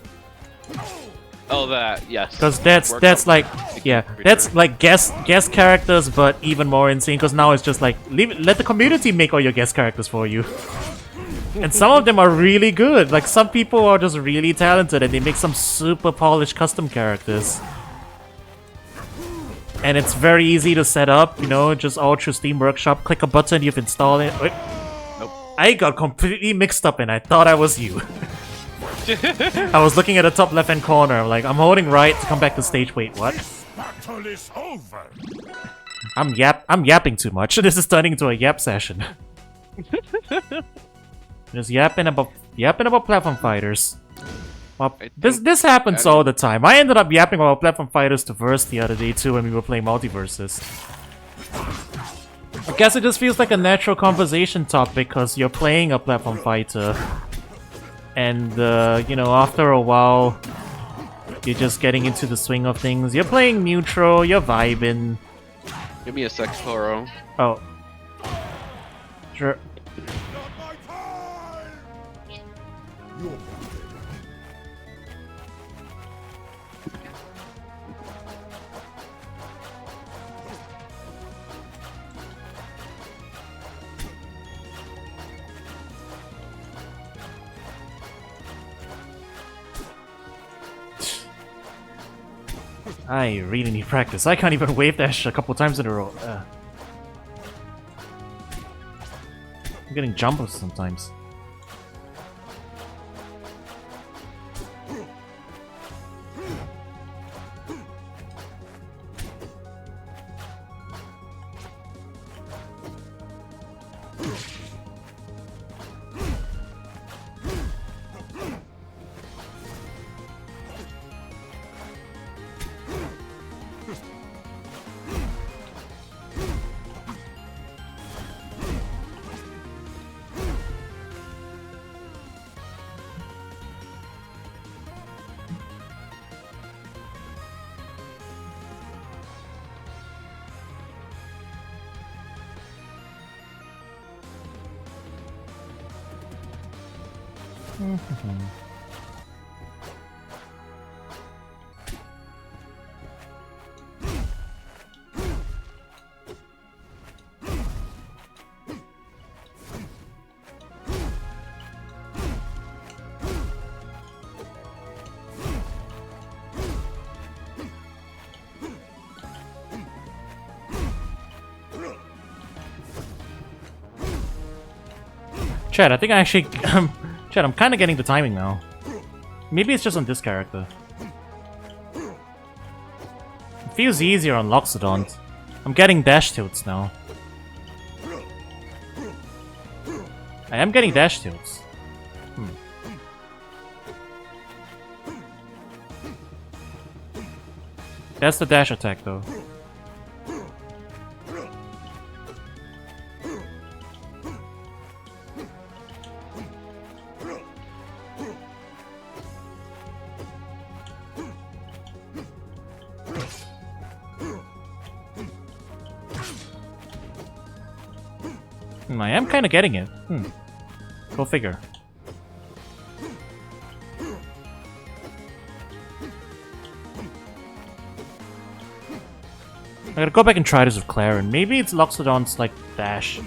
Oh, that, yes. Because that's like, yeah, that's like guest characters, but even more insane. Because now it's just like let the community make all your guest characters for you, and some of them are really good. Like some people are just really talented, and they make some super polished custom characters. And it's very easy to set up, you know, just all through Steam Workshop. Click a button, you've installed it. Wait. Nope. I got completely mixed up, and I thought I was you. I was looking at the top left-hand corner. I'm like, I'm holding right to come back to stage. Wait, what? Battle is over. I'm yapping too much. This is turning into a yap session. Just yapping about platform fighters. Well, this happens all the time. I ended up yapping about platform fighters to Verse the other day too when we were playing multiverses. I guess it just feels like a natural conversation topic because you're playing a platform fighter. And, you know, after a while, you're just getting into the swing of things. You're playing neutral, you're vibing. Give me a sex Toro. Oh. Sure. I really need practice. I can't even wave dash a couple times in a row. I'm getting jumpers sometimes. Chad, I think I actually... Chad, I'm kind of getting the timing now. Maybe it's just on this character. It feels easier on Loxodon. I'm getting dash tilts now. I am getting dash tilts. That's the dash attack though. I am kind of getting it. Go figure. I gotta go back and try this with Claire, and maybe it's Loxodon's like dash.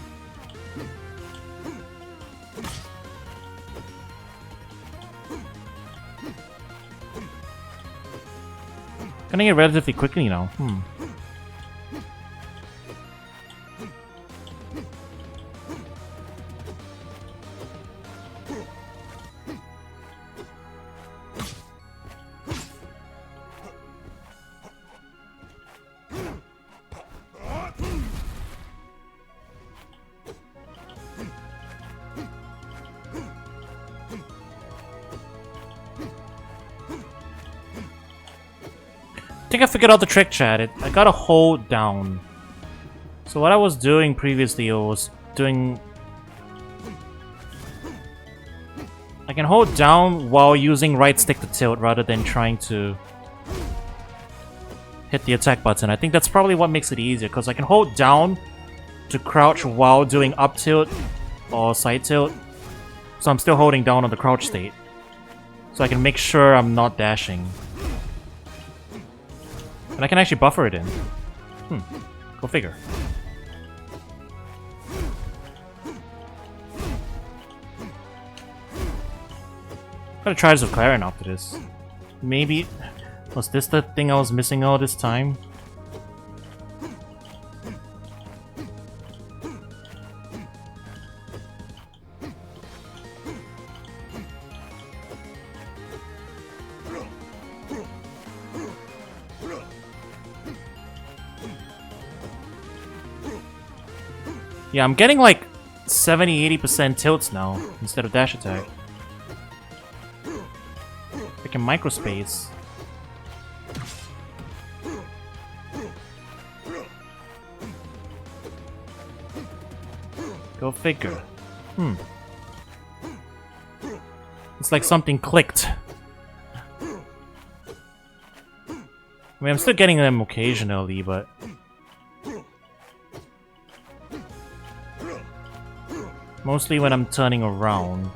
Getting it relatively quickly now. I think I figured out the trick, chat. I gotta hold down. So what I was doing previously was doing... I can hold down while using right stick to tilt rather than trying to hit the attack button. I think that's probably what makes it easier, because I can hold down to crouch while doing up tilt or side tilt. So I'm still holding down on the crouch state. So I can make sure I'm not dashing. And I can actually buffer it in. Go figure. Gotta try this with Clarion after this. Maybe... Was this the thing I was missing all this time? Yeah, I'm getting like 70-80% tilts now instead of dash attack. I can microspace. Go figure. It's like something clicked. I mean, I'm still getting them occasionally, but... Mostly when I'm turning around.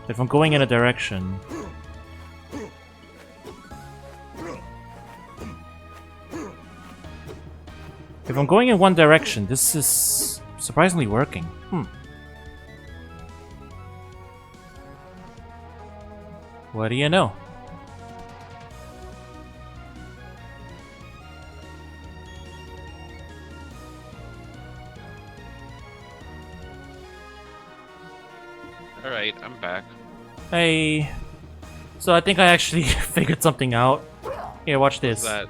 If I'm going in a direction... If I'm going in one direction, this is surprisingly working. What do you know? Alright, I'm back. Hey. So I think I actually figured something out. Here, watch this. What's that?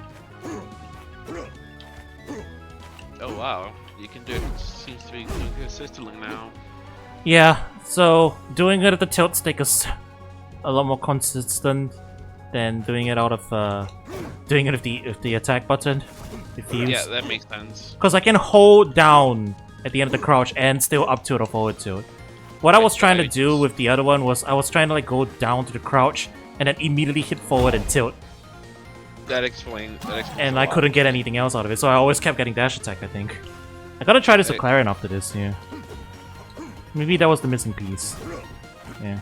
Oh wow, you can do it. Seems to be doing consistently now. Yeah, so doing it at the tilt stick is a lot more consistent than doing it out of doing it with the attack button. Yeah, that makes sense. Because I can hold down at the end of the crouch and still up tilt or forward tilt. What I was trying to do with the other one was I was trying to like go down to the crouch and then immediately hit forward and tilt. That explains. And I couldn't get anything else out of it, so I always kept getting dash attack, I think. I gotta try this with Clarion after this, yeah. Maybe that was the missing piece. Yeah.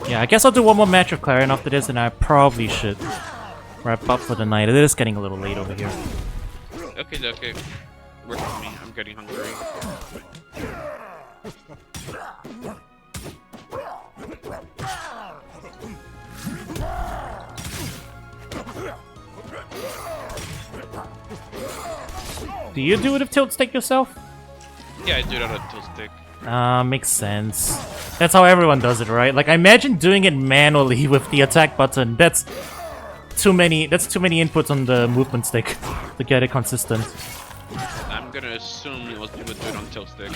Yeah, I guess I'll do one more match with Clarion after this, and I probably should wrap up for the night. It is getting a little late over here. Okay. Work for me. I'm getting hungry. Do you do it with tilt stick yourself? Yeah, I do it on a tilt stick. Makes sense. That's how everyone does it, right? Like, I imagine doing it manually with the attack button. That's too many. That's too many inputs on the movement stick to get it consistent. I'm gonna assume you would do it on tilt stick.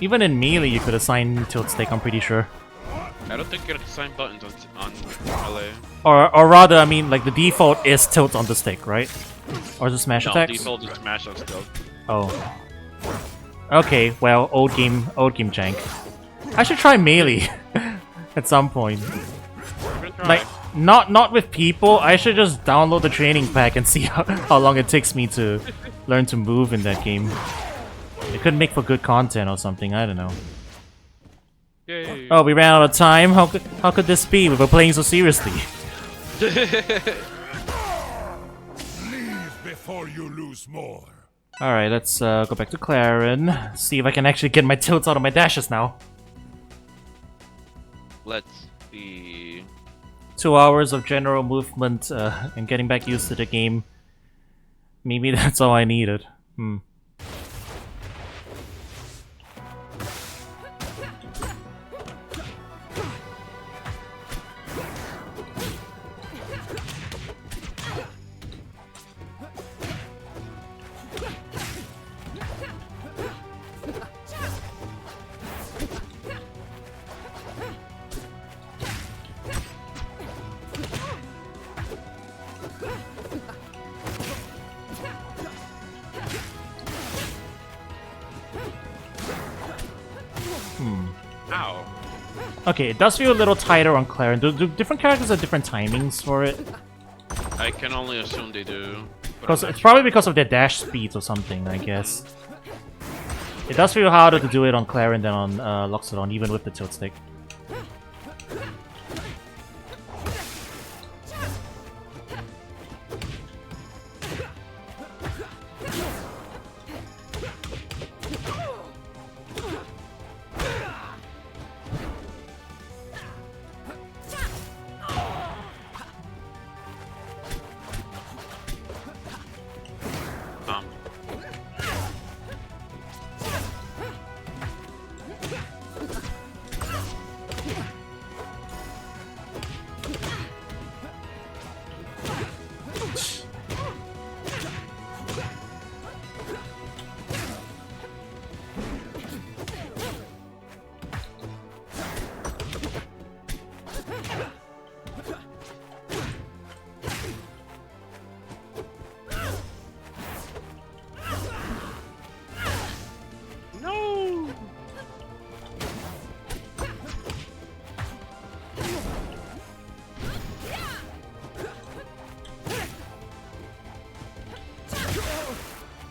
Even in melee, you could assign tilt stick. I'm pretty sure. I don't think you can assign buttons on melee. Or rather, I mean, like the default is tilt on the stick, right? Or is it smash No, attacks? default is smash on tilt. Oh. Okay, well, old game jank. I should try melee at some point. I'm gonna try. Like, not with people. I should just download the training pack and see how long it takes me to learn to move in that game. It could make for good content or something. I don't know. Yay. Oh, we ran out of time. How could this be? We were playing so seriously. Leave before you lose more. All right, let's go back to Claren. See if I can actually get my tilts out of my dashes now. Let's see. 2 hours of general movement and getting back used to the game. Maybe that's all I needed. Ow. Okay, it does feel a little tighter on Claren. Do different characters have different timings for it? I can only assume they do. Because it's probably because of their dash speeds or something, I guess. It does feel harder to do it on Claren than on Loxodon, even with the tilt stick.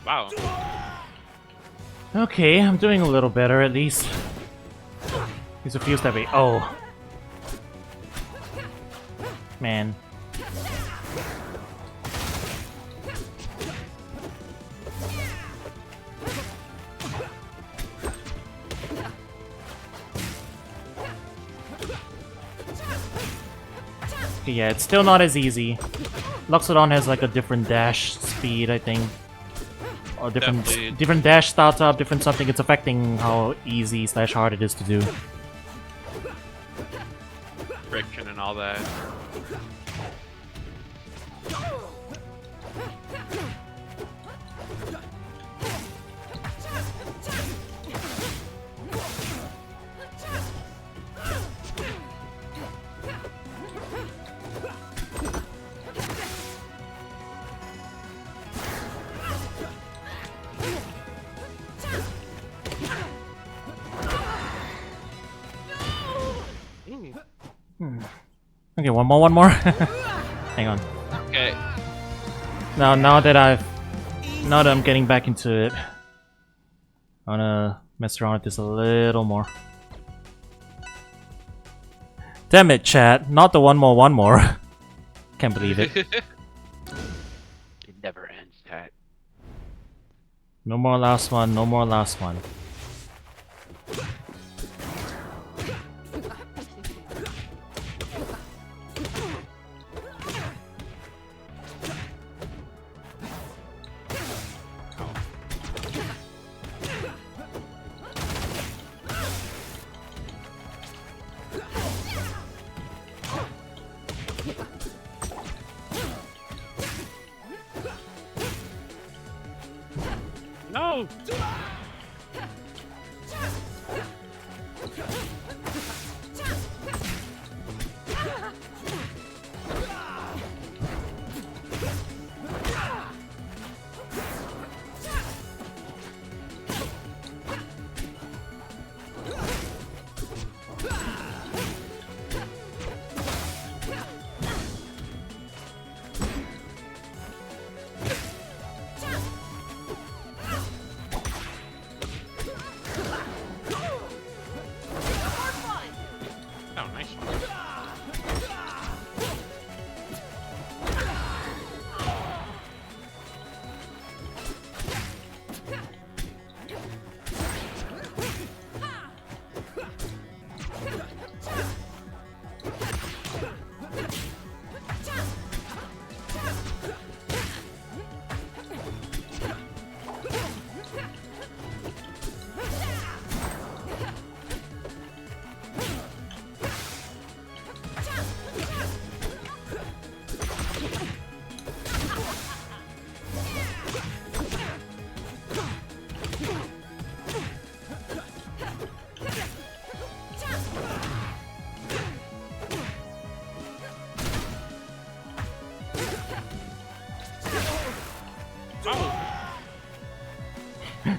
Wow. Okay, I'm doing a little better at least. He's a few step away. Oh. Man. Okay, yeah, it's still not as easy. Loxodon has like a different dash speed, I think. Or Definitely. different dash startup, different something. It's affecting how easy / hard it is to do. Friction and all that. Okay, one more. Hang on. Okay. Now that I'm getting back into it, I wanna mess around with this a little more. Damn it, chat! Not the one more. Can't believe it. It never ends, chat. No more last one. No more last one. no! Oh, nice.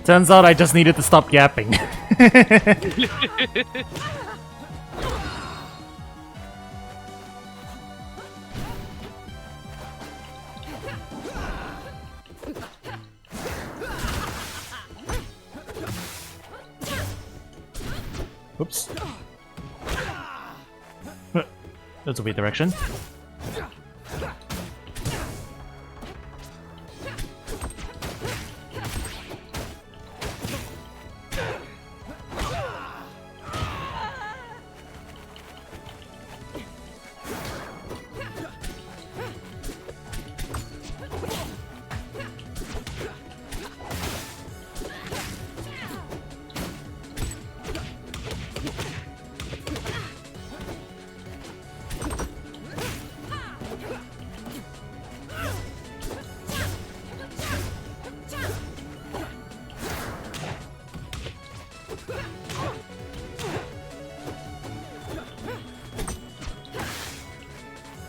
Turns out I just needed to stop yapping. Oops. That's a weird direction.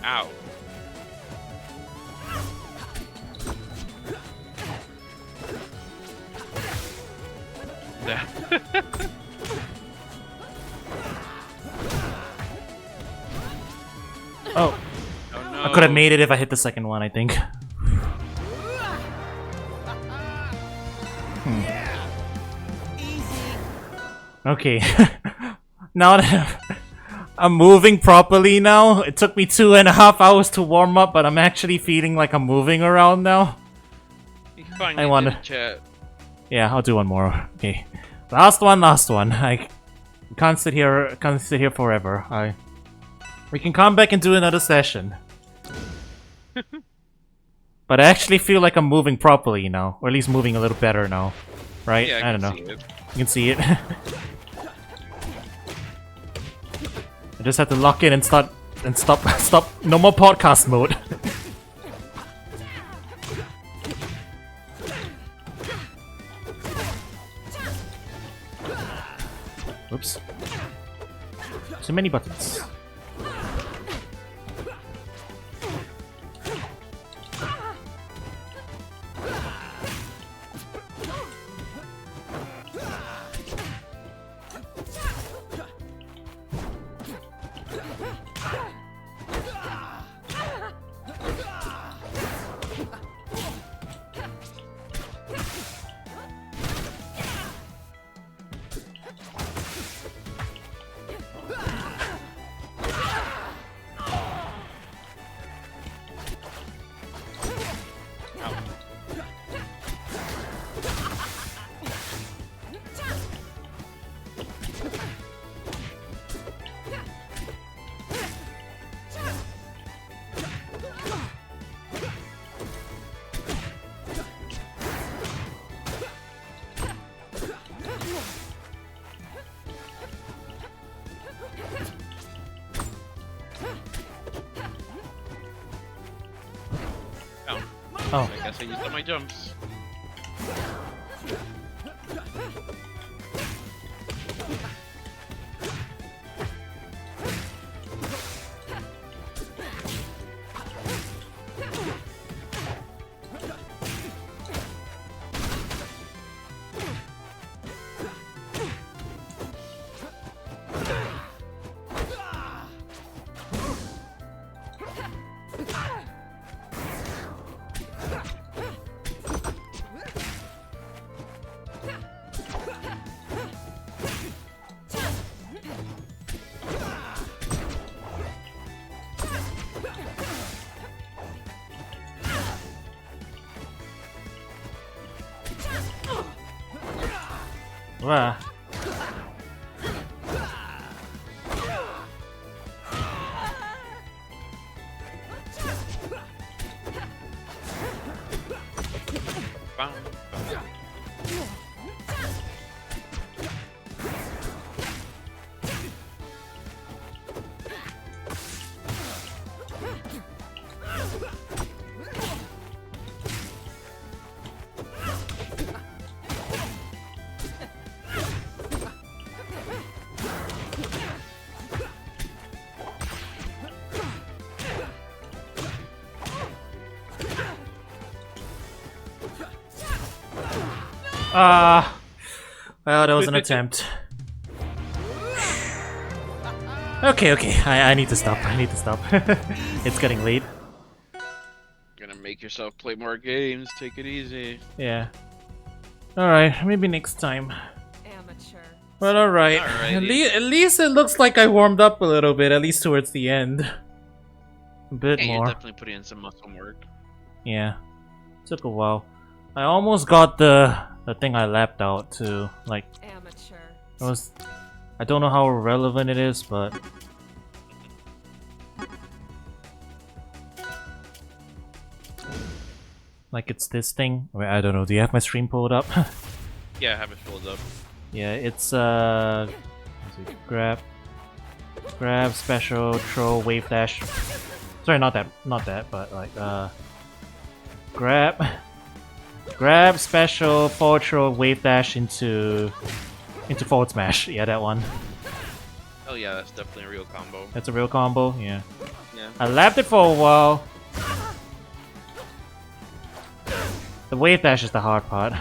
Ow. Oh, Oh no. I could have made it if I hit the second one, I think. Okay. Now that I'm moving properly now, it took me 2.5 hours to warm up, but I'm actually feeling like I'm moving around now. You finally I wanna- did chat. Yeah, I'll do one more. Okay. Last one. I can't sit here forever. We can come back and do another session. But I actually feel like I'm moving properly now, or at least moving a little better now. Right? Yeah, I don't know. see it. You can see it. I just have to lock in and stop. No more podcast mode. Oops. So many buttons. Oh. Oh. I guess I used all my jumps. Wow. Bam, bam. Ah, well, that was an attempt. Okay, okay, I need to stop. I need to stop. It's getting late. Gonna make yourself play more games. Take it easy. Yeah. Alright, maybe next time. Amateur. But alright. Alrighty. At least it looks like I warmed up a little bit, at least towards the end. A bit Yeah, you're more. definitely putting in some muscle work. Yeah. Took a while. I almost got the thing I lapped out too. Like, Amateur. it was... I don't know how relevant it is, but... Like, it's this thing. Wait, I don't know. Do you have my stream pulled up? Yeah, have it filled up. Yeah, it's let's see, grab, special, throw, wave dash. Sorry, not that, but like grab, special, forward throw, wave dash into forward smash. Yeah, that one. Oh yeah, that's definitely a real combo. That's a real combo. Yeah. Yeah. I lapped it for a while. The wave dash is the hard part.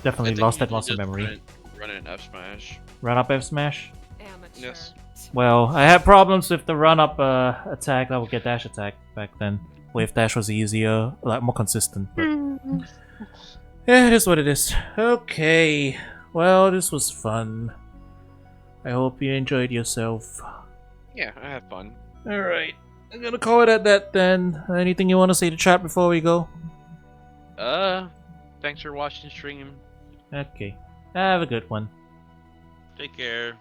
Definitely lost that muscle memory. Run an F smash. Run up F smash. Amateur. Yes. Well, I had problems with the run-up attack that would get dash attack back then. Wave dash was easier, like more consistent. But yeah, it is what it is. Okay, well, this was fun. I hope you enjoyed yourself. Yeah, I had fun. Alright, I'm gonna call it at that then. Anything you want to say to chat before we go? Thanks for watching stream. Okay, have a good one. Take care.